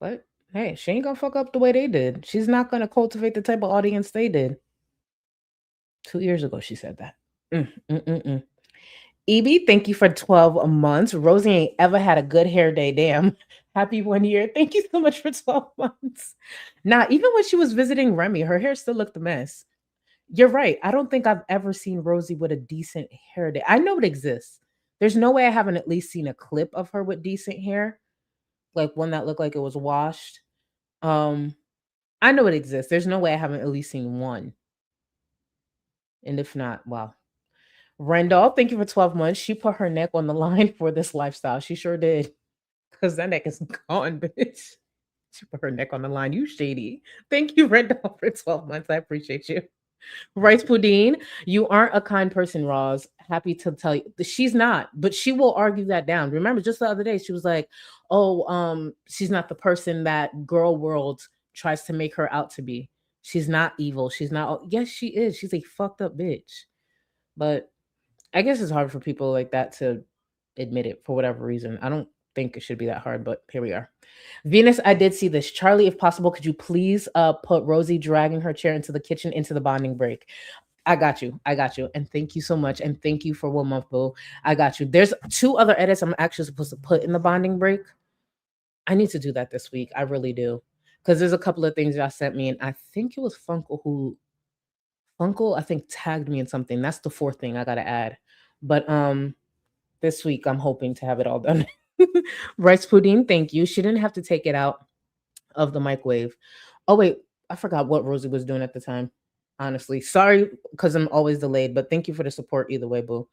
But hey, she ain't gonna fuck up the way they did. She's not gonna cultivate the type of audience they did. 2 years ago, she said that. EB, thank you for 12 months. Rosie ain't ever had a good hair day. Damn. Happy 1 year. Thank you so much for 12 months. Now, even when she was visiting Remy, her hair still looked a mess. You're right. I don't think I've ever seen Rosie with a decent hair day. I know it exists. There's no way I haven't at least seen a clip of her with decent hair, like one that looked like it was washed. I know it exists. There's no way I haven't at least seen one. And if not, wow. Randall, thank you for 12 months. She put her neck on the line for this lifestyle. She sure did. Because that neck is gone, bitch. She put her neck on the line. You shady. Thank you, Randall, for 12 months. I appreciate you. Rice Pudding, you aren't a kind person, Roz. Happy to tell you. She's not, but she will argue that down. Remember, just the other day, she was like, oh, she's not the person that girl world tries to make her out to be. She's not evil. She's not. Yes, she is. She's a fucked up bitch. But I guess it's hard for people like that to admit it for whatever reason. I don't think it should be that hard, but here we are. Venus, I did see this. Charlie, if possible, could you please put Rosie dragging her chair into the kitchen into the bonding break? I got you. And thank you so much. And thank you for 1 month, boo. I got you. There's 2 other edits I'm actually supposed to put in the bonding break. I need to do that this week. I really do. Because there's a couple of things y'all sent me, and I think it was Funkle, I think, tagged me in something. That's the 4th thing I gotta add. But this week I'm hoping to have it all done. Rice Pudding, thank you. She didn't have to take it out of the microwave. Oh wait, I forgot what Rosie was doing at the time. Honestly, sorry because I'm always delayed, but thank you for the support either way, boo.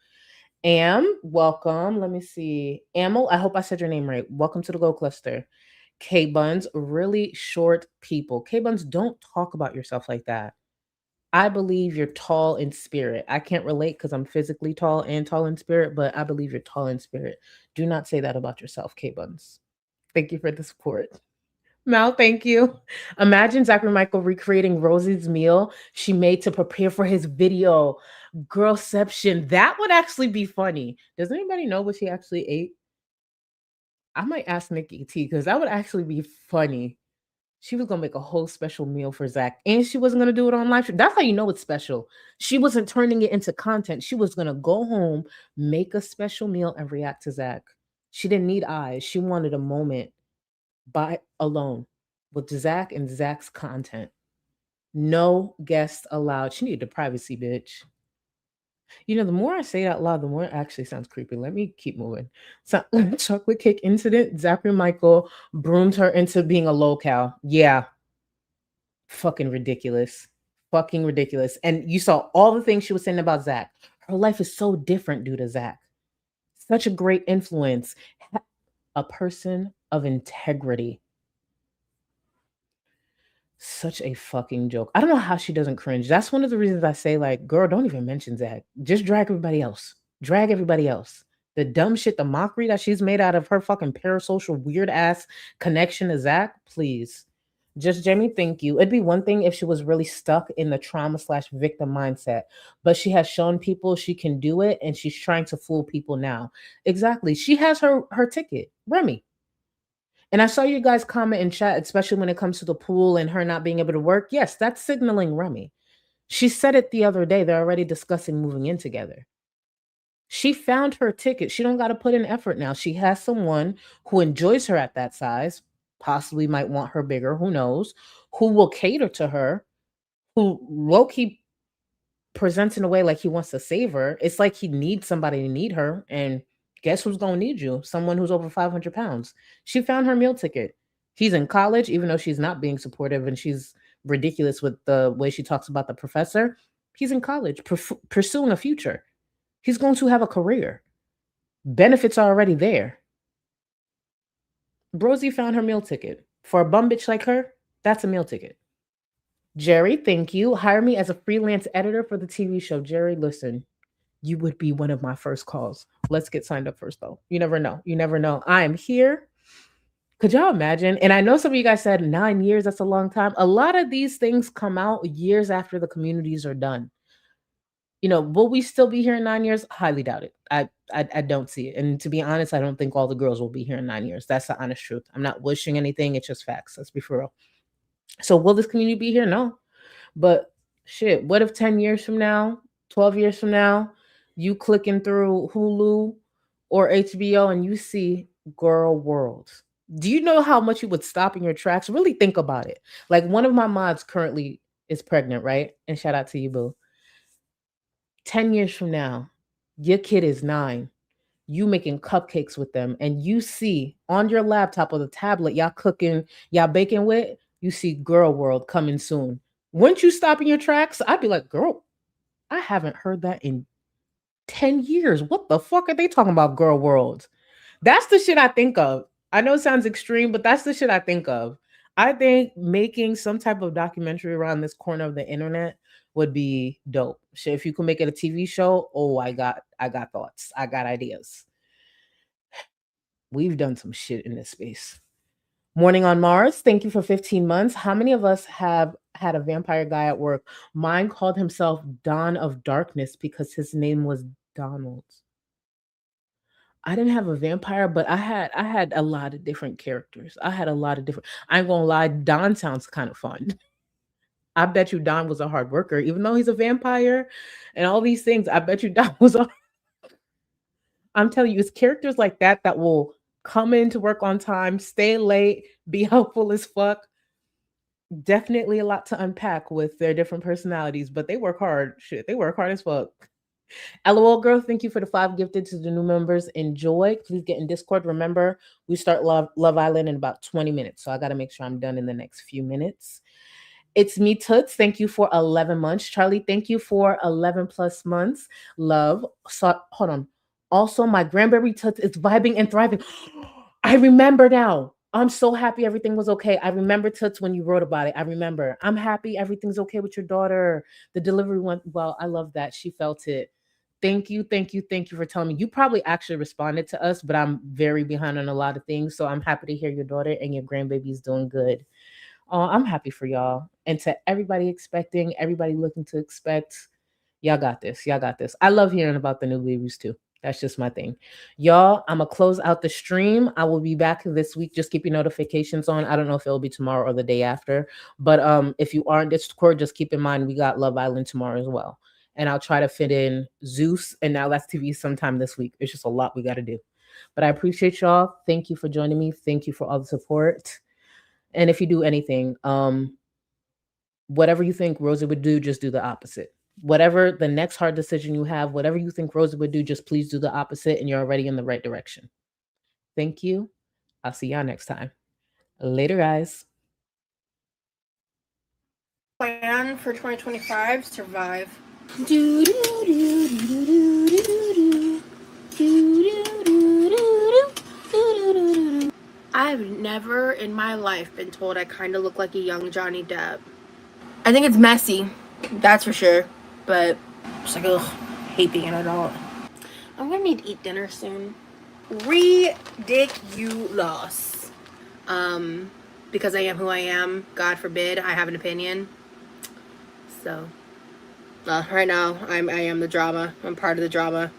Am, welcome. Let me see. Amel, I hope I said your name right. Welcome to the Go Cluster. K-Buns, really short people. K-Buns, don't talk about yourself like that. I believe you're tall in spirit. I can't relate because I'm physically tall and tall in spirit, but I believe you're tall in spirit. Do not say that about yourself, K-Buns. Thank you for the support. Mal, thank you. Imagine Zachary Michael recreating Rosie's meal she made to prepare for his video. Girlception. That would actually be funny. Does anybody know what she actually ate? I might ask Nikki T because that would actually be funny. She was gonna make a whole special meal for Zach, and she wasn't gonna do it on live stream. That's how you know it's special. She wasn't turning it into content. She was gonna go home, make a special meal, and react to Zach. She didn't need eyes. She wanted a moment by alone with Zach and Zach's content. No guests allowed. She needed privacy, bitch. You know, the more I say it out loud, the more it actually sounds creepy. Let me keep moving. So, chocolate cake incident. Zachary Michael broomed her into being a locale. Yeah. Fucking ridiculous. Fucking ridiculous. And you saw all the things she was saying about Zach. Her life is so different due to Zach. Such a great influence. A person of integrity. Such a fucking joke. I don't know how she doesn't cringe. That's one of the reasons I say, like, girl, don't even mention Zach. Just drag everybody else. Drag everybody else. The dumb shit, the mockery that she's made out of her fucking parasocial weird ass connection to Zach, please. Just Jamie, thank you. It'd be one thing if she was really stuck in the trauma / victim mindset, but she has shown people she can do it, and she's trying to fool people now. Exactly. She has her ticket. Remy. And I saw you guys comment in chat, especially when it comes to the pool and her not being able to work. Yes, that's signaling Remy. She said it the other day. They're already discussing moving in together. She found her ticket. She don't got to put in effort now. She has someone who enjoys her at that size, possibly might want her bigger, who knows, who will cater to her, who low-key presents in a way like he wants to save her. It's like he needs somebody to need her, and guess who's gonna need you? Someone who's over 500 pounds. She found her meal ticket. He's in college, even though she's not being supportive and she's ridiculous with the way she talks about the professor. He's in college, pursuing a future. He's going to have a career. Benefits are already there. Rosie found her meal ticket. For a bum bitch like her, that's a meal ticket. Jerry, thank you. Hire me as a freelance editor for the TV show. Jerry, listen, you would be one of my first calls. Let's get signed up first, though. You never know. You never know. I am here. Could y'all imagine? And I know some of you guys said 9 years, that's a long time. A lot of these things come out years after the communities are done. You know, will we still be here in 9 years? Highly doubt it. I don't see it. And to be honest, I don't think all the girls will be here in 9 years. That's the honest truth. I'm not wishing anything. It's just facts. Let's be for real. So will this community be here? No. But shit, what if 10 years from now, 12 years from now, you clicking through Hulu or HBO and you see Girl World? Do you know how much you would stop in your tracks? Really think about it. Like, one of my mods currently is pregnant, right? And shout out to you, boo. 10 years from now, your kid is 9. You making cupcakes with them, and you see on your laptop or the tablet y'all cooking, y'all baking with, you see Girl World coming soon. Wouldn't you stop in your tracks? I'd be like, girl, I haven't heard that in 10 years. What the fuck are they talking about, Girl World? That's the shit I think of. I know it sounds extreme, but that's the shit I think of. I think making some type of documentary around this corner of the internet would be dope. Shit, if you could make it a TV show, oh, I got thoughts. I got ideas. We've done some shit in this space. Morning on Mars, thank you for 15 months. How many of us have had a vampire guy at work? Mine called himself Dawn of Darkness because his name was Donald. I didn't have a vampire, but I had a lot of different characters. I ain't gonna lie, Don sounds kind of fun. I bet you Don was a hard worker, even though he's a vampire and all these things. I bet you Don was I'm telling you, it's characters like that that will come in to work on time, stay late, be helpful as fuck. Definitely a lot to unpack with their different personalities, but they work hard. Shit, they work hard as fuck. LOL girl, thank you for the 5 gifted to the new members. Enjoy. Please get in Discord. Remember, we start Love Island in about 20 minutes, so I got to make sure I'm done in the next few minutes. It's me, Toots. Thank you for 11 months. Charlie, thank you for 11 plus months. Love. So, hold on. Also, my Granberry Toots is vibing and thriving. I remember now. I'm so happy everything was okay. I remember Toots when you wrote about it. I remember. I'm happy everything's okay with your daughter. The delivery went well. I love that. She felt it. Thank you, thank you, thank you for telling me. You probably actually responded to us, but I'm very behind on a lot of things. So I'm happy to hear your daughter and your grandbaby's doing good. I'm happy for y'all. And to everybody expecting, everybody looking to expect, y'all got this. Y'all got this. I love hearing about the new babies too. That's just my thing. Y'all, I'm going to close out the stream. I will be back this week. Just keep your notifications on. I don't know if it'll be tomorrow or the day after. But if you are in Discord, just keep in mind we got Love Island tomorrow as well. And I'll try to fit in Zeus and Now That's TV sometime this week. It's just a lot we got to do. But I appreciate y'all. Thank you for joining me. Thank you for all the support. And if you do anything, whatever you think Rosie would do, just do the opposite. Whatever the next hard decision you have, whatever you think Rosie would do, just please do the opposite and you're already in the right direction. Thank you. I'll see y'all next time. Later, guys. Plan for 2025, survive. I've never in my life been told I kind of look like a young Johnny Depp. I think it's messy, that's for sure, but just like, ugh, hate being an adult. I'm gonna need to eat dinner soon. Ridiculous. Because I am who I am, God forbid I have an opinion. So, right now, I am the drama. I'm part of the drama.